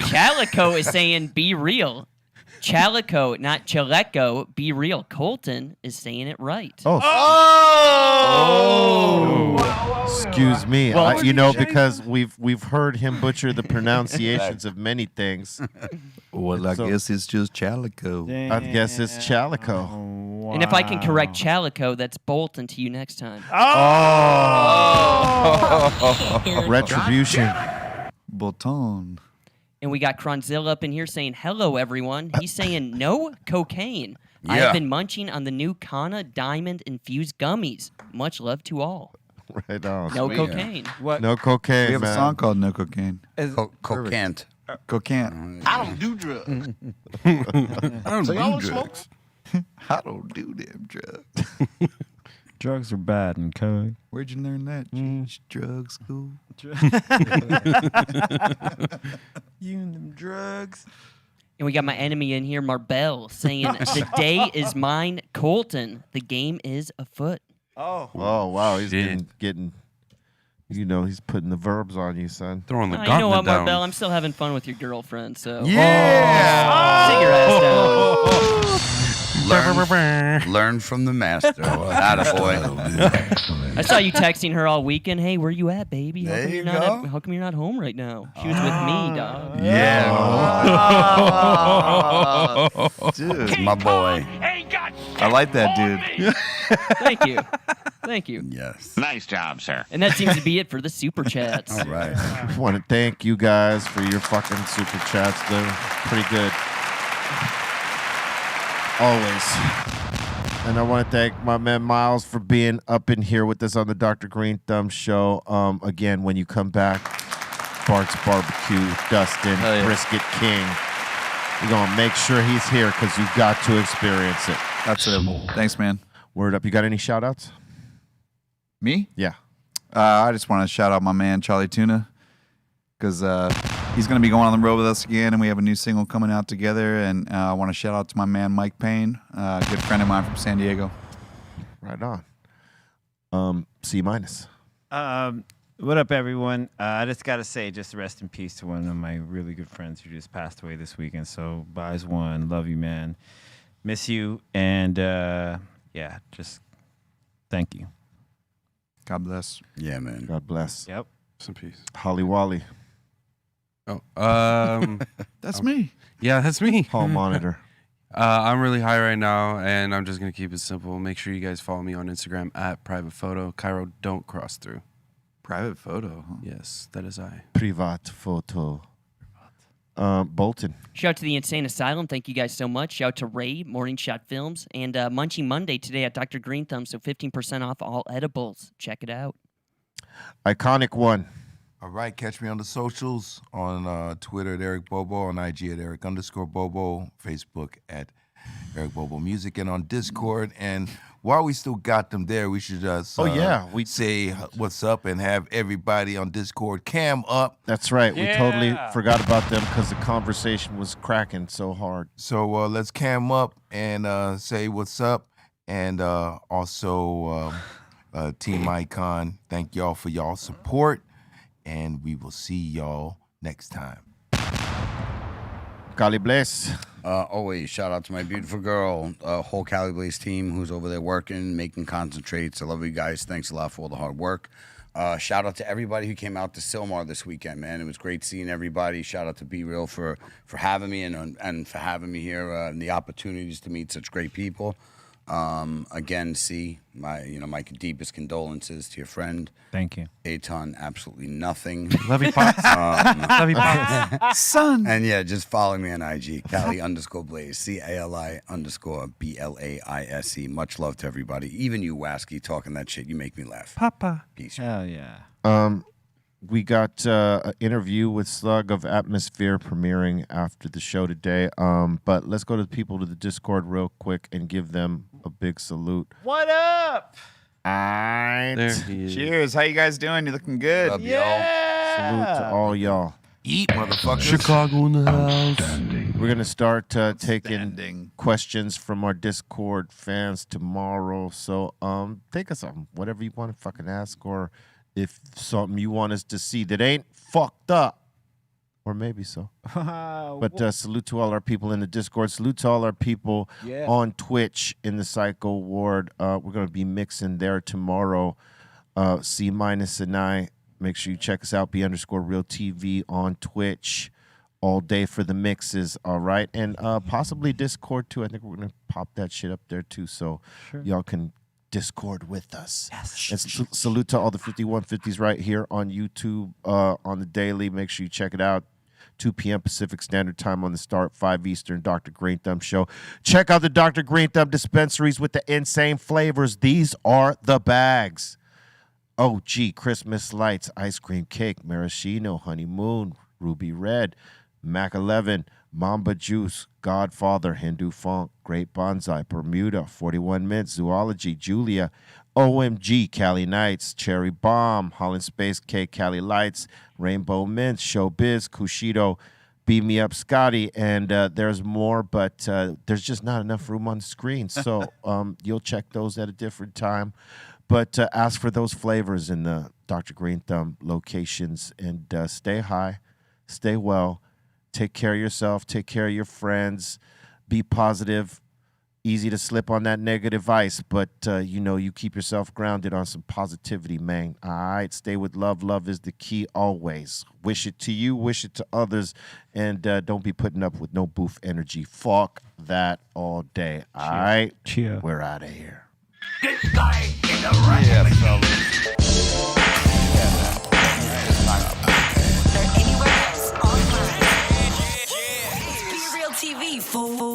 Chalico is saying, be real. Chalico, not Chaleco, be real. Colton is saying it right. Oh. Excuse me. Well- You know, because we've heard him butcher the pronunciations of many things. Well, I So- guess it's just Chalico. I guess it's Chalico. And if I can correct Chalico, that's Bolton to you next time. Retribution. Bolton. And we got Cronzilla up in here saying, hello, everyone. He's saying, no cocaine. I Yeah. have been munching on the new Kana diamond-infused gummies. Much love to all. Right on. No Sweet. cocaine. What? No cocaine, We have man. a song called No Cocaine. Cocant. Cocaine. I don't do drugs. I don't So y'all do smoke? drugs. I don't do them drugs. Drugs are bad and code. Where'd you learn that? Drug school. You and them drugs. And we got my enemy in here, Marbell, saying, the day is mine, Colton. The game is afoot. Oh, wow. He's Shit. getting, you know, he's putting the verbs on you, son. Throwing the You gauntlet know what, down. Marbell? I'm still having fun with your girlfriend, so. Yeah. Sit your ass down. Learn from the master. Atta boy. I saw you texting her all weekend. Hey, where you at, baby? How There come you you're not go. how come you're not home right now? She was with me, dog. Yeah. Dude. My boy. I like that dude. Thank you. Thank you. Yes. Nice job, sir. And that seems to be it for the super chats. All right. I want to thank you guys for your fucking super chats. They're pretty good. Always. And I want to thank my man Miles for being up in here with us on the Dr. Greenthumb show. Again, when you come back, Bart's Barbecue, Dustin, Brisket King. We're going to make sure he's here because you've got to experience it. That's it. Thanks, man. Word up. You got any shout-outs? Me? Yeah. I just want to shout out my man, Charlie Tuna, because he's going to be going on the road with us again, and we have a new single coming out together. And I want to shout out to my man, Mike Payne, a good friend of mine from San Diego. Right on. C minus. What up, everyone? I just got to say, just rest in peace to one of my really good friends who just passed away this weekend. So, buys one. Love you, man. Miss you. And, yeah, just thank you. God bless. Yeah, man. God bless. Yep. Some peace. Holly Wally. Oh, That's me. Yeah, that's me. Hall monitor. I'm really high right now, and I'm just gonna keep it simple. Make sure you guys follow me on Instagram at private photo. Cairo, don't cross through. Private photo. Huh? Yes, that is I. Privat photo. Bolton. Shout out to the Insane Asylum. Thank you guys so much. Shout out to Ray, Morning Shot Films, and Munchie Monday today at Dr. Greenthumb. So 15% off all edibles. Check it out. Iconic one. All right, catch me on the socials, on Twitter at Eric Bobo, on IG at Eric_Bobo, Facebook at Eric Bobo Music, and on Discord. And while we still got them there, we should just we say what's up and have everybody on Discord cam up. That's right. We totally forgot about them because the conversation was cracking so hard. So let's cam up and say what's up. And also, Team Icon, thank y'all for y'all support. And we will see y'all next time. Cali Bless. Always shout out to my beautiful girl, whole Cali Blaze team who's over there working, making concentrates. I love you guys. Thanks a lot for all the hard work. Shout out to everybody who came out to Silmar this weekend, man. It was great seeing everybody. Shout out to Be Real for having me and for having me here and the opportunities to meet such great people. Again, my deepest condolences to your friend. Thank you. Aton, absolutely nothing. Love you, Pops. Love you, Pops. Son. And yeah, just follow me on IG, Cali_Blaze, CALI_BLAISE. Much love to everybody. Even you, Wasky, talking that shit. You make me laugh. Papa. Peace. Hell yeah. We got an interview with Slug of Atmosphere premiering after the show today. But let's go to the people to the Discord real quick and give them a big salute. What up? All right. There he is. Cheers. How you guys doing? You looking good? Love y'all. Salute to all y'all. Eat, motherfuckers. Chicago in the house. We're going to start taking Outstanding. questions from our Discord fans tomorrow. So think of something, whatever you want to fucking ask, or if something you want us to see that ain't fucked up. Or maybe so. But salute to all our people in the Discord. Salute to all our people on Twitch in the Psycho Ward. We're going to be mixing there tomorrow. C minus and I. Make sure you check us out. B_RealTV on Twitch all day for the mixes. All right. And possibly Discord too. I think we're going to pop that shit up there too. So y'all can Discord with us. Yes. And salute to all the 5150s right here on YouTube on the daily. Make sure you check it out. 2 p.m. Pacific Standard Time on the start, 5 Eastern, Dr. Greenthumb Show. Check out the Dr. Greenthumb dispensaries with the insane flavors. These are the bags. OG, Christmas lights, ice cream cake, maraschino, honeymoon, ruby red, Mac 11, Mamba Juice, Godfather, Hindu Funk, Great Bonsai, Bermuda, 41 Mint, Zoology, Julia, OMG, Cali Nights, Cherry Bomb, Holland Space Cake, Cali Lights, Rainbow Mint, Showbiz, Cushido, Beam Me Up Scotty, and there's more, but there's just not enough room on the screen. So you'll check those at a different time. But ask for those flavors in the Dr. Greenthumb locations and stay high, stay well, take care of yourself, take care of your friends, be positive. Easy to slip on that negative ice, but you keep yourself grounded on some positivity, man. All right, stay with love. Love is the key always. Wish it to you, wish it to others, and don't be putting up with no booth energy. Fuck that all day. All right, Cheer. We're out of here. Yeah, fellas. Or anywhere else online. It's Be Real TV, fool.